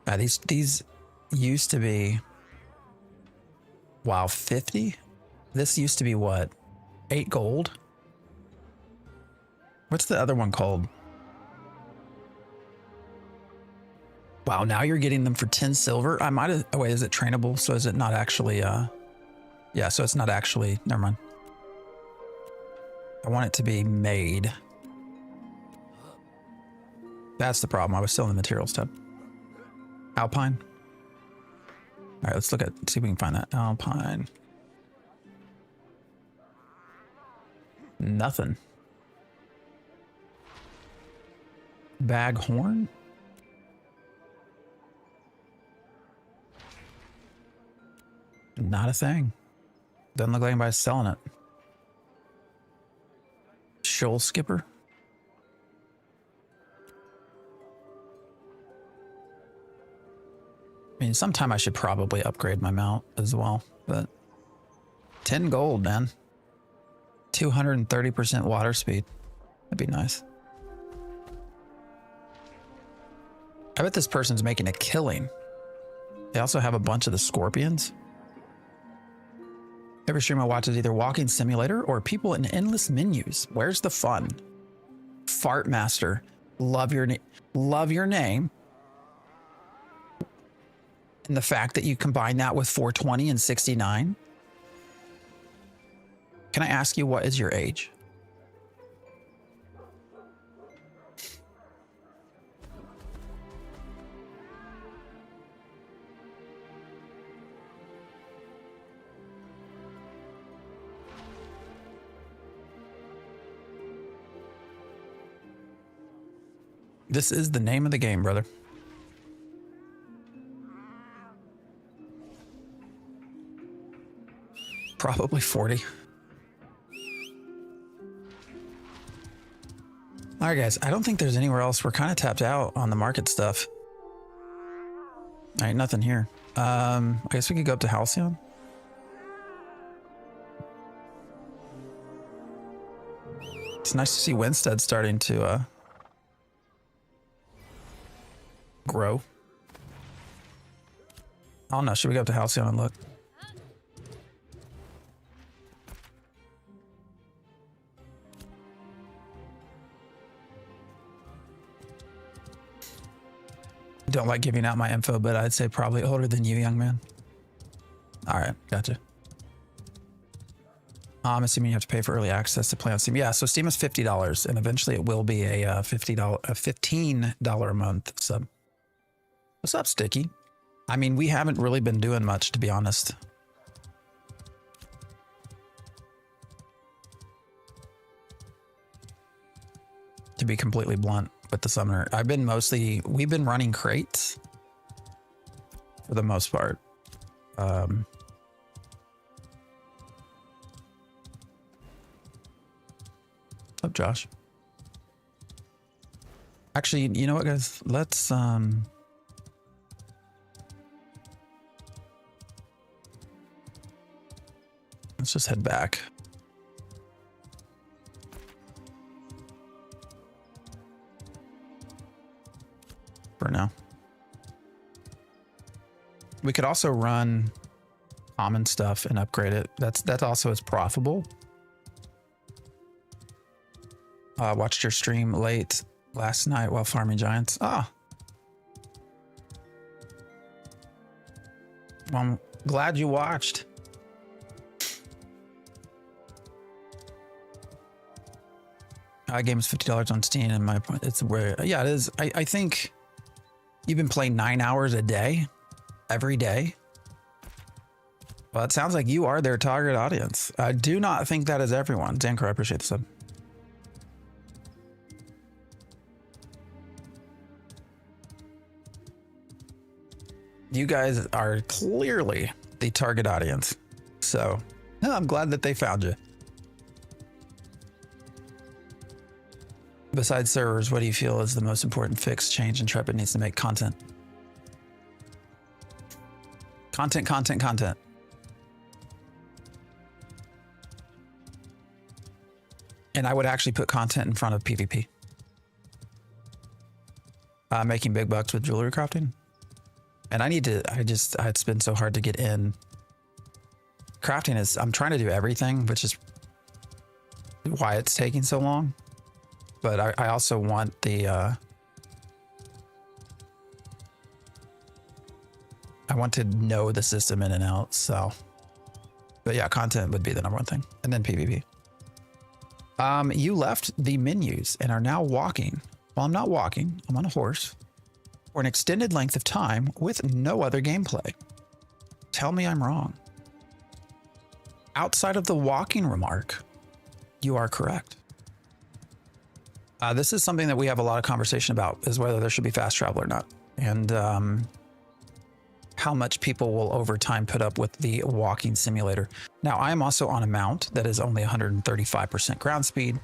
S1: These used to be... Wow, 50? This used to be what? 8 gold? What's the other one called? Wow, now you're getting them for 10 silver? I might have... Oh, wait, is it trainable? So is it not actually... Yeah, so it's not actually... Never mind. I want it to be made. That's the problem. I was still in the materials tab. Alpine. All right, let's look at... See if we can find that. Alpine. Nothing. Bag horn? Not a thing. Doesn't look like anybody's selling it. Shoal skipper? I mean, sometime I should probably upgrade my mount as well, but 10 gold, man. 230% water speed. That'd be nice. I bet this person's making a killing. They also have a bunch of the scorpions. Every stream I watch is either walking simulator or people in endless menus. Where's the fun? Fart master. Love your name. And the fact that you combine that with 420 and 69. Can I ask you, what is your age? This is the name of the game, brother. Probably 40. All right, guys. I don't think there's anywhere else. We're kind of tapped out on the market stuff. All right, nothing here. I guess we could go up to Halcyon. It's nice to see Winstead starting to grow. I don't know. Should we go up to Halcyon and look? Don't like giving out my info, but I'd say probably older than you, young man. All right, gotcha. I'm assuming you have to pay for early access to play on Steam. Yeah, so Steam is $50, and eventually it will be a $15 a month sub. What's up, Sticky? I mean, we haven't really been doing much, to be honest. To be completely blunt with the summoner, we've been running crates for the most part. Up, Josh. Actually, you know what, guys? Let's just head back. For now. We could also run common stuff and upgrade it. That also is profitable. Watched your stream late last night while farming giants. Ah. Well, I'm glad you watched. Game is $50 on Steam, and my point, it's where, yeah, it is. I think you've been playing 9 hours a day, every day. Well, it sounds like you are their target audience. I do not think that is everyone. Dancro, I appreciate the sub. You guys are clearly the target audience. So I'm glad that they found you. Besides servers, what do you feel is the most important fix, change, Intrepid needs to make? Content. Content. And I would actually put content in front of PvP. Making big bucks with jewelry crafting. And it's been so hard to get in. Crafting is, I'm trying to do everything, which is why it's taking so long. But I also want the, I want to know the system in and out, so. But yeah, content would be the number one thing. And then PvP. You left the menus and are now walking. Well, I'm not walking, I'm on a horse for an extended length of time with no other gameplay. Tell me I'm wrong. Outside of the walking remark, you are correct. This is something that we have a lot of conversation about, is whether there should be fast travel or not. And how much people will over time put up with the walking simulator. Now, I am also on a mount that is only 135% ground speed.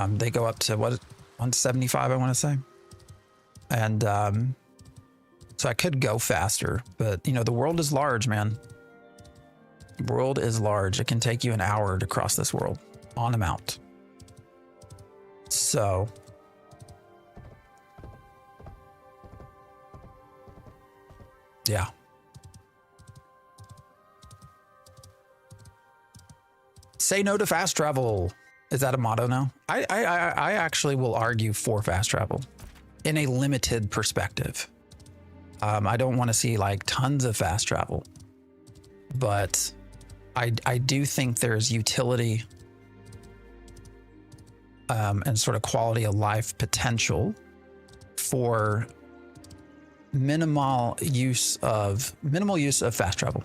S1: They go up to, what, 175, I want to say. And so I could go faster, but, you know, the world is large, man. The world is large. It can take you an hour to cross this world on a mount. So yeah. Say no to fast travel. Is that a motto now? I actually will argue for fast travel in a limited perspective. I don't want to see like tons of fast travel, but I do think there's utility and sort of quality of life potential for minimal use of fast travel.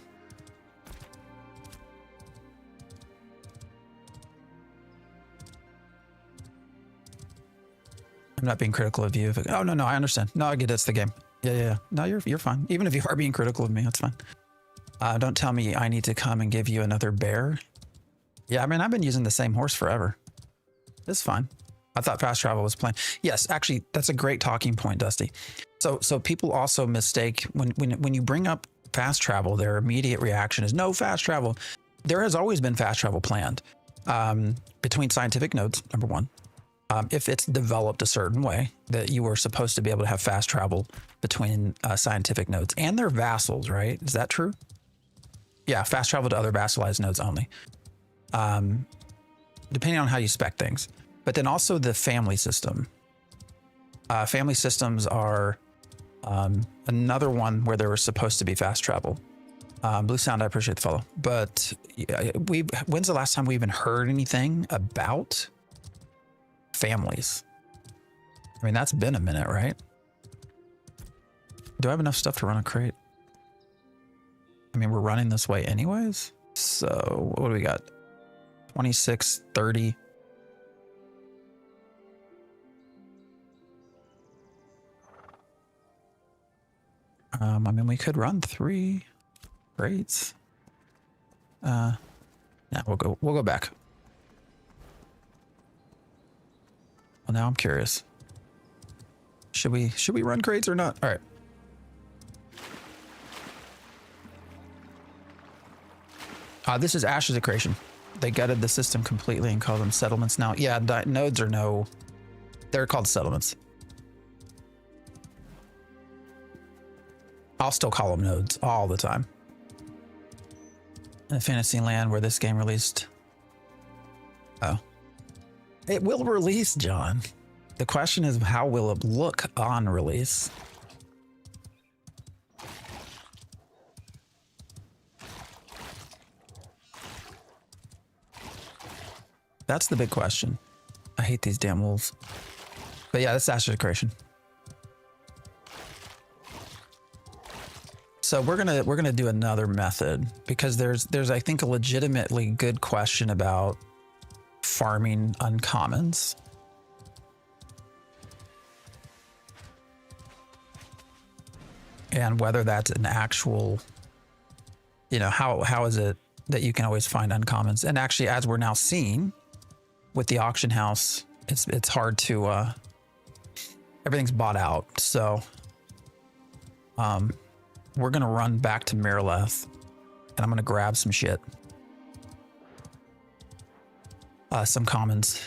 S1: I'm not being critical of you. Oh no, I understand. No, I get it's the game. Yeah. No, you're fine. Even if you are being critical of me, that's fine. Don't tell me I need to come and give you another bear. Yeah, I mean, I've been using the same horse forever. It's fine. I thought fast travel was planned. Yes, actually, that's a great talking point, Dusty. So people also mistake when you bring up fast travel, their immediate reaction is no fast travel. There has always been fast travel planned between scientific nodes, number one. If it's developed a certain way that you were supposed to be able to have fast travel between scientific nodes and their vassals, right? Is that true? Yeah, fast travel to other vassalized nodes only. Depending on how you spec things. But then also the family system. Family systems are another one where there was supposed to be fast travel. Blue Sound, I appreciate the follow. But when's the last time we even heard anything about families? I mean, that's been a minute, right? Do I have enough stuff to run a crate? I mean, we're running this way anyways. So what do we got? 26, 30. I mean, we could run 3 crates. Yeah, we'll go back. Well, now I'm curious. Should we run crates or not? All right. This is Ashes of Creation. They gutted the system completely and call them settlements now. Yeah, nodes are no, they're called settlements. I'll still call them nodes all the time. In Fantasyland where this game released. Oh. It will release, John. The question is, how will it look on release? That's the big question. I hate these damn wolves. But yeah, that's Ashes of Creation. So we're gonna do another method because there's I think a legitimately good question about farming uncommons. And whether that's an actual, you know, how is it that you can always find uncommons? And actually, as we're now seeing with the auction house, it's hard to everything's bought out. So we're gonna run back to Miraleth and I'm gonna grab some shit. Some commons.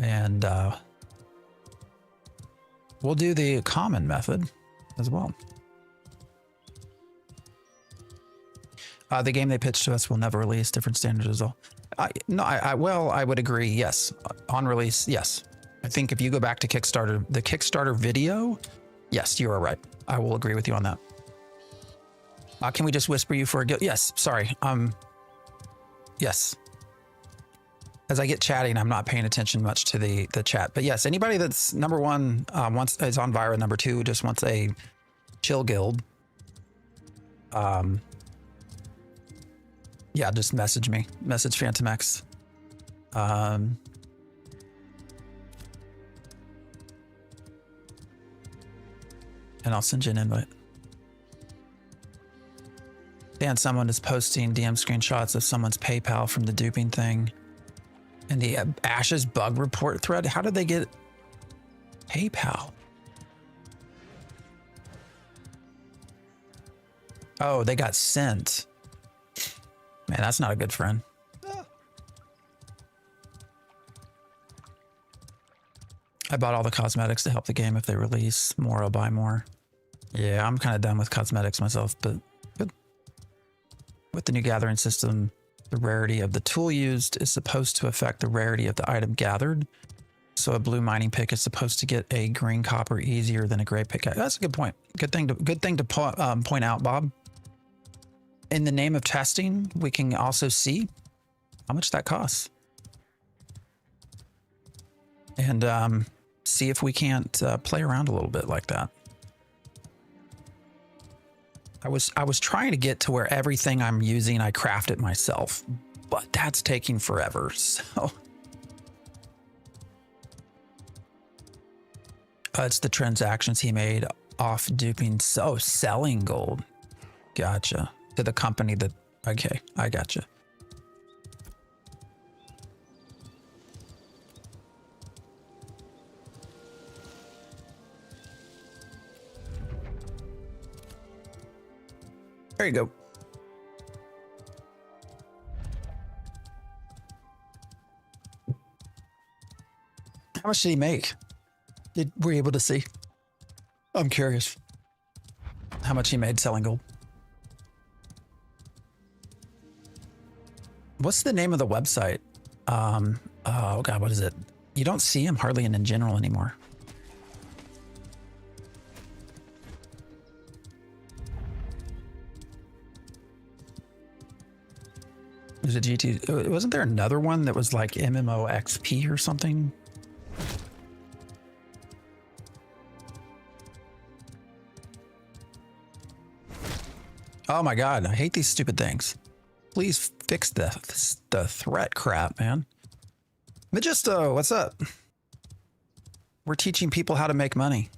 S1: And we'll do the common method as well. The game they pitched to us will never release, different standards as well. Well, I would agree, yes. On release, yes. I think if you go back to Kickstarter, the Kickstarter video, yes, you are right. I will agree with you on that. Can we just whisper you for a guild? Yes, sorry. Yes. As I get chatting, I'm not paying attention much to the chat. But yes, anybody that's number one is on Vira, number 2 just wants a chill guild. Yeah, just message me. Message Phantom X. And I'll send you an invite. Dan, someone is posting DM screenshots of someone's PayPal from the duping thing. And the Ashes bug report thread. How did they get PayPal? Oh, they got sent. Man, that's not a good friend. I bought all the cosmetics to help the game. If they release more, I'll buy more. Yeah, I'm kind of done with cosmetics myself, but good. With the new gathering system, the rarity of the tool used is supposed to affect the rarity of the item gathered. So a blue mining pick is supposed to get a green copper easier than a gray pick. That's a good point. Good thing to point out, Bob. In the name of testing, we can also see how much that costs. And see if we can't play around a little bit like that. I was trying to get to where everything I'm using, I craft it myself, but that's taking forever. So it's the transactions he made off duping. So selling gold. Gotcha. To the company that, okay, I gotcha. There you go. How much did he make? Were you able to see? I'm curious. How much he made selling gold. What's the name of the website? Oh God, what is it? You don't see him hardly in general anymore. Is it GT? Wasn't there another one that was like MMO XP or something? Oh my God, I hate these stupid things. Please fix the threat crap, man. Magisto, what's up? We're teaching people how to make money.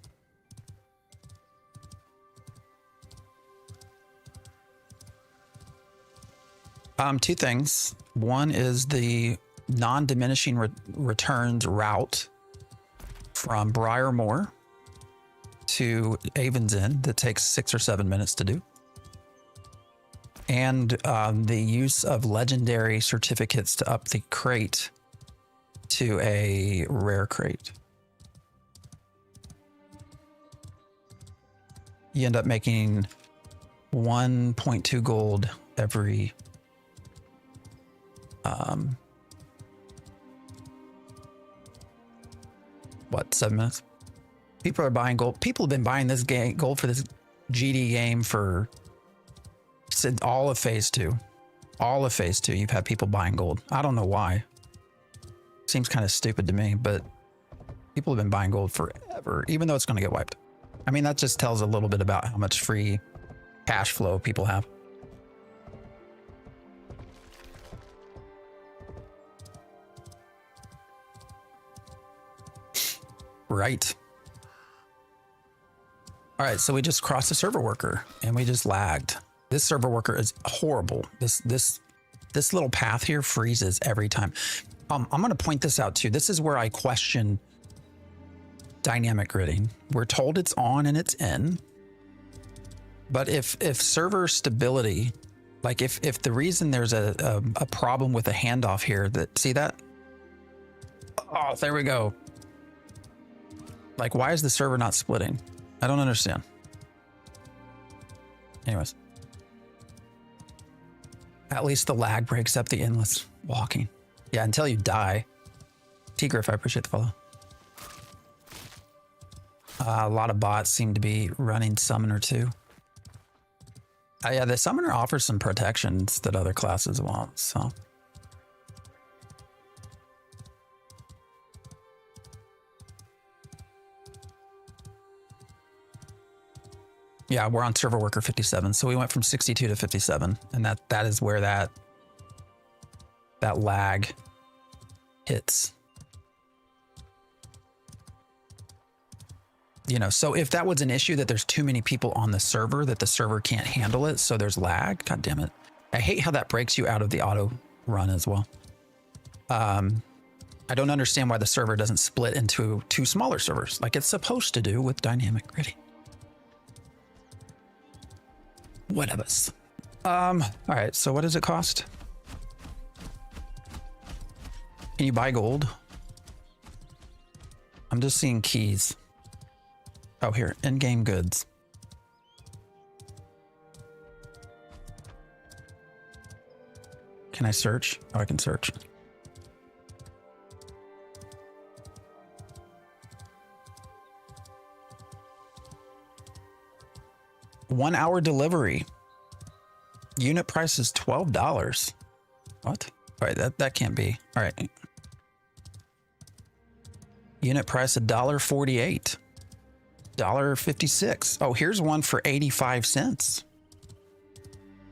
S1: Two things. One is the non-diminishing returns route from Briarmore to Avon's Inn that takes 6 or 7 minutes to do. And the use of legendary certificates to up the crate to a rare crate. You end up making 1.2 gold every what, 7 minutes? People are buying gold. People have been buying this gold for this GD game for all of phase 2. All of phase 2, you've had people buying gold. I don't know why. Seems kind of stupid to me, but people have been buying gold forever, even though it's going to get wiped. I mean, that just tells a little bit about how much free cash flow people have. Right. All right, so we just crossed a server worker and we just lagged. This server worker is horrible. This little path here freezes every time. I'm going to point this out too. This is where I question dynamic gridding. We're told it's on and it's in. But if server stability, like if the reason there's a problem with a handoff here, that, see that? Oh, there we go. Like, why is the server not splitting? I don't understand. Anyways. At least the lag breaks up the endless walking. Yeah, until you die. T-Griff, I appreciate the follow. A lot of bots seem to be running Summoner too. Yeah, the Summoner offers some protections that other classes won't, so. Yeah, we're on server worker 57, so we went from 62 to 57, and that is where that lag hits. You know, so if that was an issue that there's too many people on the server, that the server can't handle it, so there's lag, god damn it. I hate how that breaks you out of the auto run as well. I don't understand why the server doesn't split into 2 smaller servers like it's supposed to do with dynamic gridding. Whatever. All right, so what does it cost? Can you buy gold? I'm just seeing keys. Oh, here, in-game goods. Can I search? Oh, I can search. One-hour delivery. Unit price is $12. What? All right, that can't be. All right. Unit price $1.48. $1.56. Oh, here's one for 85 cents.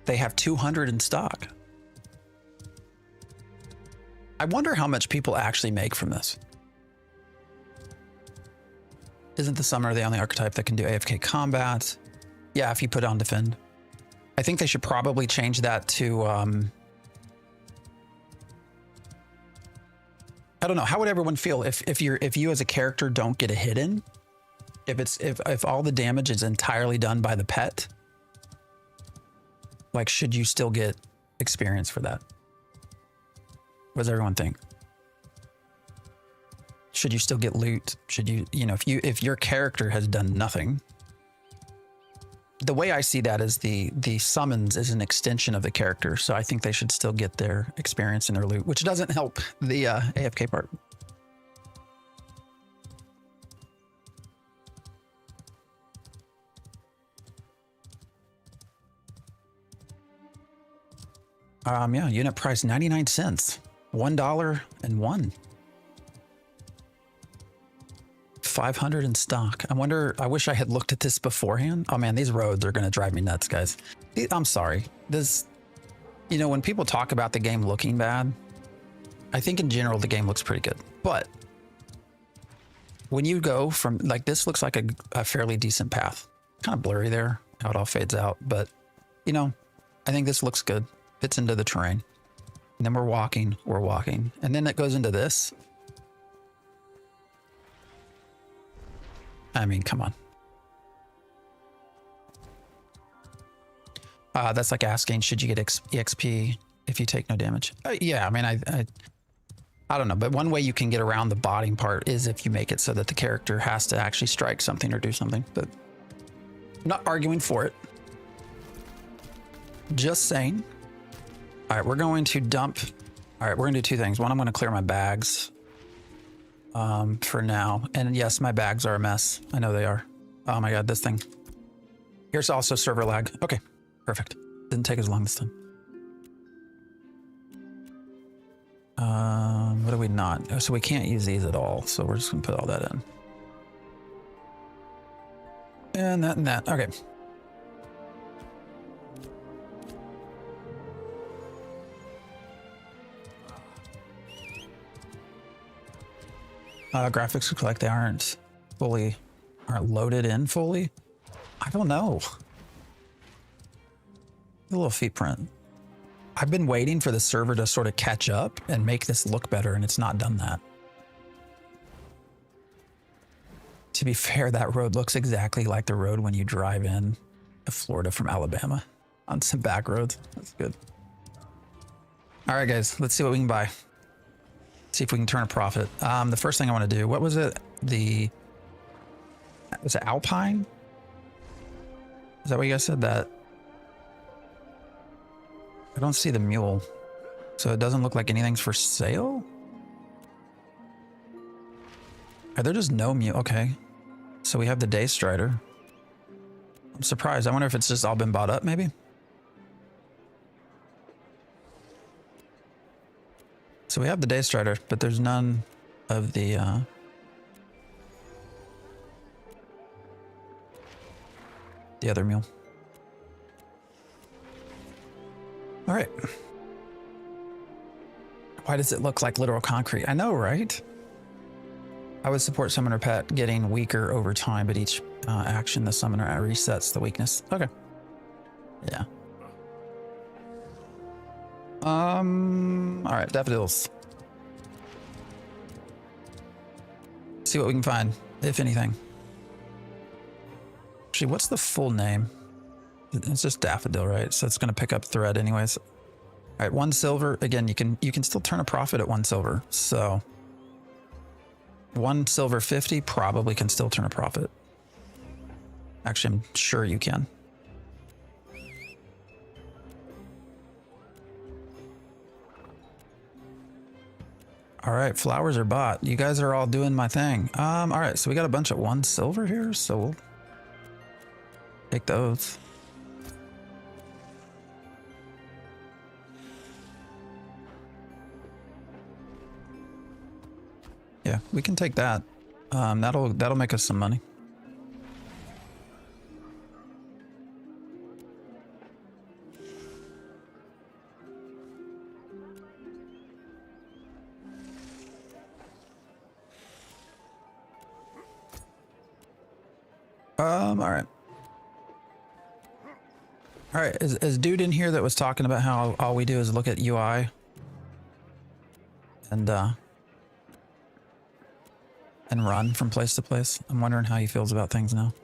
S1: They have 200 in stock. I wonder how much people actually make from this. Isn't the Summoner the only archetype that can do AFK combat? Yeah, if you put on defend. I think they should probably change that to, I don't know. How would everyone feel if you as a character don't get a hit in? If all the damage is entirely done by the pet, like, should you still get experience for that? What does everyone think? Should you still get loot? Should you, if your character has done nothing? The way I see that is the summons is an extension of the character, so I think they should still get their experience and their loot, which doesn't help the AFK part. Yeah, unit price 99 cents, $1.01. 500 in stock. I wish I had looked at this beforehand. Oh man, these roads are going to drive me nuts, guys. I'm sorry. When people talk about the game looking bad, I think in general the game looks pretty good. But when you go from, like, this looks like a fairly decent path. Kind of blurry there, how it all fades out. But, I think this looks good. Fits into the terrain. And then we're walking. And then it goes into this. I mean, come on. That's like asking, should you get EXP if you take no damage? Yeah, I mean, I don't know. But one way you can get around the botting part is if you make it so that the character has to actually strike something or do something. But I'm not arguing for it. Just saying. All right, we're going to dump. All right, we're going to do two things. One, I'm going to clear my bags. For now. And yes, my bags are a mess. I know they are. Oh my God, this thing. Here's also server lag. Okay, perfect. Didn't take as long this time. What do we not? So we can't use these at all. So we're just gonna put all that in. And that and that. Okay. Graphics look like they aren't loaded in fully. I don't know. A little feet print. I've been waiting for the server to sort of catch up and make this look better, and it's not done that. To be fair, that road looks exactly like the road when you drive in to Florida from Alabama on some back roads. That's good. All right, guys, let's see what we can buy. See if we can turn a profit. The first thing I want to do, what was it? Was it Alpine? Is that what you guys said? That I don't see the mule, so it doesn't look like anything's for sale. Are there just no mule? Okay, so we have the Day Strider. I'm surprised. I wonder if it's just all been bought up, maybe. So we have the Day Strider, but there's none of the other mule. All right. Why does it look like literal concrete? I know, right? I would support summoner pet getting weaker over time, but each action the summoner resets the weakness. Okay. Yeah. All right, daffodils. See what we can find, if anything. Actually, what's the full name? It's just daffodil, right? So it's going to pick up thread anyways. All right, 1 silver. Again, you can still turn a profit at 1 silver. So 1 silver 50 probably can still turn a profit. Actually, I'm sure you can. All right, flowers are bought. You guys are all doing my thing. All right, so we got a bunch of 1 silver here, so we'll take those. Yeah, we can take that. That'll make us some money. All right. All right, is dude in here that was talking about how all we do is look at UI and run from place to place? I'm wondering how he feels about things now.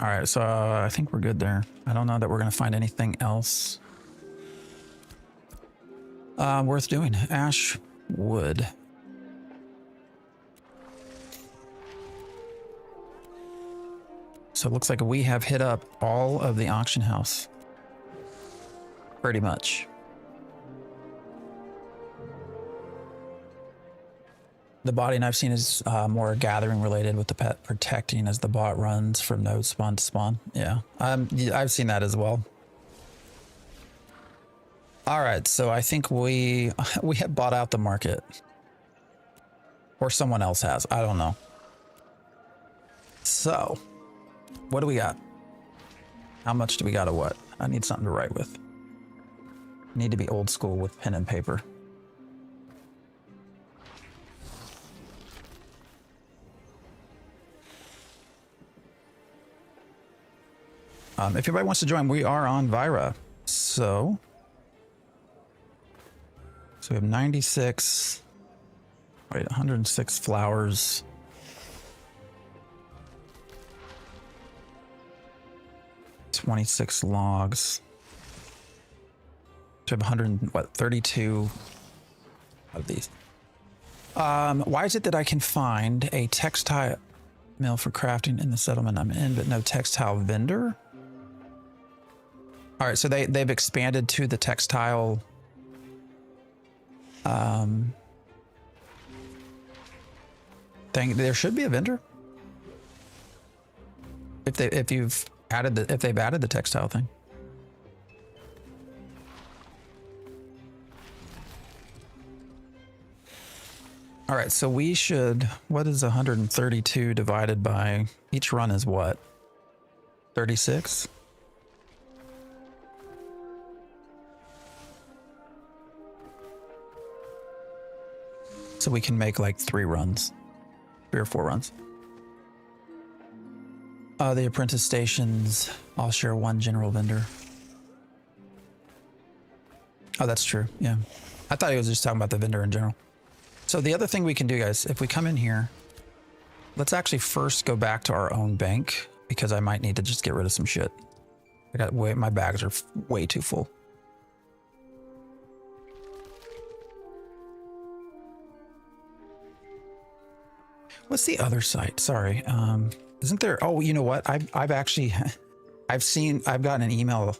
S1: All right, so I think we're good there. I don't know that we're gonna find anything else worth doing. Ash wood. So it looks like we have hit up all of the auction house. Pretty much. The botting I've seen is more gathering related with the pet protecting as the bot runs from node spawn to spawn. Yeah, I've seen that as well. All right, so I think we have bought out the market. Or someone else has, I don't know. So, what do we got? How much do we got of what? I need something to write with. I need to be old school with pen and paper. If anybody wants to join, we are on Vira. So we have 96, wait, 106 flowers. $26 logs. So we have 132 of these. Why is it that I can find a textile mill for crafting in the settlement I'm in, but no textile vendor? All right, so they've expanded to the textile thing. There should be a vendor if they've added the textile thing. All right, so we should, what is 132 divided by, each run is what? 36? So we can make like 3 or 4 runs. The apprentice stations all share one general vendor. Oh, that's true. Yeah. I thought he was just talking about the vendor in general. So the other thing we can do, guys, if we come in here, let's actually first go back to our own bank because I might need to just get rid of some shit. My bags are way too full. What's the other site? Sorry. Isn't there? Oh, you know what? I've gotten an email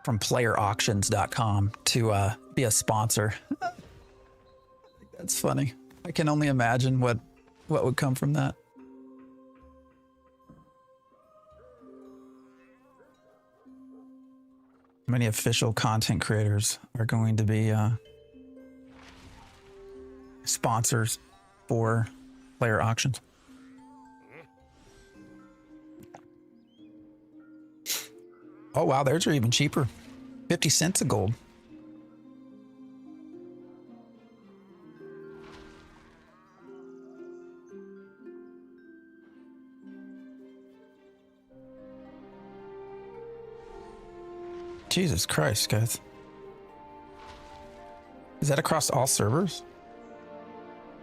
S1: from playerauctions.com to be a sponsor. That's funny. I can only imagine what would come from that. Many official content creators are going to be sponsors for player auctions. Oh wow, theirs are even cheaper. 50 cents a gold. Jesus Christ, guys. Is that across all servers?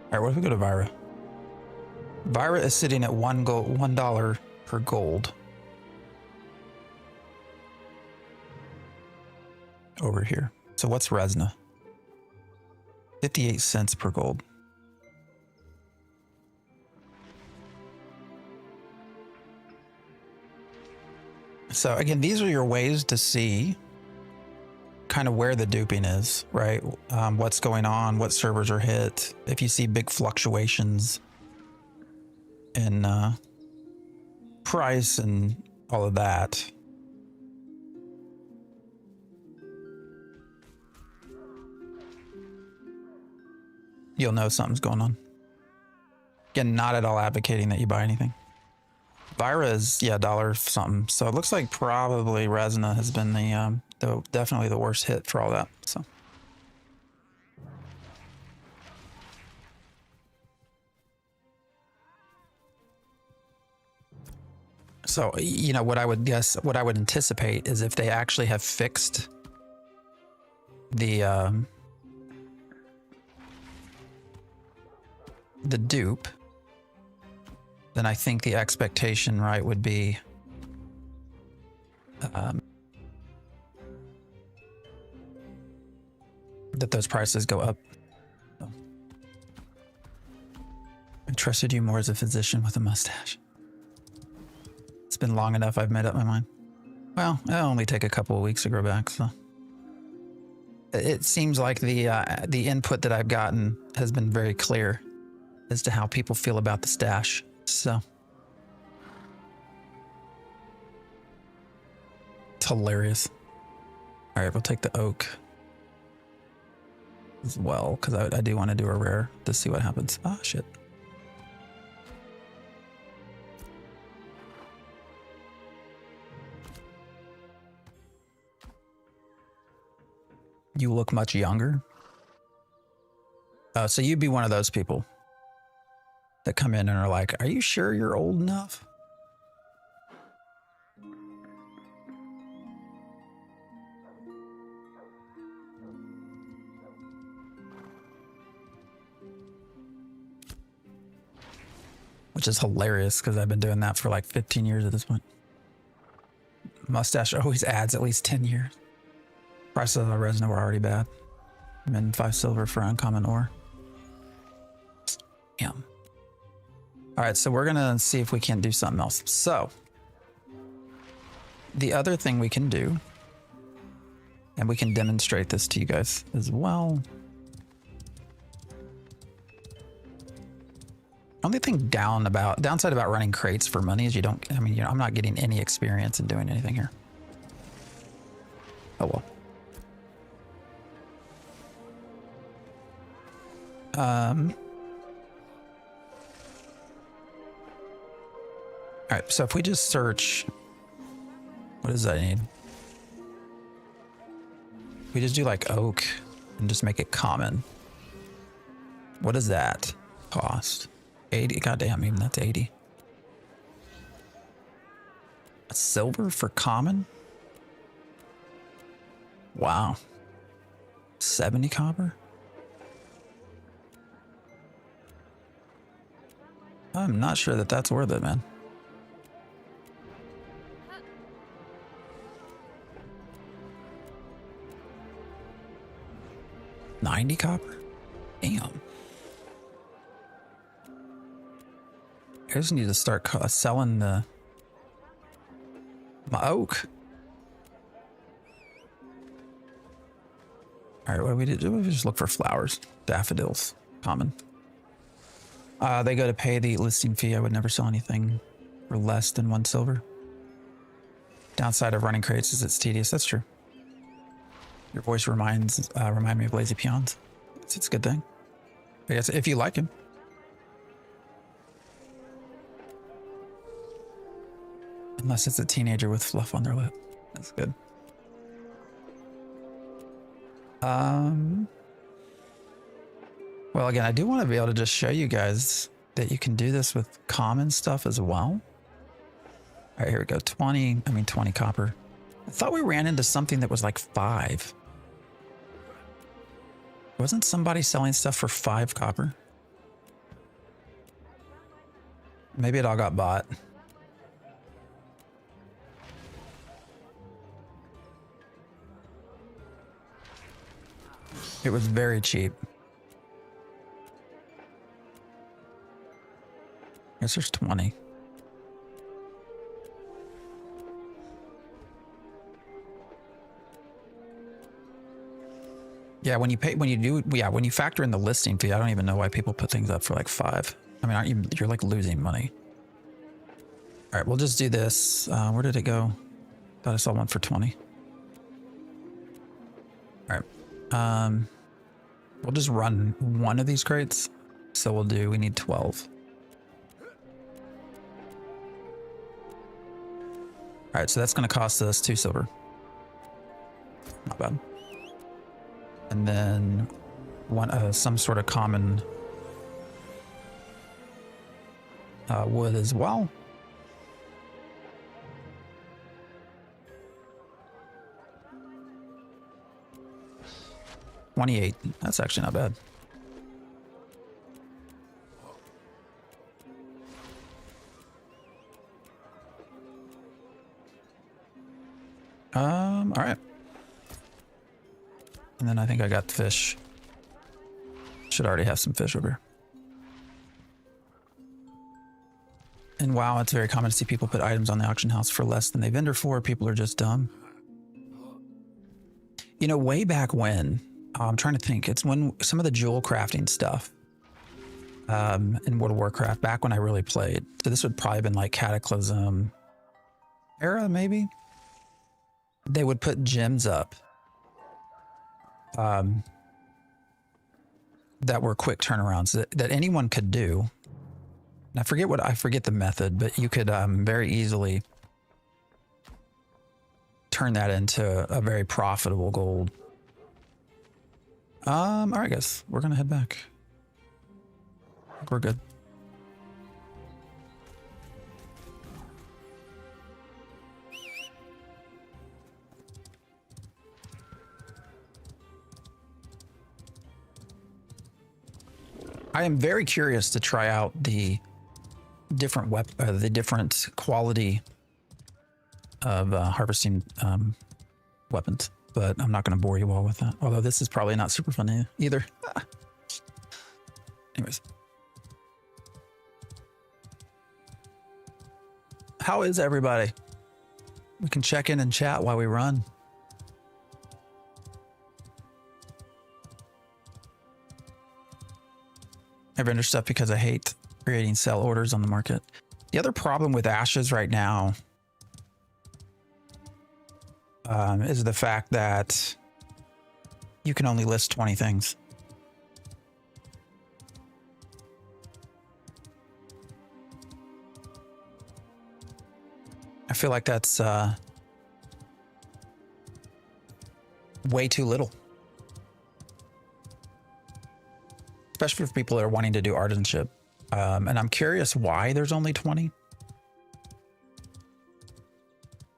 S1: All right, what if we go to Vira? Vira is sitting at $1 per gold. Over here. So what's Resna? 58 cents per gold. So again, these are your ways to see kind of where the duping is, right? What's going on, what servers are hit. If you see big fluctuations in price and all of that. You'll know something's going on. Again, not at all advocating that you buy anything. Vira is, yeah, $1 something. So it looks like probably Resna has been the definitely the worst hit for all that. So. So, you know, what I would guess, what I would anticipate is if they actually have fixed the dupe, then I think the expectation, right, would be that those prices go up. So, I trusted you more as a physician with a mustache. It's been long enough, I've made up my mind. Well, it'll only take a couple of weeks to grow back, so. It seems like the input that I've gotten has been very clear as to how people feel about the stash, so. It's hilarious. All right, we'll take the oak as well, because I do want to do a rare to see what happens. Ah, shit. You look much younger. So you'd be one of those people that come in and are like, are you sure you're old enough? Which is hilarious because I've been doing that for like 15 years at this point. Mustache always adds at least 10 years. Prices of the resin were already bad. Min 5 silver for uncommon ore. Damn. All right, so we're gonna see if we can do something else. So the other thing we can do, and we can demonstrate this to you guys as well. Only thing downside about running crates for money is you don't, I mean, you know, I'm not getting any experience in doing anything here. Oh well. All right, so if we just search, what does that need? We just do like oak and just make it common. What does that cost? 80, goddamn, even that's 80. A silver for common? Wow. 70 copper? I'm not sure that that's worth it, man. $90 copper? Damn. I just need to start selling my oak. All right, what do we do? We just look for flowers. Daffodils, common. They go to pay the listing fee. I would never sell anything for less than 1 silver. Downside of running crates is it's tedious. That's true. Your voice remind me of Lazy Peons. It's a good thing. I guess if you like him. Unless it's a teenager with fluff on their lip. That's good. Well, again, I do want to be able to just show you guys that you can do this with common stuff as well. All right, here we go. 20 copper. I thought we ran into something that was like 5. Wasn't somebody selling stuff for 5 copper? Maybe it all got bought. It was very cheap. I guess there's 20. Yeah, when you factor in the listing fee, I don't even know why people put things up for like 5. I mean, you're like losing money. All right, we'll just do this. Where did it go? Thought I saw one for 20. All right. We'll just run one of these crates. So we need 12. All right, so that's going to cost us 2 silver. Not bad. And then some sort of common wood as well. 28. That's actually not bad. All right. And then I think I got fish. Should already have some fish over here. And wow, it's very common to see people put items on the auction house for less than they vendor for. People are just dumb. You know, way back when, I'm trying to think, it's when some of the jewel crafting stuff in World of Warcraft, back when I really played. So this would probably have been like Cataclysm era, maybe? They would put gems up that were quick turnarounds that anyone could do. And I forget the method, but you could very easily turn that into a very profitable gold. All right, guys, we're gonna head back. I think we're good. I am very curious to try out the different different quality of harvesting weapons, but I'm not going to bore you all with that. Although this is probably not super fun either. Anyways, how is everybody? We can check in and chat while we run. I vendor stuff because I hate creating sell orders on the market. The other problem with ashes right now is the fact that you can only list 20 things. I feel like that's way too little. Especially for people that are wanting to do artisanship. And I'm curious why there's only 20.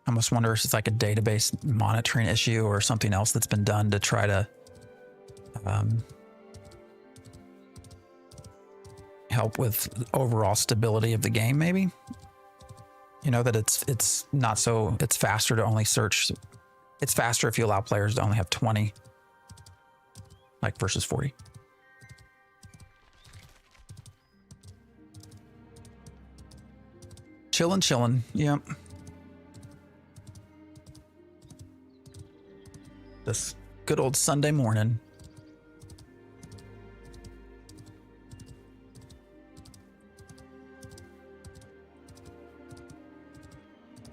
S1: I almost wonder if it's like a database monitoring issue or something else that's been done to try to help with overall stability of the game, maybe. You know, that it's not so, it's faster to only search. It's faster if you allow players to only have 20, like versus 40. Chillin'. Yep. This good old Sunday morning.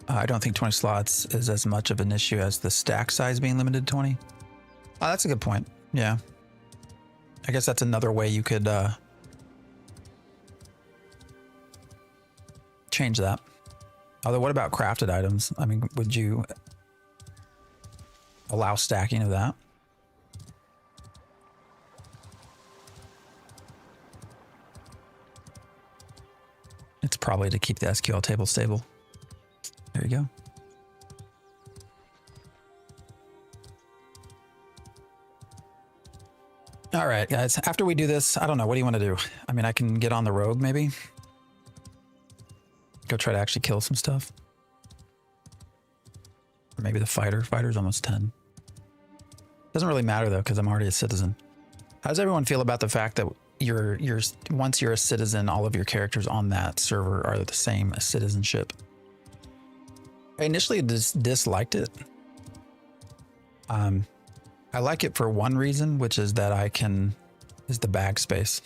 S1: I don't think 20 slots is as much of an issue as the stack size being limited to 20. Oh, that's a good point. Yeah. I guess that's another way you could change that. Although, what about crafted items? I mean, would you allow stacking of that? It's probably to keep the SQL table stable. There you go. All right, guys, after we do this, I don't know, what do you want to do? I mean, I can get on the rogue maybe. Go try to actually kill some stuff. Or maybe the fighter. Fighter's almost 10. Doesn't really matter though, because I'm already a citizen. How does everyone feel about the fact that once you're a citizen, all of your characters on that server are the same as citizenship? I initially disliked it. I like it for one reason, which is that is the bag space.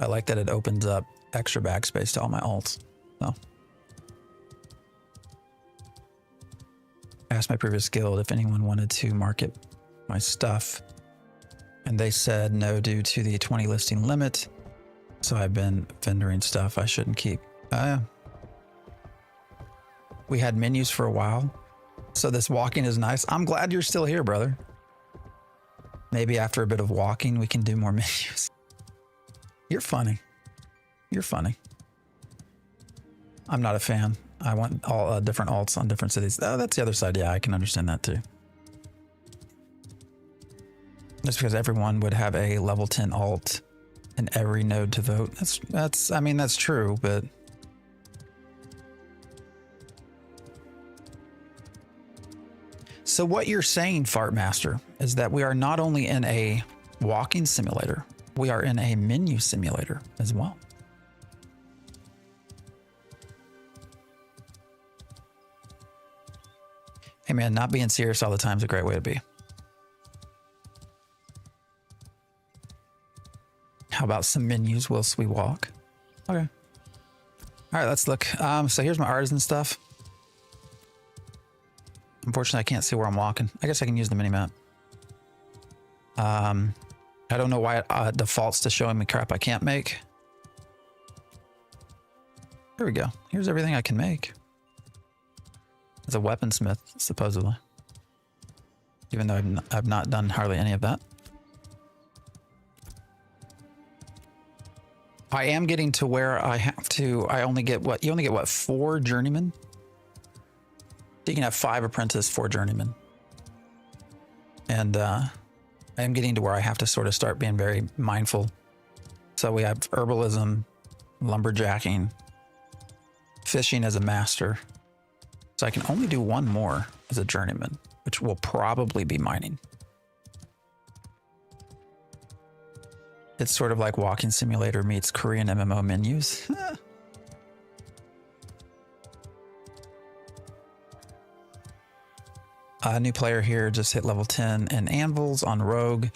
S1: I like that it opens up extra bag space to all my alts. So I asked my previous guild if anyone wanted to market my stuff, and they said no due to the 20 listing limit. So I've been vendoring stuff I shouldn't keep. We had menus for a while, so this walking is nice. I'm glad you're still here, brother. Maybe after a bit of walking, we can do more menus. You're funny. You're funny. I'm not a fan. I want all different alts on different cities. Oh, that's the other side. Yeah, I can understand that too. Just because everyone would have a level 10 alt in every node to vote. I mean, that's true, but so what you're saying, Fartmaster, is that we are not only in a walking simulator, we are in a menu simulator as well. Hey man, not being serious all the time is a great way to be. How about some menus whilst we walk? Okay. All right, let's look. So here's my artisan stuff. Unfortunately, I can't see where I'm walking. I guess I can use the mini-map. I don't know why it defaults to showing me crap I can't make. There we go. Here's everything I can make. As a weaponsmith, supposedly. Even though I've not done hardly any of that. I am getting to where I only get what? You only get what, 4 journeymen? You can have 5 apprentice, 4 journeymen. And I am getting to where I have to sort of start being very mindful. So we have herbalism, lumberjacking, fishing as a master. So I can only do 1 more as a journeyman, which will probably be mining. It's sort of like Walking Simulator meets Korean MMO menus. A new player here just hit level 10 and anvils on rogue.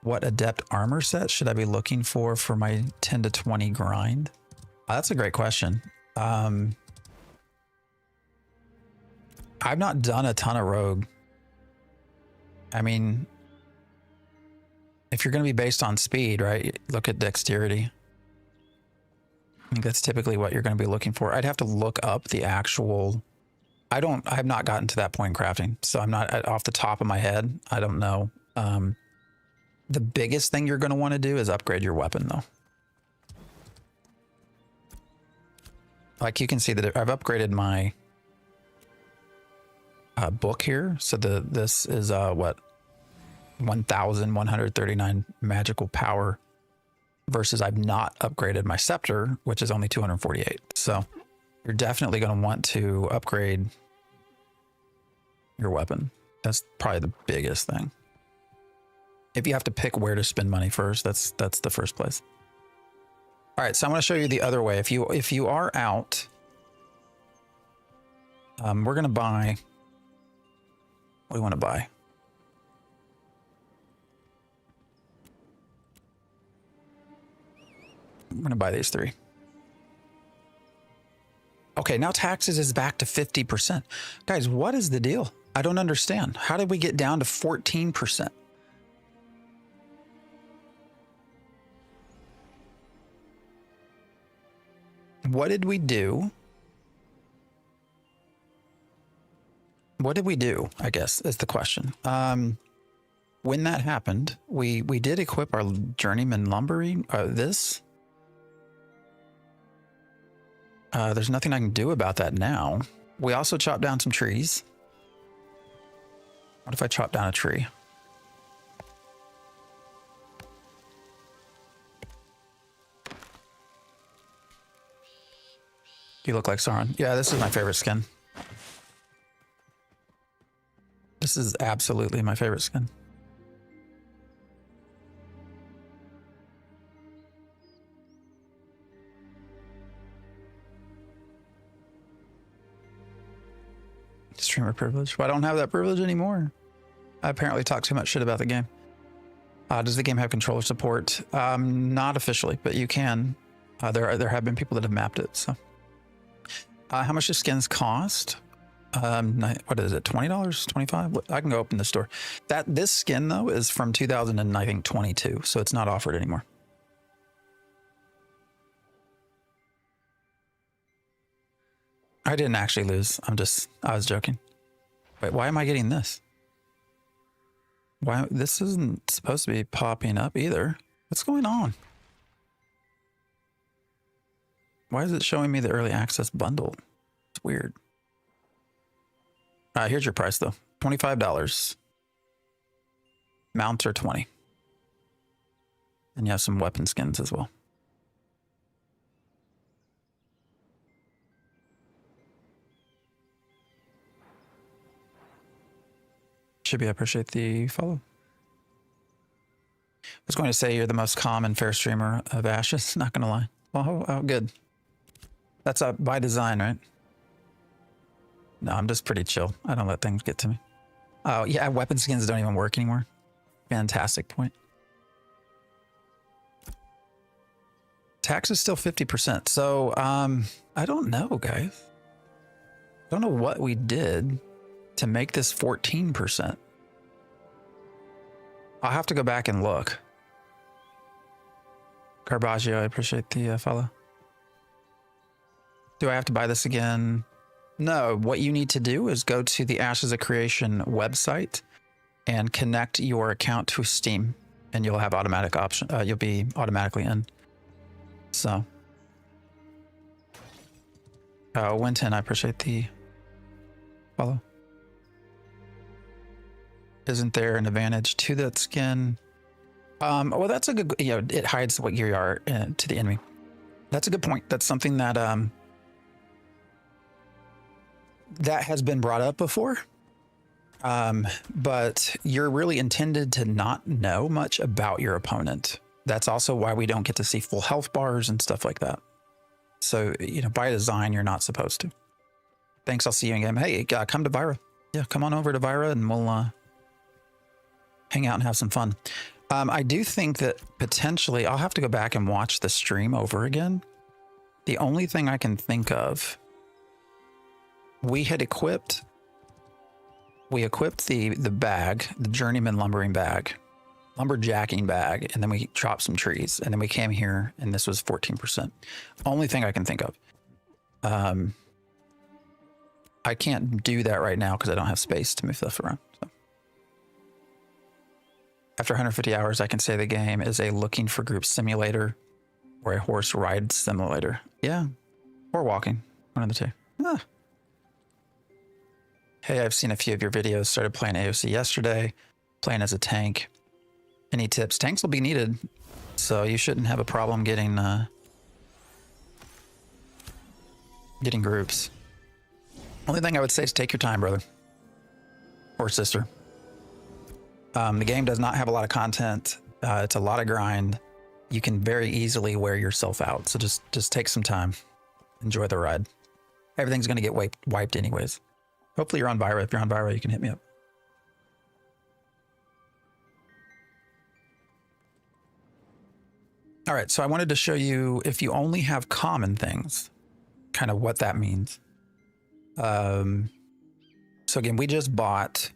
S1: What adept armor set should I be looking for my 10 to 20 grind? That's a great question. I've not done a ton of rogue. I mean, if you're going to be based on speed, right? Look at dexterity. I think that's typically what you're going to be looking for. I'd have to look up the actual. I have not gotten to that point in crafting, so I'm not off the top of my head. I don't know. The biggest thing you're going to want to do is upgrade your weapon, though. Like you can see that I've upgraded my book here. So this is what? 1,139 magical power versus I've not upgraded my scepter, which is only 248. So you're definitely going to want to upgrade your weapon. That's probably the biggest thing. If you have to pick where to spend money first, that's the first place. All right, so I'm going to show you the other way. If you are out, we're going to buy. What do we want to buy? I'm going to buy these 3. Okay, now taxes is back to 50%. Guys, what is the deal? I don't understand. How did we get down to 14%? What did we do? What did we do, I guess, is the question. When that happened, we did equip our journeyman lumbering, this. There's nothing I can do about that now. We also chopped down some trees. What if I chop down a tree? You look like Sauron. Yeah, this is my favorite skin. This is absolutely my favorite skin. Streamer privilege. Well, I don't have that privilege anymore. I apparently talk too much shit about the game. Does the game have controller support? Not officially, but you can. There have been people that have mapped it. So, how much do skins cost? What is it? $20? $25? I can go open the store. This skin though is from 2022, so it's not offered anymore. I didn't actually lose. I was joking. Wait, why am I getting this? Why? This isn't supposed to be popping up either. What's going on? Why is it showing me the early access bundle? It's weird. Here's your price though. $25. Mounts are 20. And you have some weapon skins as well. Should be, I appreciate the follow. I was going to say you're the most calm and fair streamer of Ashes, not gonna lie. Well, oh, good. That's by design, right? No, I'm just pretty chill. I don't let things get to me. Oh, yeah, weapon skins don't even work anymore. Fantastic point. Tax is still 50%. So, I don't know, guys. I don't know what we did to make this 14%. I'll have to go back and look. Carbaggio, I appreciate the follow. Do I have to buy this again? No, what you need to do is go to the Ashes of Creation website and connect your account to Steam, and you'll have automatic option. You'll be automatically in. So, Winton, I appreciate the follow. Isn't there an advantage to that skin? Well, that's a good, you know, it hides what you are to the enemy. That's a good point. That's something that, that has been brought up before. But you're really intended to not know much about your opponent. That's also why we don't get to see full health bars and stuff like that. So, you know, by design, you're not supposed to. Thanks. I'll see you in game. Hey, come to Vira. Yeah, come on over to Vira and we'll hang out and have some fun. I do think that potentially I'll have to go back and watch the stream over again. The only thing I can think of, we equipped the bag, the journeyman lumbering bag, lumberjacking bag, and then we chopped some trees, and then we came here and this was 14%. Only thing I can think of. I can't do that right now because I don't have space to move stuff around. So. After 150 hours, I can say the game is a looking for group simulator or a horse ride simulator. Yeah, or walking, one of the two. Ah. Hey, I've seen a few of your videos. Started playing AOC yesterday, playing as a tank. Any tips? Tanks will be needed, so you shouldn't have a problem getting groups. Only thing I would say is take your time, brother or sister. The game does not have a lot of content. It's a lot of grind. You can very easily wear yourself out. So just take some time. Enjoy the ride. Everything's going to get wiped anyways. Hopefully you're on Vira. If you're on Vira, you can hit me up. All right, so I wanted to show you if you only have common things, kind of what that means. So again, we just bought,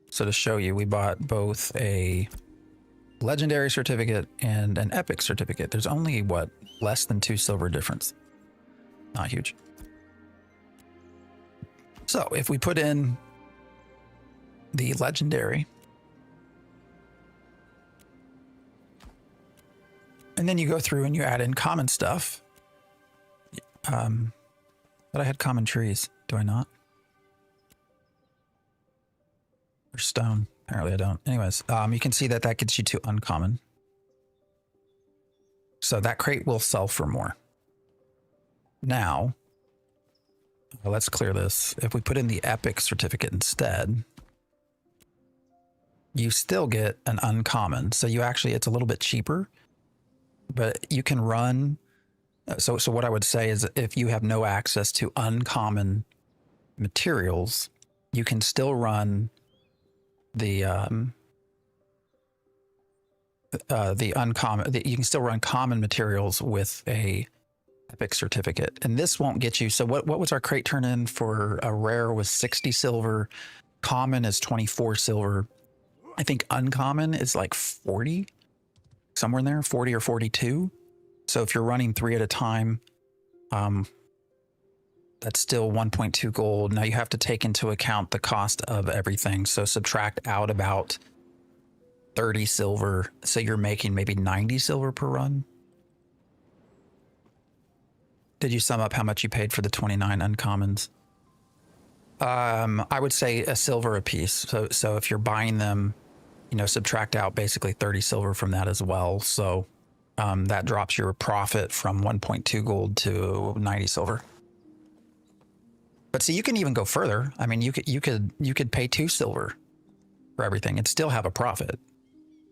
S1: so to show you, we bought both a legendary certificate and an epic certificate. There's only, what, less than 2 silver difference. Not huge. So if we put in the legendary, and then you go through and you add in common stuff. But I had common trees, do I not? Or stone, apparently I don't. Anyways, you can see that gets you to uncommon. So that crate will sell for more. Now, let's clear this. If we put in the epic certificate instead, you still get an uncommon. So you actually, it's a little bit cheaper, but you can run. So what I would say is if you have no access to uncommon materials, you can still run the uncommon, you can still run common materials with a epic certificate. And this won't get you. So what was our crate turn in for a rare was 60 silver. Common is 24 silver. I think uncommon is like 40, somewhere in there, 40 or 42. So if you're running 3 at a time, that's still 1.2 gold. Now you have to take into account the cost of everything. So subtract out about 30 silver. So you're making maybe 90 silver per run. Did you sum up how much you paid for the 29 uncommons? I would say a silver a piece. So if you're buying them you know, subtract out basically 30 silver from that as well. So that drops your profit from 1.2 gold to 90 silver. But see, you can even go further. I mean, you could pay 2 silver for everything and still have a profit.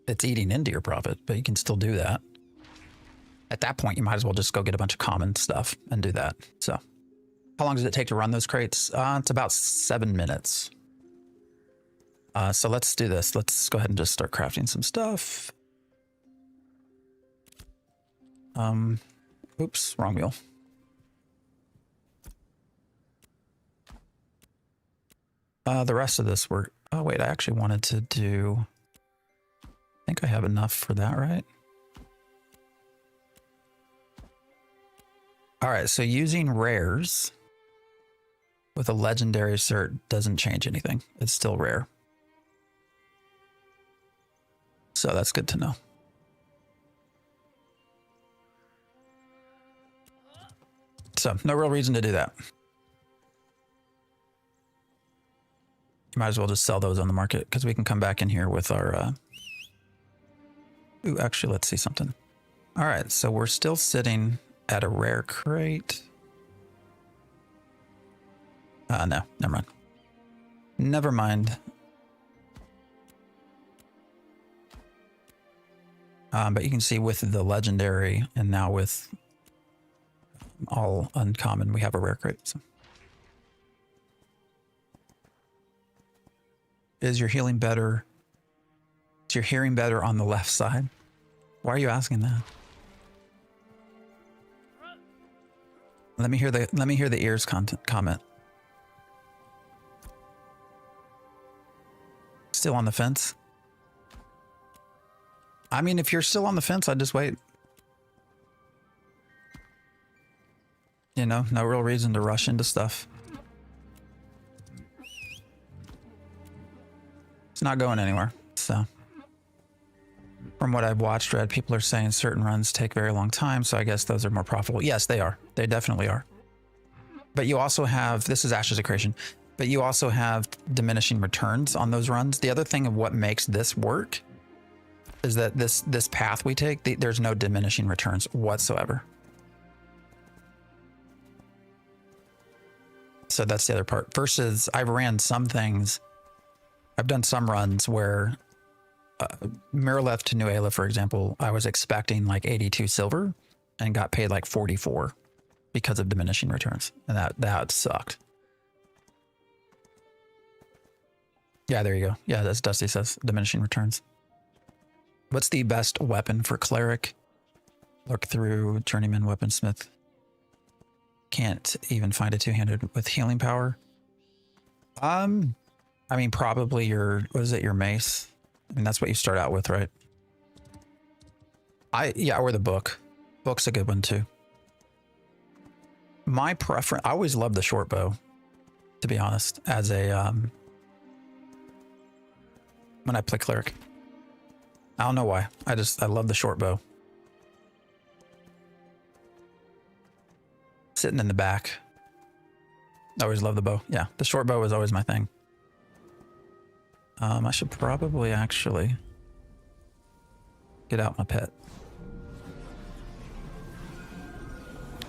S1: It's eating into your profit, but you can still do that. At that point, you might as well just go get a bunch of common stuff and do that. So how long does it take to run those crates? It's about 7 minutes. So let's do this. Let's go ahead and just start crafting some stuff. Oops, wrong wheel. The rest of this work. Oh wait, I actually wanted to do, I think I have enough for that, right? All right, so using rares with a legendary cert doesn't change anything. It's still rare. So that's good to know. So no real reason to do that. You might as well just sell those on the market because we can come back in here with our... Ooh, actually, let's see something. All right, so we're still sitting at a rare crate. No, never mind. Never mind. But you can see with the legendary and now with all uncommon, we have a rare crate. So. Is your healing better? Is your hearing better on the left side? Why are you asking that? Let me hear the ears comment. Still on the fence? I mean, if you're still on the fence, I'd just wait. You know, no real reason to rush into stuff. It's not going anywhere, so. From what I've watched, Red, people are saying certain runs take very long time, so I guess those are more profitable. Yes, they are. They definitely are. But you also have, this is Ashes of Creation, but you also have diminishing returns on those runs. The other thing of what makes this work is that this path we take, there's no diminishing returns whatsoever. So that's the other part. Versus I've ran some things, I've done some runs where Miralef to Nuela, for example, I was expecting like 82 silver and got paid like 44 because of diminishing returns. And that sucked. Yeah, there you go. Yeah, that's Dusty says, diminishing returns. What's the best weapon for cleric? Look through journeyman weaponsmith. Can't even find a two-handed with healing power. I mean, probably your, what is it, your mace? I mean, that's what you start out with, right? Yeah, or the book. Book's a good one too. My preference, I always loved the short bow, to be honest, as a, when I play cleric. I don't know why. I love the short bow. Sitting in the back. I always love the bow. Yeah, the short bow was always my thing. I should probably actually get out my pet.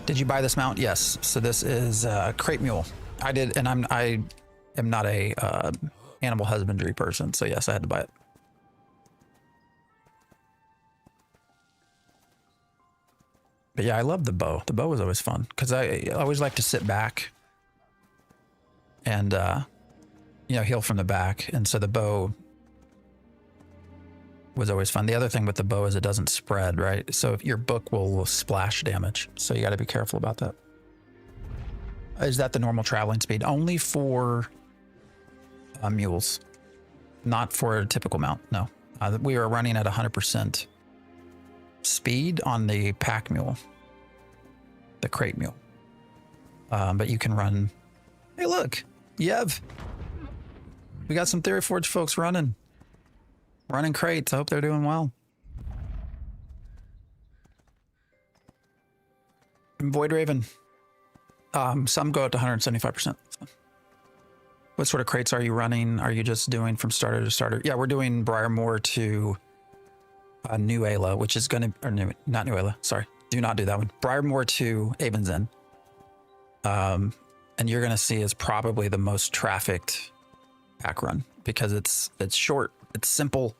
S1: Did you buy this mount? Yes. So this is Crate Mule. I did, and I am not a animal husbandry person, so yes, I had to buy it. But yeah, I love the bow. The bow was always fun because I always like to sit back and you know, heal from the back, and so the bow was always fun. The other thing with the bow is it doesn't spread, right? So if your book will splash damage, so you got to be careful about that. Is that the normal traveling speed? Only for mules, not for a typical mount. No, we are running at 100% speed on the pack mule, the crate mule. But you can run. Hey, look, Yev. We got some Theory Forge folks running crates. I hope they're doing well. And Void Raven. Some go up to 175%. So. What sort of crates are you running? Are you just doing from starter to starter? Yeah, we're doing Briarmore to New Ayla, which is going to, or new, not New Ayla, sorry. Do not do that one. Briarmore to Avon's Inn. And you're going to see is probably the most trafficked pack run because it's short, it's simple,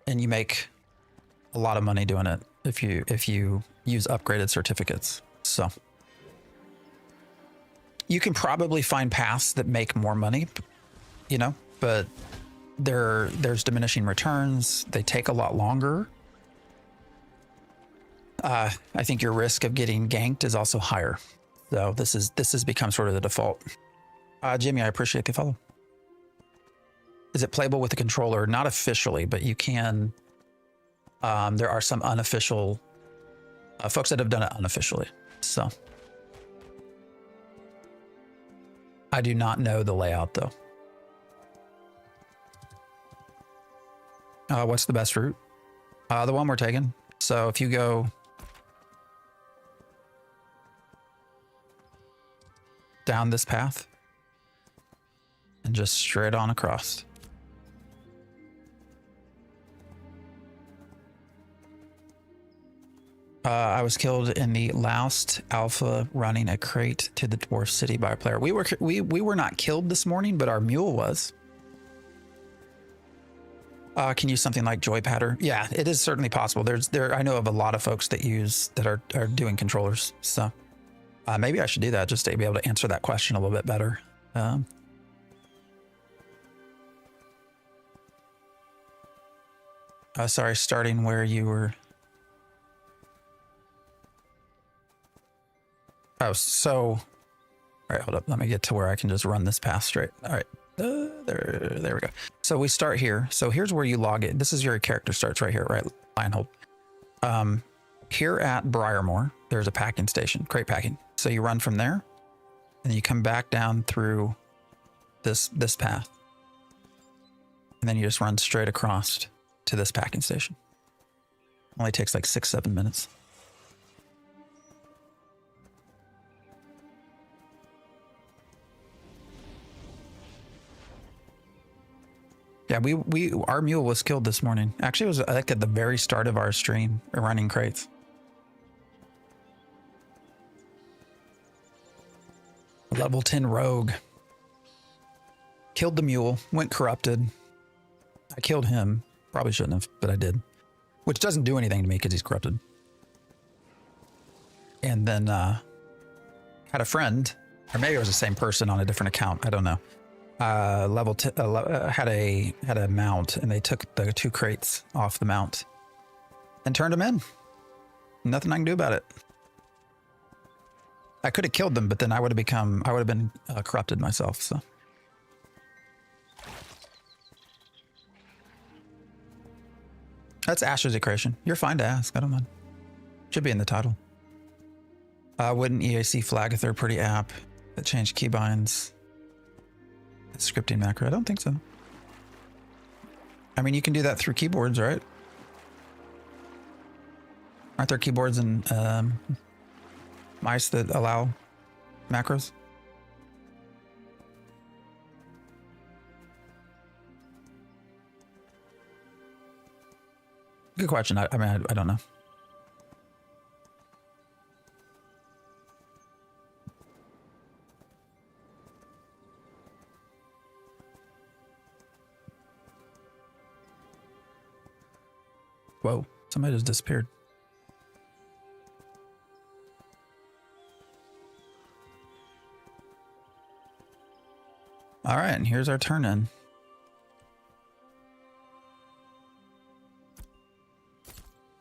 S1: and you make a lot of money doing it if you use upgraded certificates. So you can probably find paths that make more money, you know, but there's diminishing returns. They take a lot longer. I think your risk of getting ganked is also higher. So this has become sort of the default. Jimmy, I appreciate the follow. Is it playable with the controller? Not officially, but you can. There are some unofficial folks that have done it unofficially. So I do not know the layout though. What's the best route? The one we're taking. So if you go down this path and just straight on across. I was killed in the last alpha running a crate to the dwarf city by a player. We were not killed this morning, but our mule was. Can use something like Joypatter. Yeah, it is certainly possible. I know of a lot of folks that are doing controllers. So maybe I should do that just to be able to answer that question a little bit better. Sorry, starting where you were. Oh, so, all right, hold up. Let me get to where I can just run this path straight. All right, there we go. So we start here. So here's where you log in. This is your character starts right here, right? Lionhold. Here at Briarmore, there's a packing station, crate packing. So you run from there and you come back down through this path. And then you just run straight across to this packing station. Only takes like 6-7 minutes. Yeah, our mule was killed this morning. Actually, it was like at the very start of our stream, running crates. Level 10 rogue. Killed the mule, went corrupted. I killed him. Probably shouldn't have, but I did. Which doesn't do anything to me because he's corrupted. And then had a friend, or maybe it was the same person on a different account. I don't know. Had a mount, and they took the 2 crates off the mount and turned them in. Nothing I can do about it. I could have killed them, but then I would have been corrupted myself. So that's Asher's Creation. You're fine to ask. I don't mind. Should be in the title. Wouldn't EAC flag a third-party app that changed keybinds? Scripting macro? I don't think so. I mean, you can do that through keyboards, right? Aren't there keyboards and mice that allow macros? Good question. I mean, I don't know. Whoa, somebody just disappeared. All right, and here's our turn in.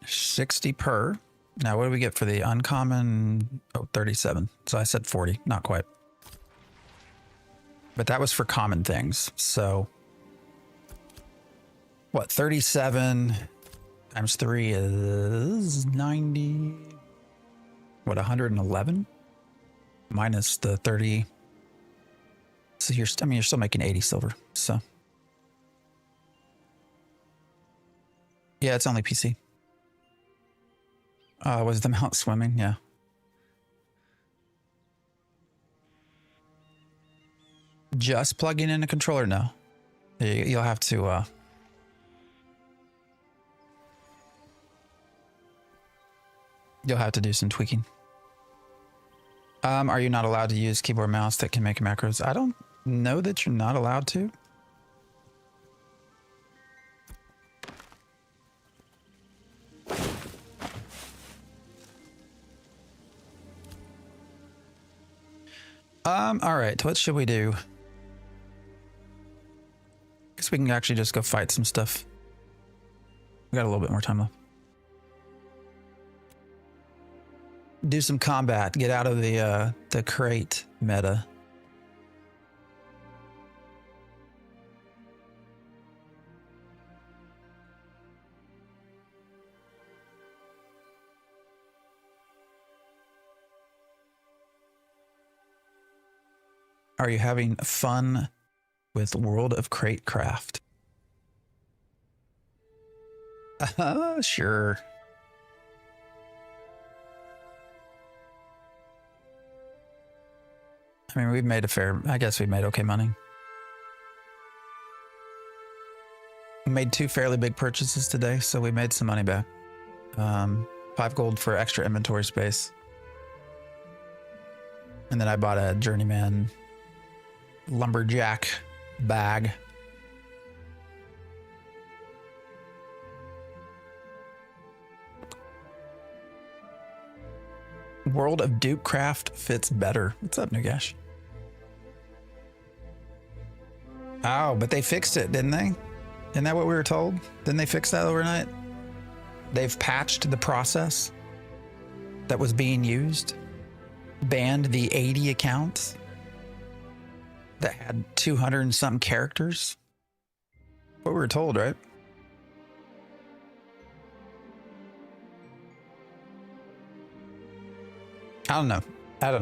S1: $60 per. Now, what do we get for the uncommon? Oh, 37. So I said 40, not quite. But that was for common things. So what, 37 times 3 is 90. What, 111? Minus the 30. So you're still making 80 silver. So yeah, it's only PC. Was the mount swimming? Yeah. just plugging in a controller? No. You'll have to do some tweaking. Are you not allowed to use keyboard mouse that can make macros? I don't know that you're not allowed to. All right, what should we do? Guess we can actually just go fight some stuff. We got a little bit more time left. Do some combat. Get out of the crate meta. Are you having fun with World of Crate Craft? Sure. I mean, we've made I guess we made okay money. We made 2 fairly big purchases today, so we made some money back. 5 gold for extra inventory space. And then I bought a journeyman lumberjack bag. World of Dupecraft fits better. What's up, Nugash? Oh, but they fixed it, didn't they? Isn't that what we were told? Didn't they fix that overnight? They've patched the process that was being used, banned the 80 accounts that had 200 and something characters. What we were told, right? I don't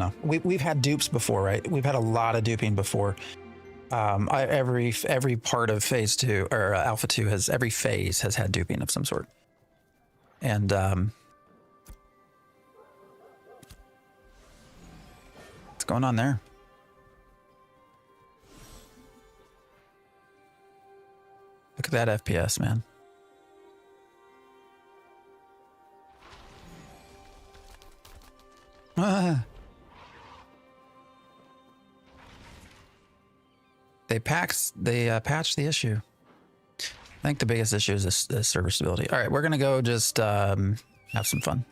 S1: know. We've had dupes before, right? We've had a lot of duping before. Every part of phase 2 or alpha 2 every phase has had duping of some sort. And what's going on there? Look at that FPS, man. They patched the issue. I think the biggest issue is the server stability. All right, we're gonna go just have some fun.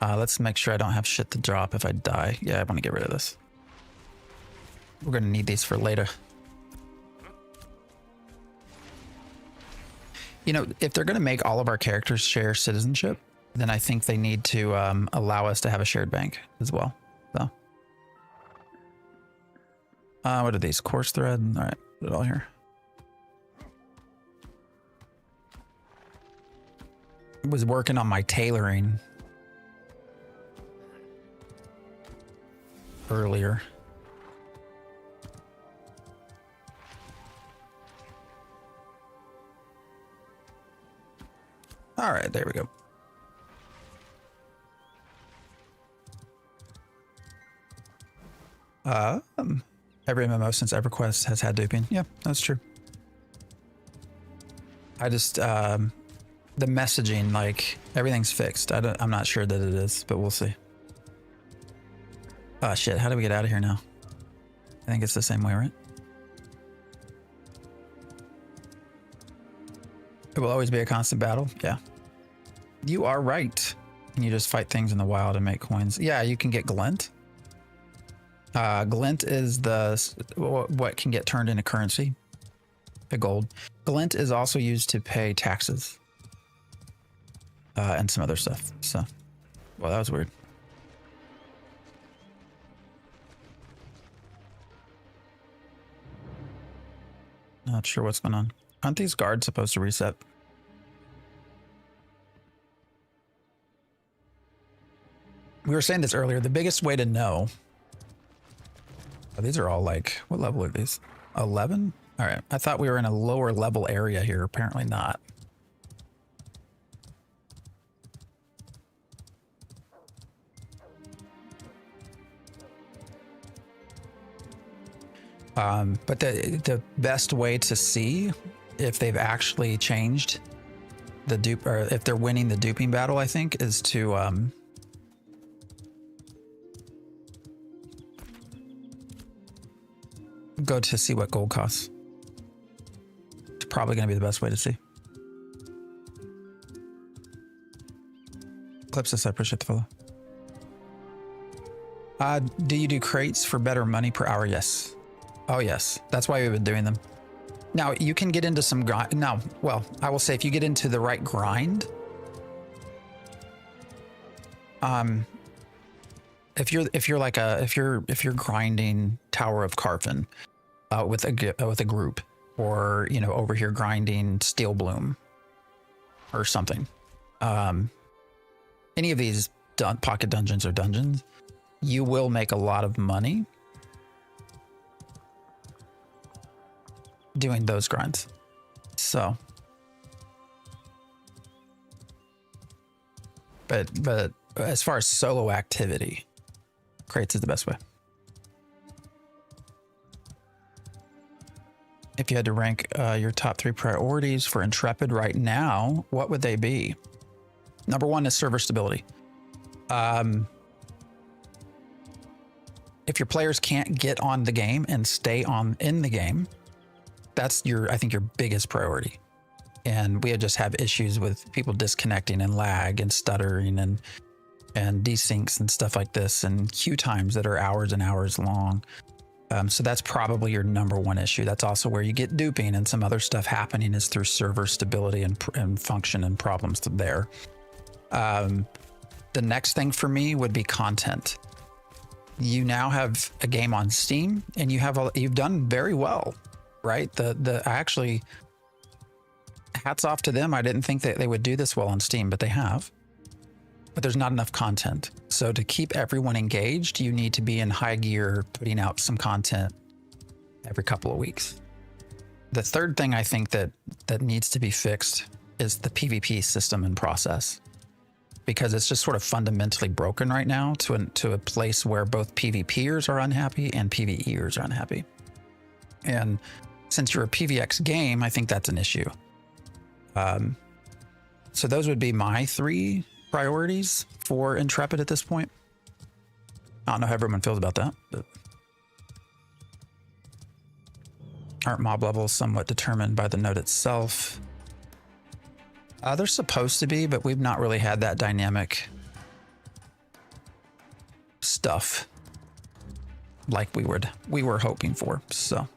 S1: Let's make sure I don't have shit to drop if I die. Yeah, I want to get rid of this. We're gonna need these for later. You know, if they're gonna make all of our characters share citizenship, then I think they need to allow us to have a shared bank as well. So, what are these? Course thread. All right, put it all here. I was working on my tailoring earlier. All right, there we go. Every MMO since EverQuest has had duping. Yeah, that's true. I just the messaging, like everything's fixed. I'm not sure that it is, but we'll see. Oh shit! How do we get out of here now? I think it's the same way, right? It will always be a constant battle. Yeah, you are right. And you just fight things in the wild and make coins. Yeah, you can get glint. Glint is what can get turned into currency, the gold. Glint is also used to pay taxes and some other stuff. So, well, that was weird. Not sure what's going on. Aren't these guards supposed to reset? We were saying this earlier. The biggest way to know. Oh, these are all like, what level are these? 11? All right. I thought we were in a lower level area here. Apparently not. But the best way to see if they've actually changed the dupe, or if they're winning the duping battle, I think, is to go to see what gold costs. It's probably going to be the best way to see. Clipsis, I appreciate the follow. Do you do crates for better money per hour? Yes. Oh, yes. That's why we've been doing them. Now, you can get into some grind. No, well, I will say if you get into the right grind, if you're grinding Tower of Carfin with a group, or you know, over here grinding Steel Bloom or something, any of these pocket dungeons or dungeons, you will make a lot of money doing those grinds. So, but as far as solo activity, crates is the best way. If you had to rank your top 3 priorities for Intrepid right now, what would they be? Number 1 is server stability. If your players can't get on the game and stay in the game, that's I think your biggest priority. And we just have issues with people disconnecting and lag and stuttering and desyncs and stuff like this, and queue times that are hours and hours long. So that's probably your number 1 issue. That's also where you get duping and some other stuff happening, is through server stability and function and problems there. The next thing for me would be content. You now have a game on Steam, and you've done very well, right? I actually, hats off to them. I didn't think that they would do this well on Steam, but they have. But there's not enough content. So to keep everyone engaged, you need to be in high gear, putting out some content every couple of weeks. The third thing I think that needs to be fixed is the PvP system and process, because it's just sort of fundamentally broken right now to a place where both PvPers are unhappy and PvEers are unhappy. And since you're a PvX game, I think that's an issue. So those would be my 3 priorities for Intrepid at this point. I don't know how everyone feels about that, but aren't mob levels somewhat determined by the node itself? They're supposed to be, but we've not really had that dynamic stuff like we were hoping for. So, all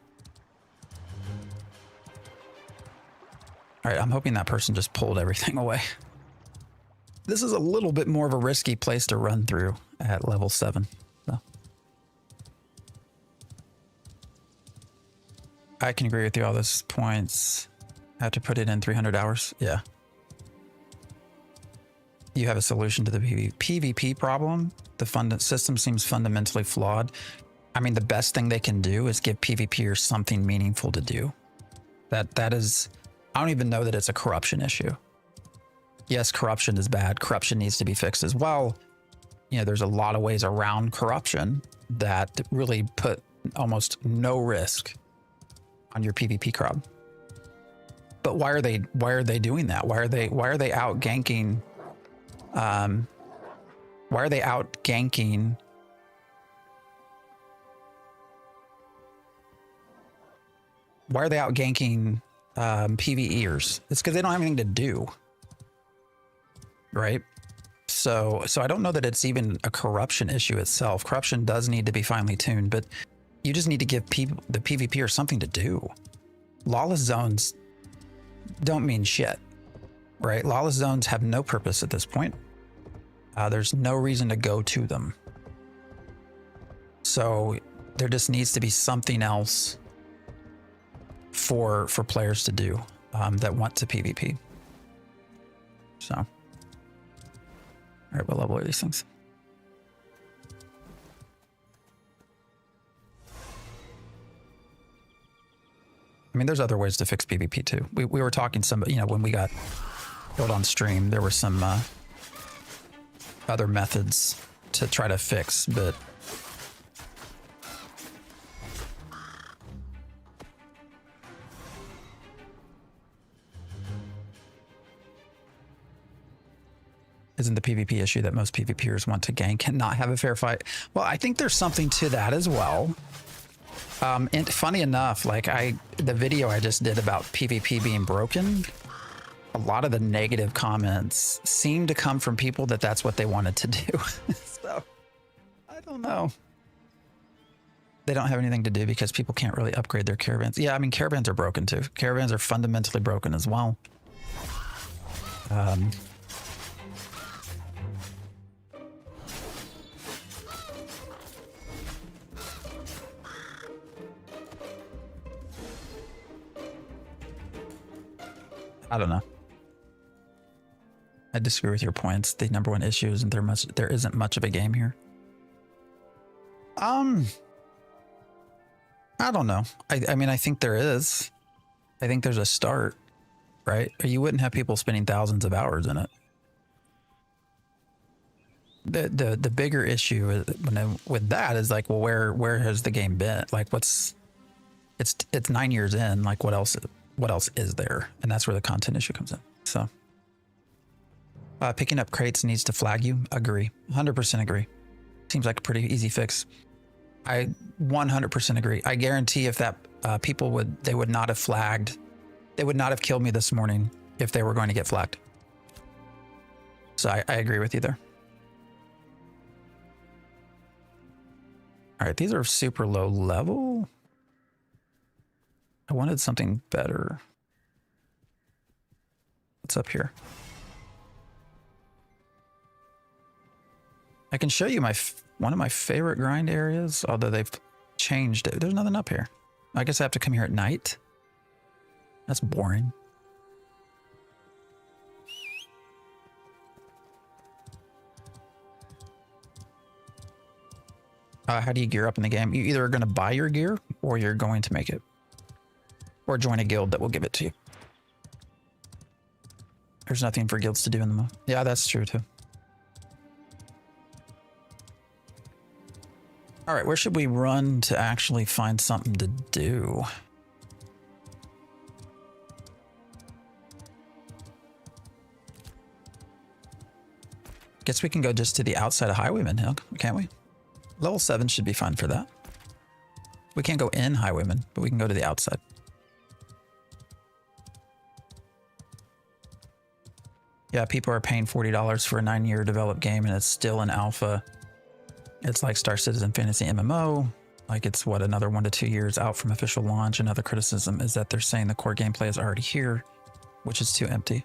S1: right, I'm hoping that person just pulled everything away. This is a little bit more of a risky place to run through at level 7. So. I can agree with you, all those points. I have to put it in 300 hours. Yeah. You have a solution to the PvP problem. The system seems fundamentally flawed. I mean, the best thing they can do is give PvPers something meaningful to do. That is, I don't even know that it's a corruption issue. Yes, corruption is bad. Corruption needs to be fixed as well. You know, there's a lot of ways around corruption that really put almost no risk on your PvP crowd. But why are they doing that? Why are they out ganking? Why are they out ganking? Why are they out ganking PvEers? It's because they don't have anything to do. Right? So I don't know that it's even a corruption issue itself. Corruption does need to be finely tuned, but you just need to give the PvPers something to do. Lawless zones don't mean shit, right? Lawless zones have no purpose at this point. There's no reason to go to them. So there just needs to be something else for players to do that want to PvP. So, all right, what level are these things? I mean, there's other ways to fix PvP too. We were talking when we got killed on stream, there were some other methods to try to fix, but Isn't the PvP issue that most PvPers want to gank and not have a fair fight? Well, I think there's something to that as well. And funny enough, like the video I just did about PvP being broken, a lot of the negative comments seem to come from people that's what they wanted to do. So I don't know. They don't have anything to do because people can't really upgrade their caravans. Yeah, I mean, caravans are broken too. Caravans are fundamentally broken as well. I don't know. I disagree with your points. The number one issue isn't there isn't much of a game here. I don't know. I mean, I think there is. I think there's a start, right? You wouldn't have people spending thousands of hours in it. The bigger issue with that is like, well, where has the game been? Like, it's 9 years in. Like, what else is there? And that's where the content issue comes in. So picking up crates needs to flag you. Agree. 100% agree. Seems like a pretty easy fix. I 100% agree. I guarantee if that people would not have flagged, they would not have killed me this morning if they were going to get flagged. So I agree with you there. All right, these are super low level. I wanted something better. What's up here? I can show you one of my favorite grind areas, although they've changed it. There's nothing up here. I guess I have to come here at night. That's boring. How do you gear up in the game? You either are going to buy your gear or you're going to make it. Or join a guild that will give it to you. There's nothing for guilds to do in the mode. Yeah, that's true too. All right, where should we run to actually find something to do? Guess we can go just to the outside of Highwayman Hill, can't we? Level 7 should be fine for that. We can't go in Highwayman, but we can go to the outside. Yeah, people are paying $40 for a 9-year developed game and it's still an alpha. It's like Star Citizen Fantasy MMO. Like it's what, another 1 to 2 years out from official launch. Another criticism is that they're saying the core gameplay is already here, which is too empty.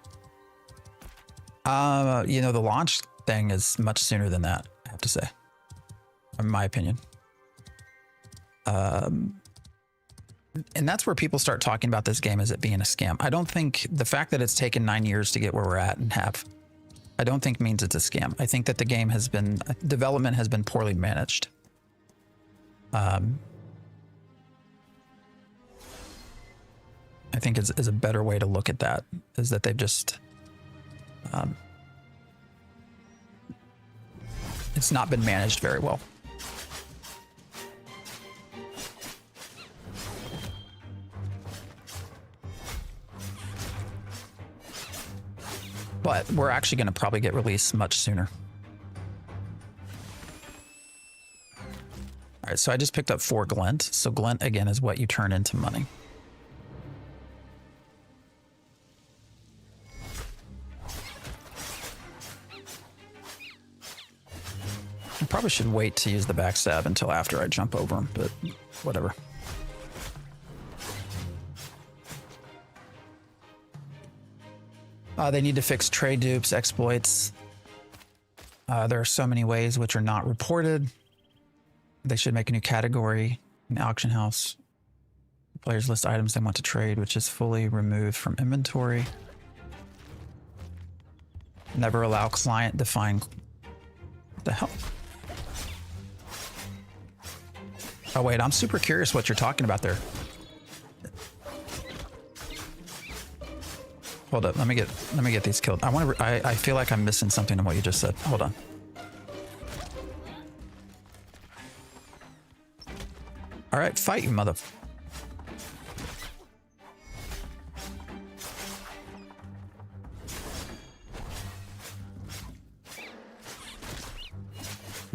S1: You know, the launch thing is much sooner than that, I have to say, in my opinion. And that's where people start talking about this game as it being a scam. I don't think the fact that it's taken 9 years to get where we're at and I don't think means it's a scam. I think that the game development has been poorly managed. I think is a better way to look at that, is that they've just, it's not been managed very well. But we're actually going to probably get released much sooner. All right, so I just picked up 4 glint. So glint, again, is what you turn into money. I probably should wait to use the backstab until after I jump over him, but whatever. They need to fix trade dupes, exploits. There are so many ways which are not reported. They should make a new category in the auction house. Players list items they want to trade, which is fully removed from inventory. Never allow client define. What the hell? Oh wait, I'm super curious what you're talking about there. Hold up, let me get these killed. I feel like I'm missing something in what you just said. Hold on. All right, fight you, mother.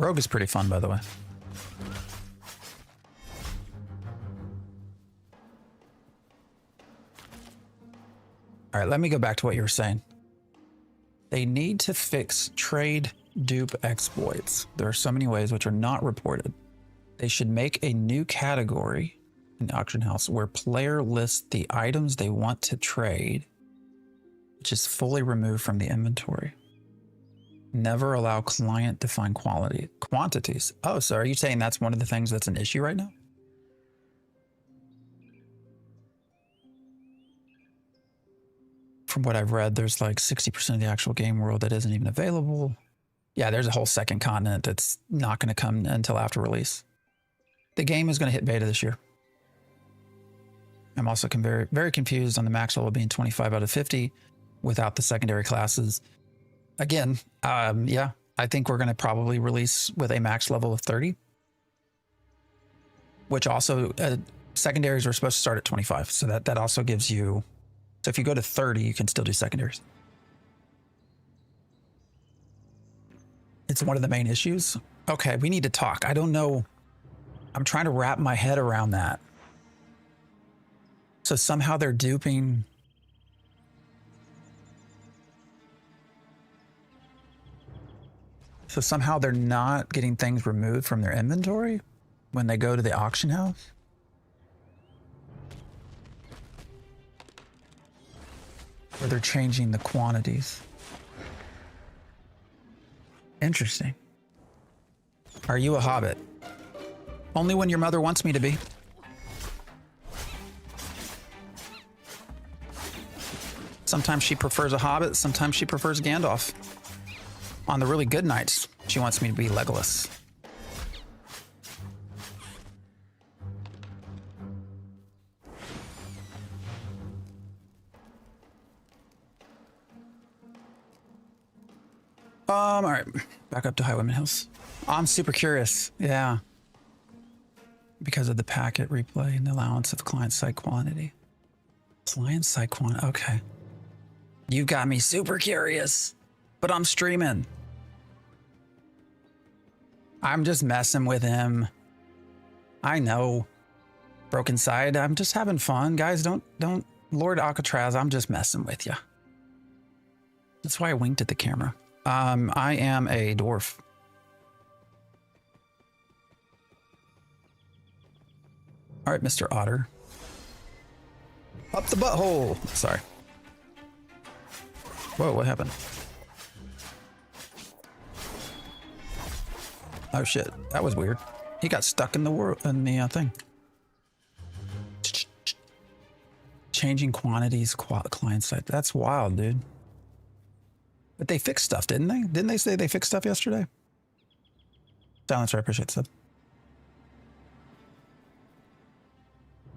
S1: Rogue is pretty fun, by the way. All right, let me go back to what you were saying. They need to fix trade dupe exploits. There are so many ways which are not reported. They should make a new category in the auction house where player lists the items they want to trade, which is fully removed from the inventory. Never allow client defined quantities. Oh, so are you saying that's one of the things that's an issue right now? From what I've read, there's like 60% of the actual game world that isn't even available. Yeah, there's a whole second continent that's not going to come until after release. The game is going to hit beta this year. I'm also very, very confused on the max level being 25 out of 50 without the secondary classes. Again, yeah, I think we're going to probably release with a max level of 30, which also secondaries are supposed to start at 25. So that also gives you, so if you go to 30, you can still do secondaries. It's one of the main issues. Okay, we need to talk. I don't know. I'm trying to wrap my head around that. So somehow they're duping. So somehow they're not getting things removed from their inventory when they go to the auction house. Or they're changing the quantities. Interesting. Are you a hobbit? Only when your mother wants me to be. Sometimes she prefers a hobbit, sometimes she prefers Gandalf. On the really good nights, she wants me to be Legolas. All right, back up to Highwayman Hills. I'm super curious, yeah. Because of the packet replay and the allowance of client-side quantity. Client-side quantity, okay. You got me super curious, but I'm streaming. I'm just messing with him. I know. Broken side, I'm just having fun. Guys, don't, Lord Alcatraz, I'm just messing with you. That's why I winked at the camera. I am a dwarf. All right, Mr. Otter. Up the butthole. Sorry. Whoa, what happened? Oh shit, that was weird. He got stuck in the thing. Changing quantities, client side. That's wild, dude. But they fixed stuff, didn't they? Didn't they say they fixed stuff yesterday? Silencer, I appreciate the sub.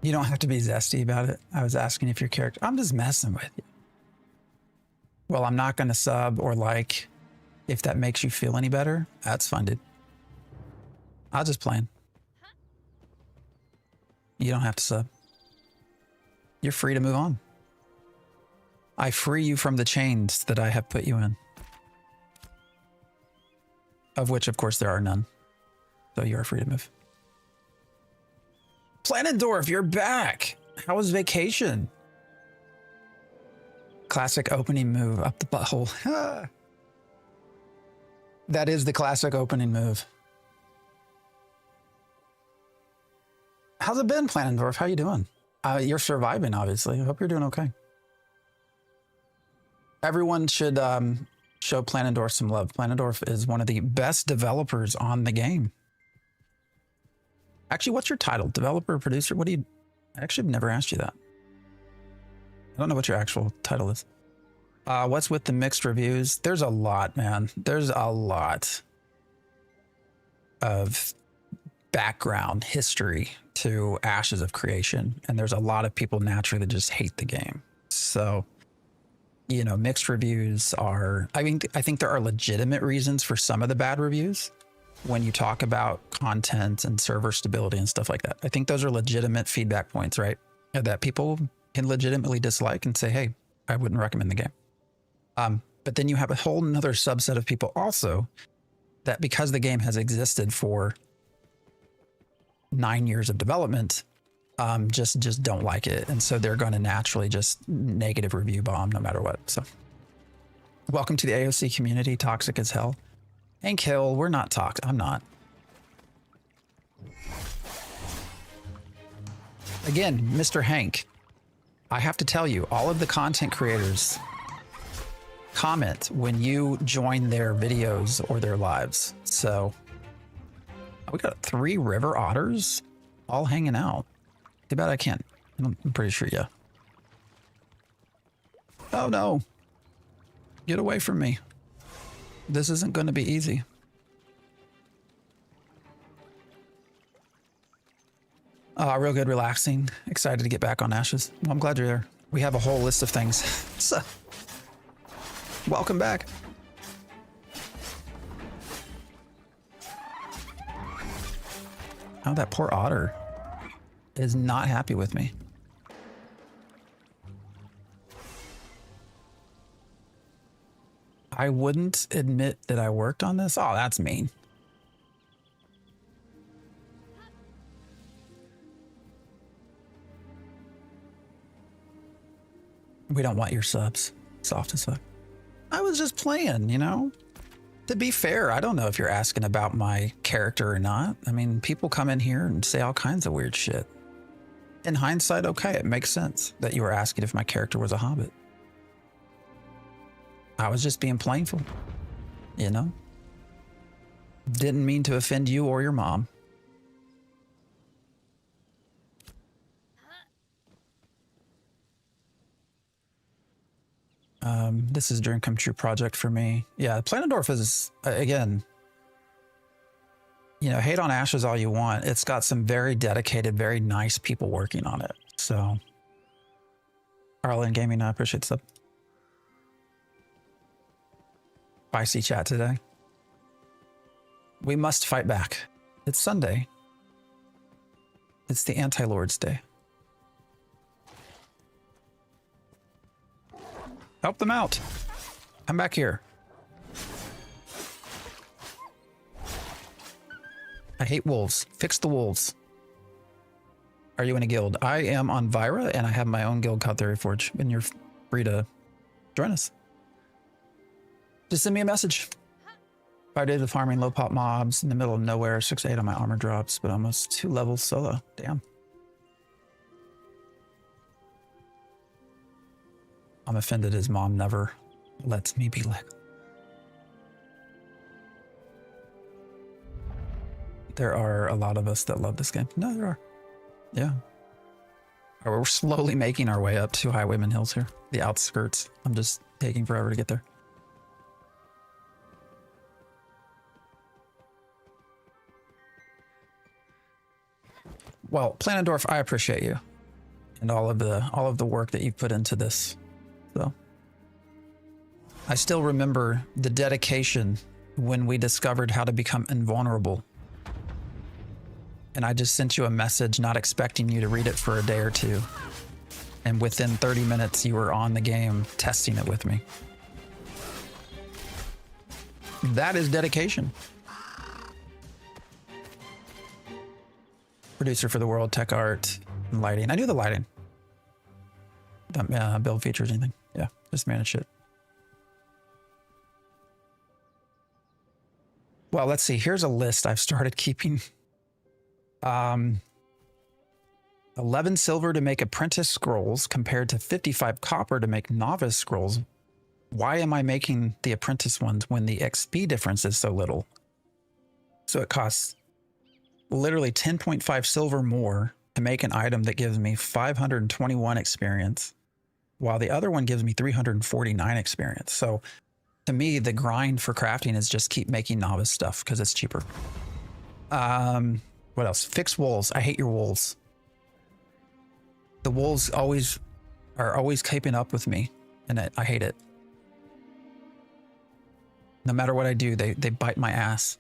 S1: You don't have to be zesty about it. I was asking if your character... I'm just messing with you. Well, I'm not going to sub or like if that makes you feel any better. That's fine, dude. I'll just playing. You don't have to sub. You're free to move on. I free you from the chains that I have put you in. Of which, of course, there are none. So you are free to move. Planendorf, you're back. How was vacation? Classic opening move up the butthole. That is the classic opening move. How's it been, Planendorf? How you doing? You're surviving, obviously. I hope you're doing okay. Everyone should show Planendorf some love. Planendorf is one of the best developers on the game. Actually, what's your title? Developer, producer? What do you... I actually have never asked you that. I don't know what your actual title is. What's with the mixed reviews? There's a lot, man. There's a lot of background history to Ashes of Creation. And there's a lot of people naturally that just hate the game. So, you know, mixed reviews are... I mean, I think there are legitimate reasons for some of the bad reviews when you talk about content and server stability and stuff like that. I think those are legitimate feedback points, right? That people can legitimately dislike and say, hey, I wouldn't recommend the game. But then you have a whole nother subset of people also that because the game has existed for 9 years of development, just don't like it. And so they're going to naturally just negative review bomb no matter what. So welcome to the AOC community, toxic as hell. Hank Hill, we're not toxic. I'm not. Again, Mr. Hank, I have to tell you, all of the content creators comment when you join their videos or their lives. So we got 3 river otters all hanging out. Too bad I can't. I'm pretty sure, yeah. Oh no. Get away from me. This isn't going to be easy. Real good, relaxing. Excited to get back on Ashes. Well, I'm glad you're there. We have a whole list of things. So, welcome back. Oh, that poor otter is not happy with me. I wouldn't admit that I worked on this. Oh, that's mean. We don't want your subs. Soft as fuck. I was just playing, you know? To be fair, I don't know if you're asking about my character or not. I mean, people come in here and say all kinds of weird shit. In hindsight, okay, it makes sense that you were asking if my character was a hobbit. I was just being playful, you know? Didn't mean to offend you or your mom. This is a dream come true project for me. Yeah, Planendorf is, again, you know, hate on Ashes all you want. It's got some very dedicated, very nice people working on it. So, Arlen Gaming, I appreciate the sub. Spicy chat today. We must fight back. It's Sunday. It's the Anti-Lord's Day. Help them out. Come back here. I hate wolves. Fix the wolves. Are you in a guild? I am on Vyra, and I have my own guild called Theory Forge, and you're free to join us. Just send me a message. 5 days of farming low pop mobs in the middle of nowhere. 6 to 8 on my armor drops, but almost 2 levels solo. Damn. I'm offended his mom never lets me be like. There are a lot of us that love this game. No, there are. Yeah. We're slowly making our way up to Highwayman Hills here. The outskirts. I'm just taking forever to get there. Well, Planendorf, I appreciate you and all of the work that you've put into this. So I still remember the dedication when we discovered how to become invulnerable. And I just sent you a message not expecting you to read it for a day or two. And within 30 minutes, you were on the game testing it with me. That is dedication. Producer for the world, tech art, and lighting. I knew the lighting. Don't build features or anything. Yeah, just manage shit. Well, let's see. Here's a list I've started keeping. 11 silver to make apprentice scrolls compared to 55 copper to make novice scrolls. Why am I making the apprentice ones when the XP difference is so little? So it costs literally 10.5 silver more to make an item that gives me 521 experience, while the other one gives me 349 experience. So to me, the grind for crafting is just keep making novice stuff because it's cheaper. What else? Fix wolves. I hate your wolves. The wolves are always keeping up with me, and I hate it. No matter what I do, they bite my ass.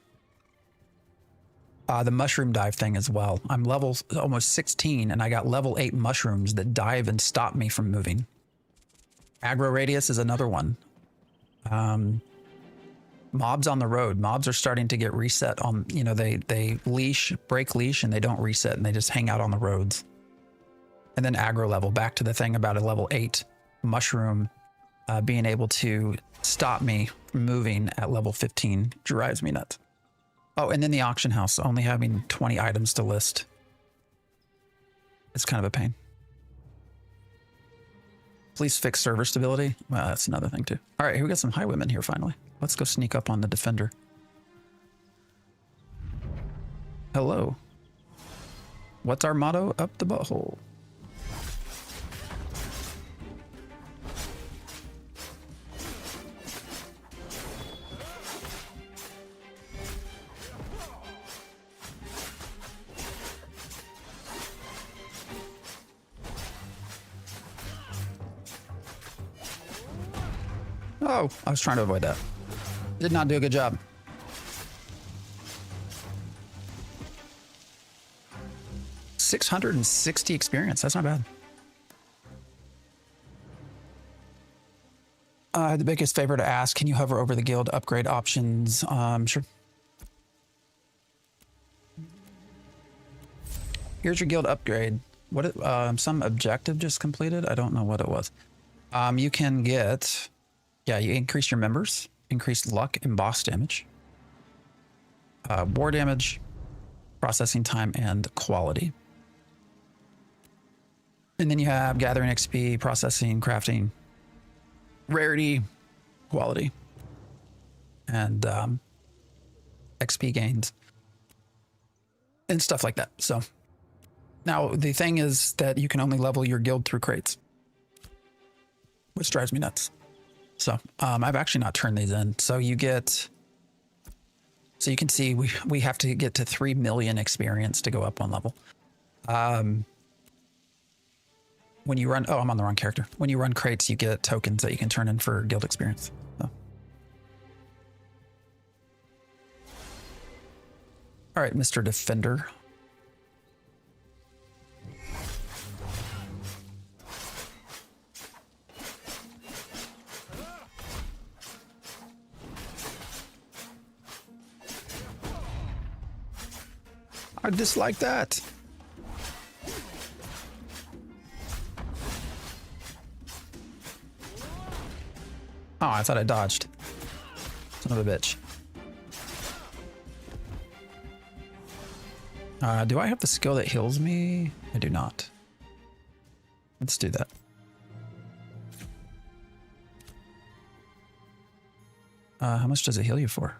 S1: The mushroom dive thing as well. I'm level almost 16, and I got level 8 mushrooms that dive and stop me from moving. Aggro radius is another one. Mobs on the road. Mobs are starting to get reset on, you know, they break leash and they don't reset and they just hang out on the roads. And then aggro level, back to the thing about a level 8 mushroom being able to stop me from moving at level 15 drives me nuts. Oh, and then the auction house, only having 20 items to list. It's kind of a pain. Please fix server stability. Well, that's another thing too. All right, here we got some highwaymen here finally. Let's go sneak up on the defender. Hello. What's our motto? Up the butthole. Oh, I was trying to avoid that. Did not do a good job. $660 experience. That's not bad. The biggest favor to ask, can you hover over the guild upgrade options? Sure. Here's your guild upgrade. What? Some objective just completed? I don't know what it was. You can get... Yeah, you increase your members, increase luck and boss damage, war damage, processing time, and quality. And then you have gathering XP, processing, crafting, rarity, quality, and XP gains, and stuff like that. So now the thing is that you can only level your guild through crates, which drives me nuts. So I've actually not turned these in. So you get, so you can see we have to get to 3 million experience to go up one level. When you run, oh, I'm on the wrong character. When you run crates, you get tokens that you can turn in for guild experience. So. All right, Mr. Defender. I dislike that. Oh, I thought I dodged. Son of a bitch. Do I have the skill that heals me? I do not. Let's do that. How much does it heal you for?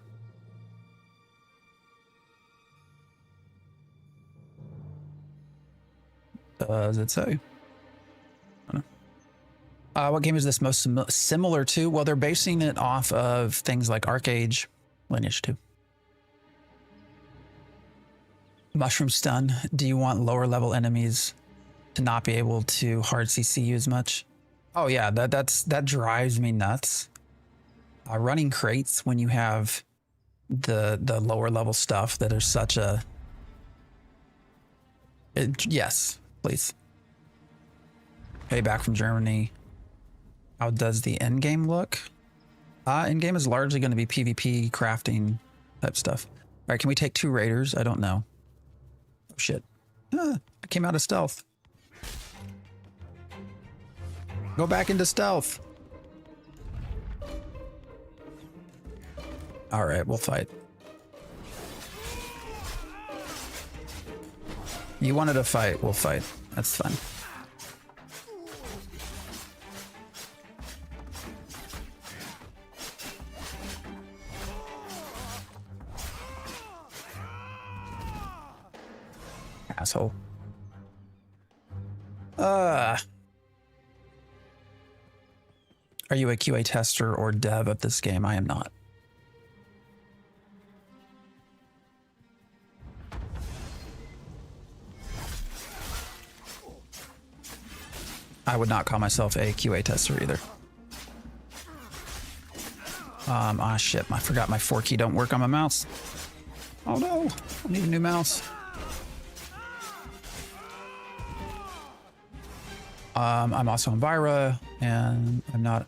S1: Does it say? I don't know. What game is this most similar to? Well, they're basing it off of things like Arcade, Lineage 2. Mushroom Stun. Do you want lower level enemies to not be able to hard CC you as much? Oh yeah, that drives me nuts. Running crates when you have the lower level stuff that are such a... yes. Please. Hey, back from Germany. How does the end game look? End game is largely going to be PvP, crafting type stuff. All right, can we take 2 raiders? I don't know. Oh shit. I came out of stealth. Go back into stealth. All right, we'll fight. You wanted to fight, we'll fight. That's fun. Asshole. Are you a QA tester or dev of this game? I am not. I would not call myself a QA tester either. Ah shit, I forgot my 4 key don't work on my mouse. Oh no, I need a new mouse. I'm also on Vyra, and I'm not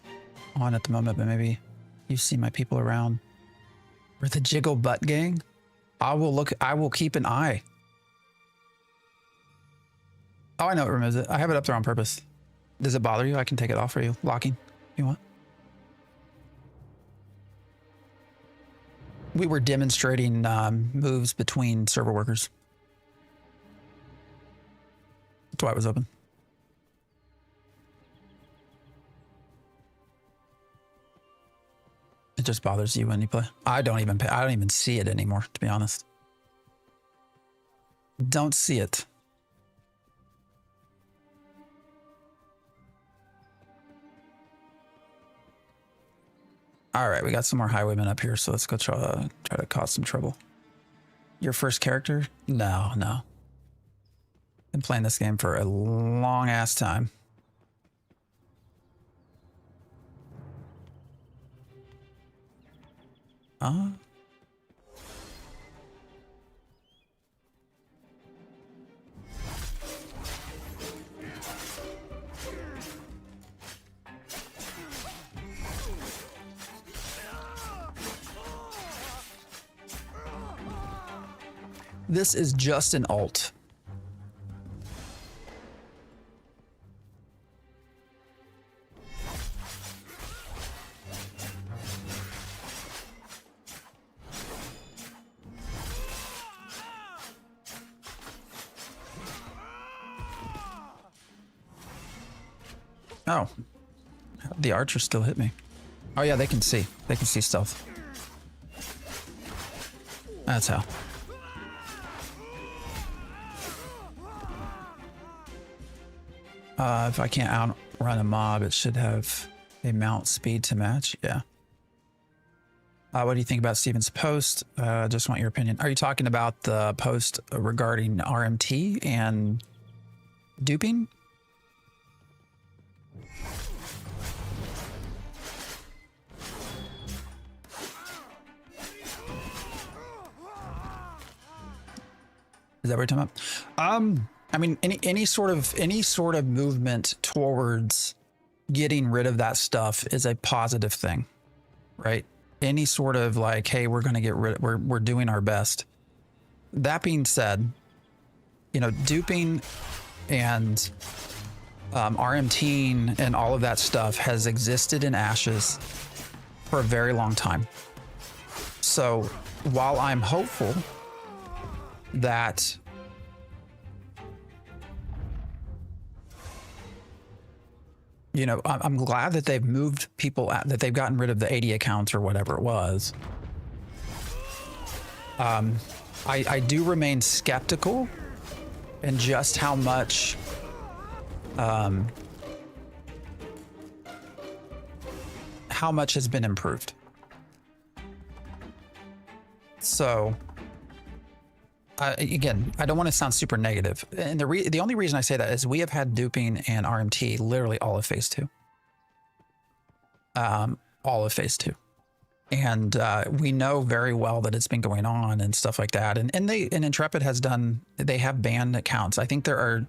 S1: on at the moment, but maybe you see my people around. We're the Jiggle Butt Gang. I will keep an eye. Oh, I know it removes it. I have it up there on purpose. Does it bother you? I can take it off for you. Locking. You want? We were demonstrating moves between server workers. That's why it was open. It just bothers you when you play. I don't even see it anymore, to be honest. Don't see it. All right, we got some more highwaymen up here, so let's go try to cause some trouble. Your first character? No. Been playing this game for a long ass time. This is just an alt. Oh, the archer still hit me. Oh yeah, they can see. They can see stealth. That's how. If I can't outrun a mob, it should have a mount speed to match. Yeah. What do you think about Steven's post? Just want your opinion. Are you talking about the post regarding RMT and duping? Is that what you're talking about? I mean, any sort of movement towards getting rid of that stuff is a positive thing, right? Any sort of like, hey, we're going to get rid. We're doing our best. That being said, you know, duping and RMTing and all of that stuff has existed in Ashes for a very long time. So while I'm hopeful that you know, I'm glad that they've moved people out, that they've gotten rid of the 80 accounts or whatever it was. I do remain skeptical in just how much has been improved. So again, I don't want to sound super negative. And the only reason I say that is we have had duping and RMT literally all of phase 2. All of phase 2. And we know very well that it's been going on and stuff like that. And Intrepid has done, they have banned accounts. I think there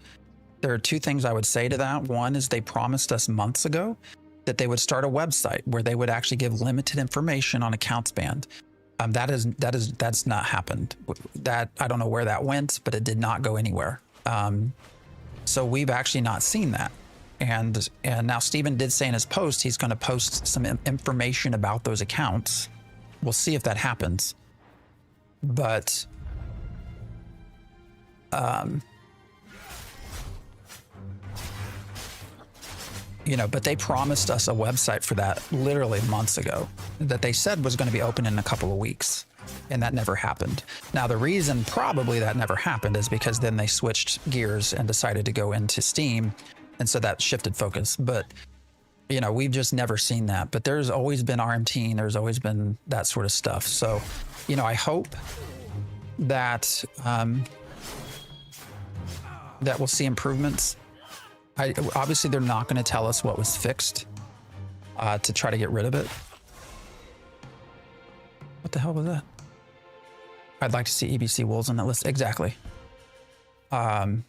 S1: are two things I would say to that. One is they promised us months ago that they would start a website where they would actually give limited information on accounts banned. That's not happened. That I don't know where that went, but it did not go anywhere. So we've actually not seen that. And now Steven did say in his post he's going to post some information about those accounts. We'll see if that happens. But you know, but they promised us a website for that literally months ago that they said was going to be open in a couple of weeks, and that never happened. Now, the reason probably that never happened is because then they switched gears and decided to go into Steam, and so that shifted focus. But, you know, we've just never seen that. But there's always been RMT, and there's always been that sort of stuff. So, you know, I hope that that we'll see improvements. Obviously, they're not going to tell us what was fixed to try to get rid of it. What the hell was that? I'd like to see EBC Wolves on that list. Exactly. You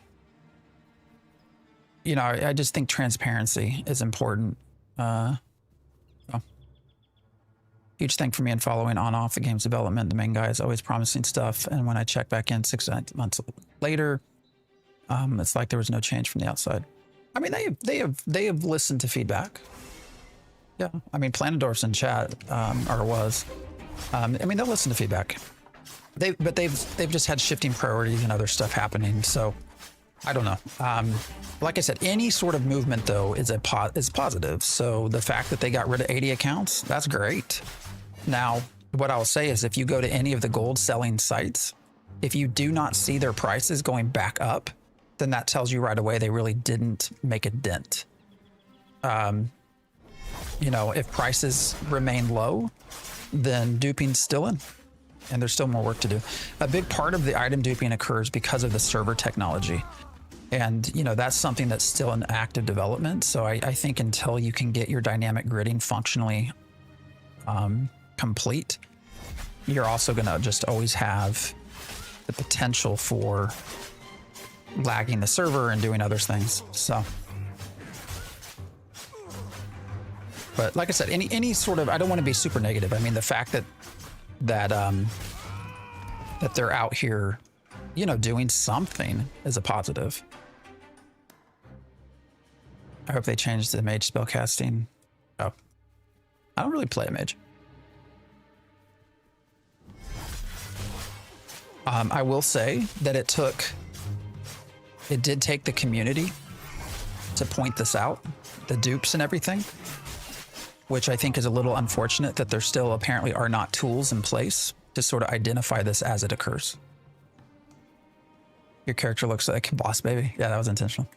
S1: know, I just think transparency is important. Oh. Huge thing for me in following on off the game's development. The main guy is always promising stuff, and when I check back in 6 months later, it's like there was no change from the outside. I mean, they have listened to feedback. Yeah, I mean, Planadorf's in chat, or was. I mean, they'll listen to feedback. But they've just had shifting priorities and other stuff happening. So I don't know. Like I said, any sort of movement though is positive. So the fact that they got rid of 80 accounts, that's great. Now, what I'll say is if you go to any of the gold selling sites, if you do not see their prices going back up, then that tells you right away they really didn't make a dent. You know, if prices remain low, then duping's still in, and there's still more work to do. A big part of the item duping occurs because of the server technology. And, you know, that's something that's still in active development. So I think until you can get your dynamic gridding functionally complete, you're also going to just always have the potential for lagging the server and doing other things. So, but like I said, any sort of, I don't want to be super negative. I mean, the fact that they're out here, you know, doing something is a positive. I hope they changed the mage spellcasting. Oh, I don't really play a mage. I will say that it did take the community to point this out, the dupes and everything, which I think is a little unfortunate that there still apparently are not tools in place to sort of identify this as it occurs. Your character looks like Boss Baby. Yeah, that was intentional.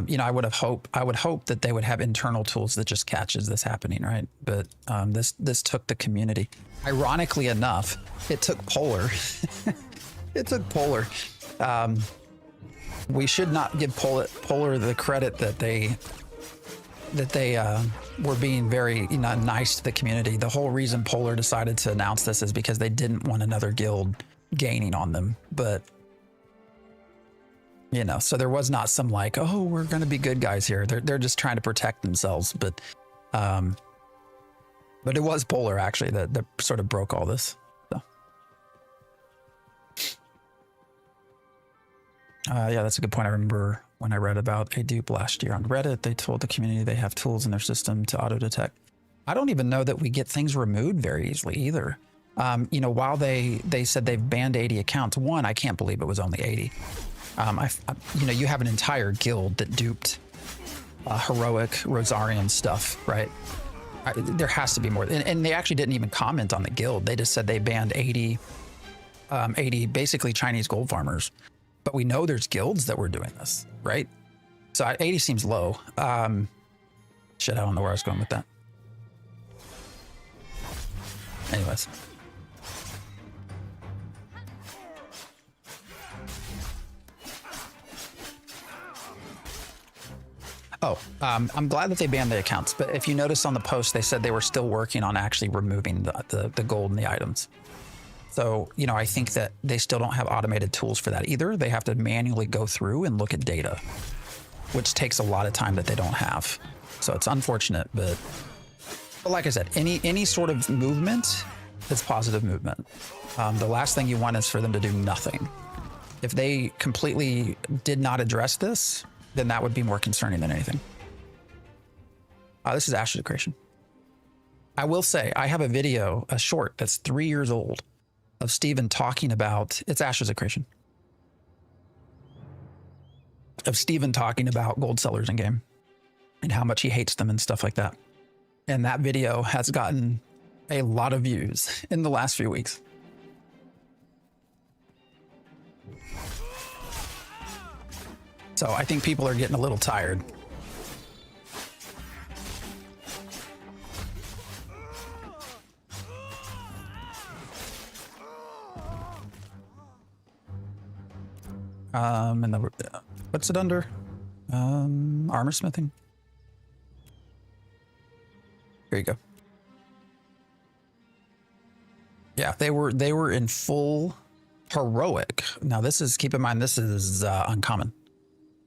S1: You know, I would hope that they would have internal tools that just catches this happening, right? But this took the community. Ironically enough, it took Polar. It took Polar. We should not give Polar the credit that they were being very, you know, nice to the community. The whole reason Polar decided to announce this is because they didn't want another guild gaining on them. But you know, so there was not some like, oh, we're going to be good guys here. They're just trying to protect themselves. But it was Polar actually that sort of broke all this. So. Yeah, that's a good point. I remember when I read about a dupe last year on Reddit, they told the community they have tools in their system to auto detect. I don't even know that we get things removed very easily either. You know, while they said they've banned 80 accounts, one, I can't believe it was only 80. You know, you have an entire guild that duped heroic Rosarian stuff, right? There has to be more. And they actually didn't even comment on the guild. They just said they banned 80 basically Chinese gold farmers. But we know there's guilds that were doing this, right? So 80 seems low. Shit, I don't know where I was going with that. Anyways. Oh, I'm glad that they banned the accounts, but if you notice on the post, they said they were still working on actually removing the gold and the items. So, you know, I think that they still don't have automated tools for that either. They have to manually go through and look at data, which takes a lot of time that they don't have. So it's unfortunate, but like I said, any sort of movement is positive movement. The last thing you want is for them to do nothing. If they completely did not address this, then that would be more concerning than anything. This is Ashes of Creation. I will say, I have a video, a short that's 3 years old, of Steven talking about, it's Ashes of Creation, of Steven talking about gold sellers in game and how much he hates them and stuff like that. And that video has gotten a lot of views in the last few weeks. So I think people are getting a little tired. And what's it under? Armor smithing. Here you go. Yeah, they were in full heroic. Now this is, keep in mind, this is uncommon.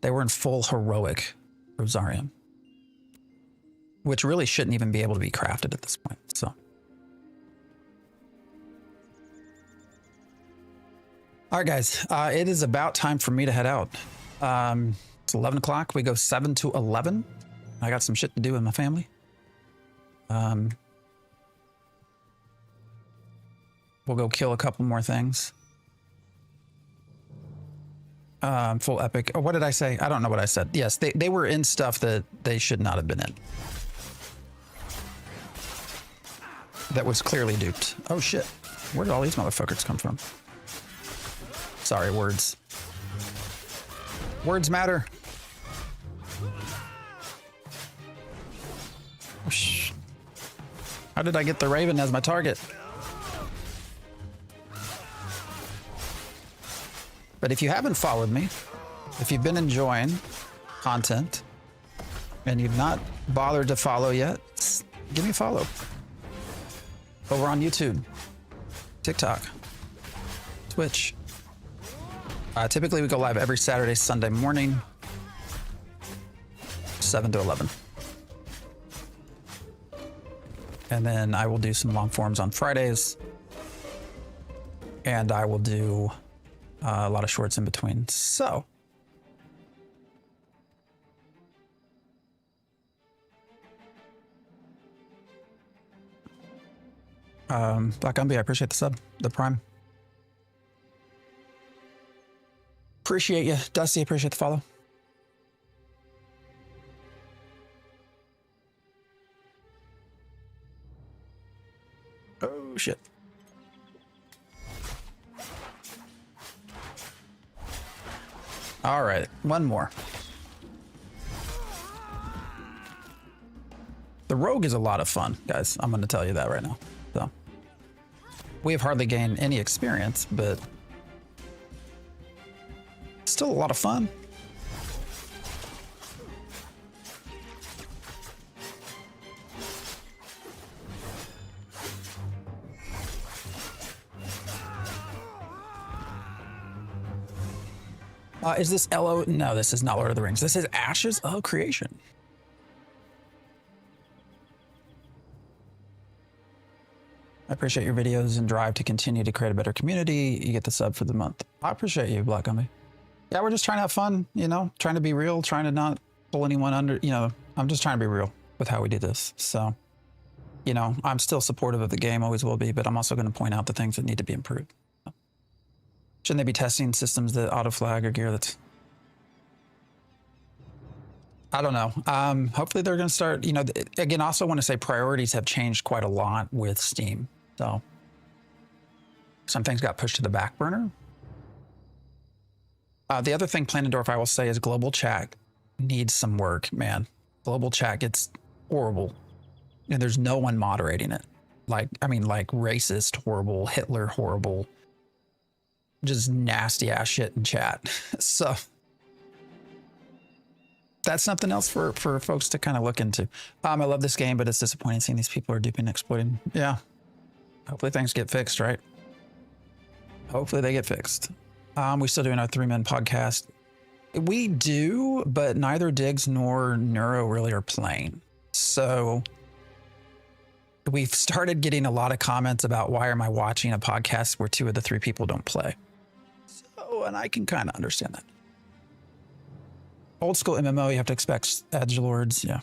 S1: They were in full heroic Rosarium. which really shouldn't even be able to be crafted at this point. So, all right, guys, it is about time for me to head out. It's 11 o'clock. We go 7 to 11. I got some shit to do with my family. We'll go kill a couple more things. Full epic. Oh, what did I say? I don't know what I said. Yes, they were in stuff that they should not have been in. That was clearly duped. Oh shit. Where did all these motherfuckers come from? Sorry, words. Words matter. Oh, shh. How did I get the Raven as my target? But if you haven't followed me, if you've been enjoying content and you've not bothered to follow yet, give me a follow. Over on YouTube, TikTok, Twitch. Typically we go live every Saturday, Sunday morning, 7 to 11. And then I will do some long forms on Fridays. And I will do a lot of shorts in between. So, Black Gumby, I appreciate the sub, the prime. Appreciate you. Dusty, appreciate the follow. Oh, shit. All right, one more. The rogue is a lot of fun, guys. I'm going to tell you that right now. So, we have hardly gained any experience, but still a lot of fun. Is this LO? No, this is not Lord of the Rings. This is Ashes of Creation. I appreciate your videos and drive to continue to create a better community. You get the sub for the month. I appreciate you, Black Gumby. Yeah, we're just trying to have fun, you know, trying to be real, trying to not pull anyone under, you know, I'm just trying to be real with how we do this. So, you know, I'm still supportive of the game, always will be, but I'm also going to point out the things that need to be improved. Shouldn't they be testing systems that auto flag or gear that's... I don't know. Hopefully they're going to start, you know, again, also want to say priorities have changed quite a lot with Steam. So some things got pushed to the back burner. The other thing, Planendorf, I will say is global chat needs some work, man. Global chat gets horrible and there's no one moderating it. Like, I mean, like racist, horrible, Hitler, horrible, just nasty ass shit in chat. So that's something else for folks to kind of look into. I love this game, but it's disappointing seeing these people are duping and exploiting. Yeah. Hopefully things get fixed, right? Hopefully they get fixed. We're still doing our 3-man podcast. We do, but neither Diggs nor Neuro really are playing. So we've started getting a lot of comments about why am I watching a podcast where 2 of the 3 people don't play? So, and I can kind of understand that. Old school MMO, you have to expect edgelords. Yeah.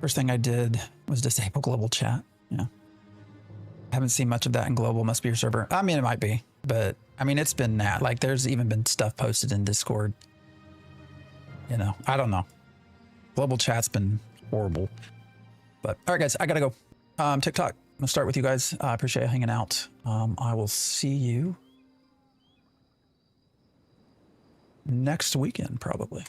S1: First thing I did was disable global chat. Yeah. Haven't seen much of that in global. Must be your server. I mean, it might be, but I mean, it's been that. Like, there's even been stuff posted in Discord. You know, I don't know. Global chat's been horrible. But all right, guys, I gotta go. TikTok. I'm gonna start with you guys. I appreciate you hanging out. I will see you next weekend, probably.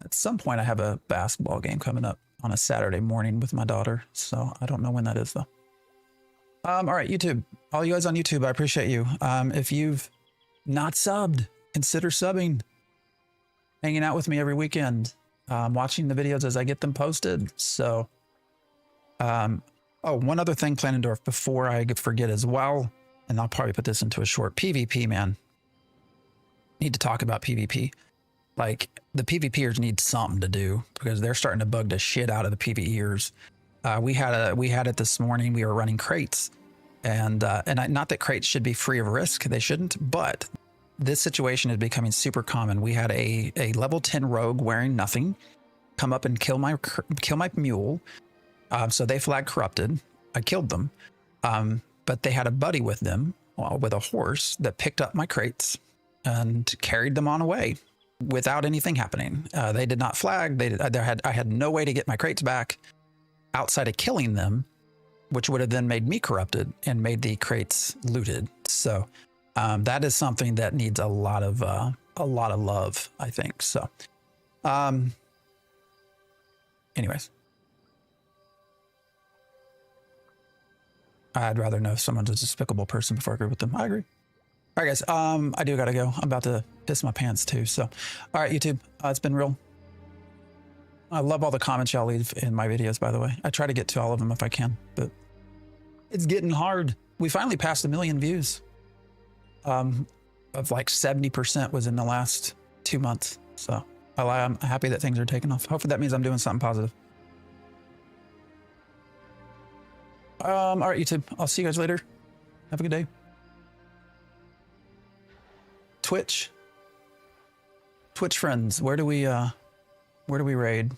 S1: At some point, I have a basketball game coming up on a Saturday morning with my daughter, so I don't know when that is, though. All right, YouTube. All you guys on YouTube, I appreciate you. If you've not subbed, consider subbing. Hanging out with me every weekend. Watching the videos as I get them posted. So, oh, one other thing, Planendorf, before I forget as well, and I'll probably put this into a short PvP, man. Need to talk about PvP. Like the PvPers need something to do because they're starting to bug the shit out of the PvEers. We had it this morning. We were running crates, and not that crates should be free of risk. They shouldn't, but this situation is becoming super common. We had a level 10 rogue wearing nothing come up and kill my mule. So they flagged corrupted. I killed them, but they had a buddy with them, with a horse that picked up my crates and carried them on away without anything happening. They did not flag. I had no way to get my crates back outside of killing them, which would have then made me corrupted and made the crates looted. So that is something that needs a lot of love, I think. So, anyways, I'd rather know if someone's a despicable person before I agree with them. I agree. All right, guys. I do gotta go. I'm about to piss my pants too. So, all right, YouTube. It's been real. I love all the comments y'all leave in my videos, by the way. I try to get to all of them if I can, but it's getting hard. We finally passed 1 million views. Of like 70% was in the last 2 months. So I'm happy that things are taking off. Hopefully that means I'm doing something positive. All right, YouTube. I'll see you guys later. Have a good day. Twitch friends, where do we raid?